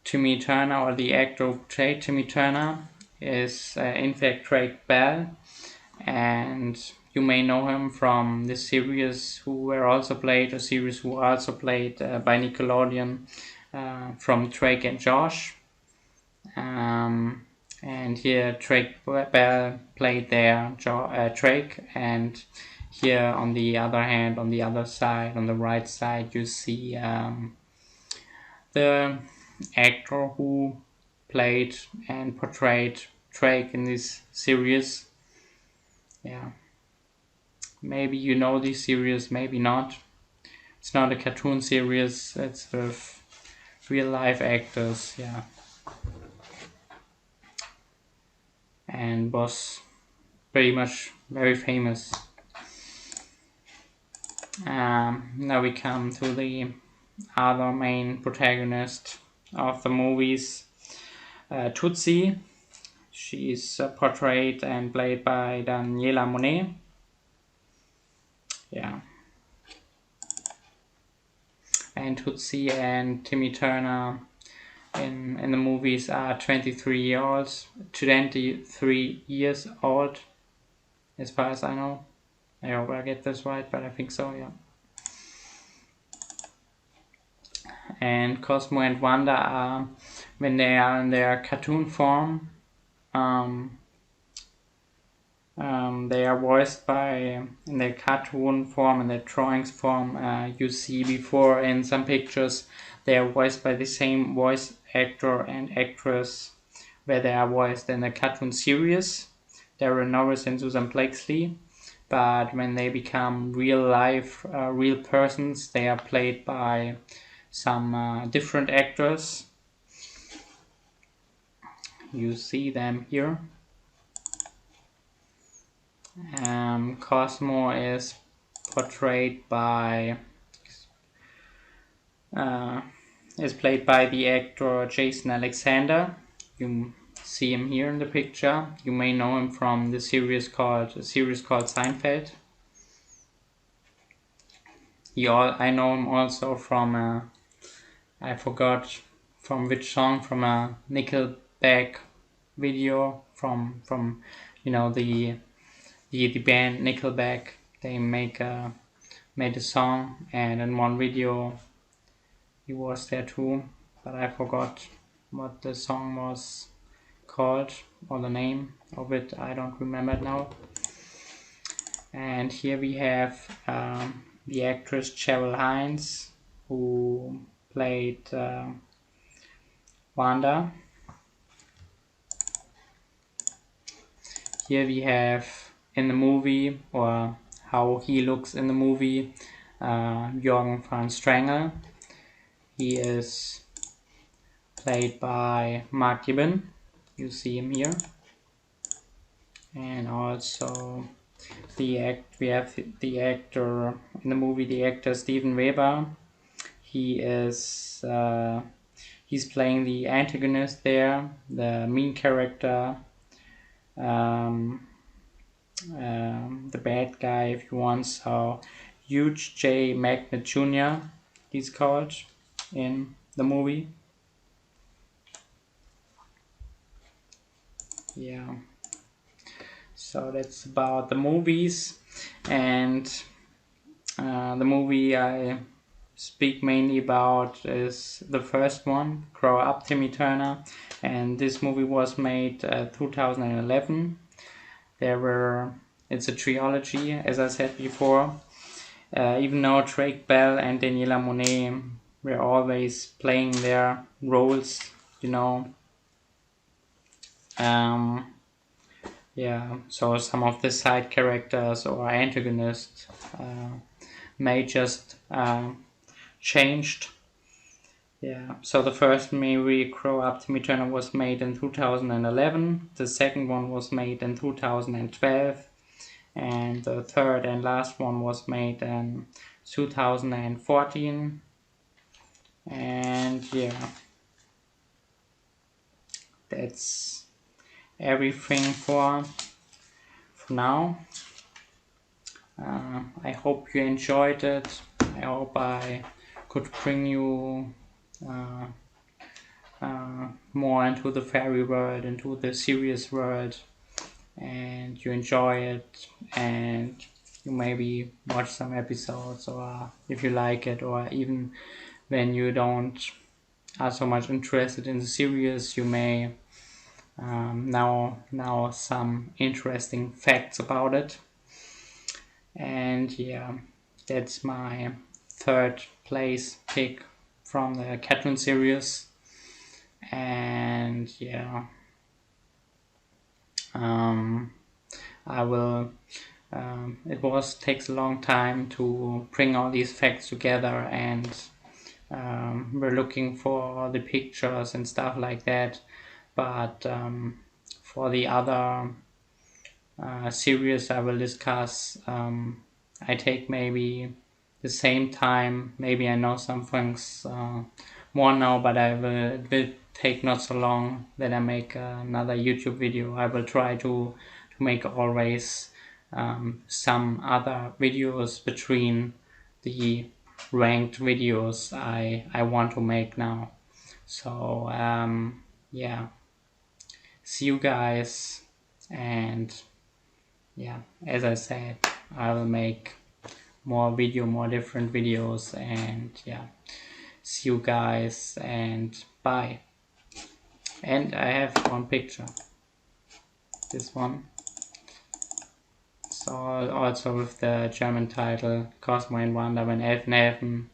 Timmy Turner, or the actor who played Timmy Turner is in fact Craig Bell, and you may know him from the series who also played by Nickelodeon, from Drake and Josh. And here Drake Bell played there Drake, and here on the other hand, on the other side, on the right side, you see the actor who played and portrayed Drake in this series. Yeah, maybe you know this series, maybe not. It's not a cartoon series, it's with real life actors. Yeah, and was pretty much very famous. Now we come to the other main protagonist of the movies, Tootsie. She's portrayed and played by Daniela Monet. Yeah. And Tootsie and Timmy Turner in the movies are 23 years old, as far as I know. I hope I get this right, but I think so, yeah. And Cosmo and Wanda are, when they are in their cartoon form, they are voiced by, in their cartoon form, in their drawings form, you see before in some pictures, they are voiced by the same voice actor and actress where they are voiced in the cartoon series, Darren Norris and Susan Blakeslee. But when they become real life, real persons, they are played by some different actors. You see them here. Cosmo is portrayed by, is played by the actor Jason Alexander. You see him here in the picture. You may know him from the series called Seinfeld. I know him also from I forgot from which song, from a Nickelback video from the band Nickelback. They made a song, and in one video he was there too, but I forgot what the song was called, or the name of it, I don't remember it now. And here we have the actress Cheryl Hines, who played Wanda. Here we have in the movie, or how he looks in the movie, Jürgen van Strangel. He is played by Mark Gibbon. You see him here. And also we have the actor in the movie, the actor Steven Weber. He is he's playing the antagonist there, the mean character, the bad guy if you want. So Huge J. Magnet Jr. he's called in the movie. Yeah. So that's about the movies, and the movie I speak mainly about is the first one, Grow Up Timmy Turner, and this movie was made 2011. It's a trilogy, as I said before. Even though Drake Bell and Daniela Monet were always playing their roles, you know. Yeah, so some of the side characters or antagonists may just changed. Yeah, so the first movie, Grow Up Timmy Turner, was made in 2011. The second one was made in 2012. And the third and last one was made in 2014. And yeah, that's everything for now. I hope you enjoyed it. I hope I could bring you more into the fairy world, into the serious world, and you enjoy it, and you maybe watch some episodes, or if you like it, or even when you don't are so much interested in the series, you may now some interesting facts about it. And yeah, that's my third place pick from the Cartoonseries. And yeah, I will takes a long time to bring all these facts together, and we're looking for the pictures and stuff like that. But for the other series I will discuss, I take maybe the same time. Maybe I know some things more now, but it will take not so long that I make another YouTube video. I will try to make always some other videos between the ranked videos I want to make now. So yeah, see you guys, and yeah, as I said, I will make more different videos, and yeah, see you guys, and bye. And I have one picture, this one, so also with the German title Cosmo and Wanda when Elfen helfen.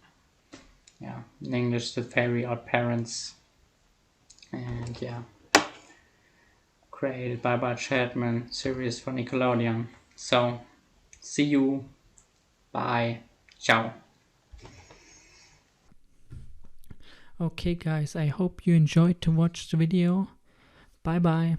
Yeah, in English the Fairy Odd Parents. And yeah, created by Catman, series for Nickelodeon. So see you, bye, ciao. Okay guys, I hope you enjoyed to watch the video. Bye bye.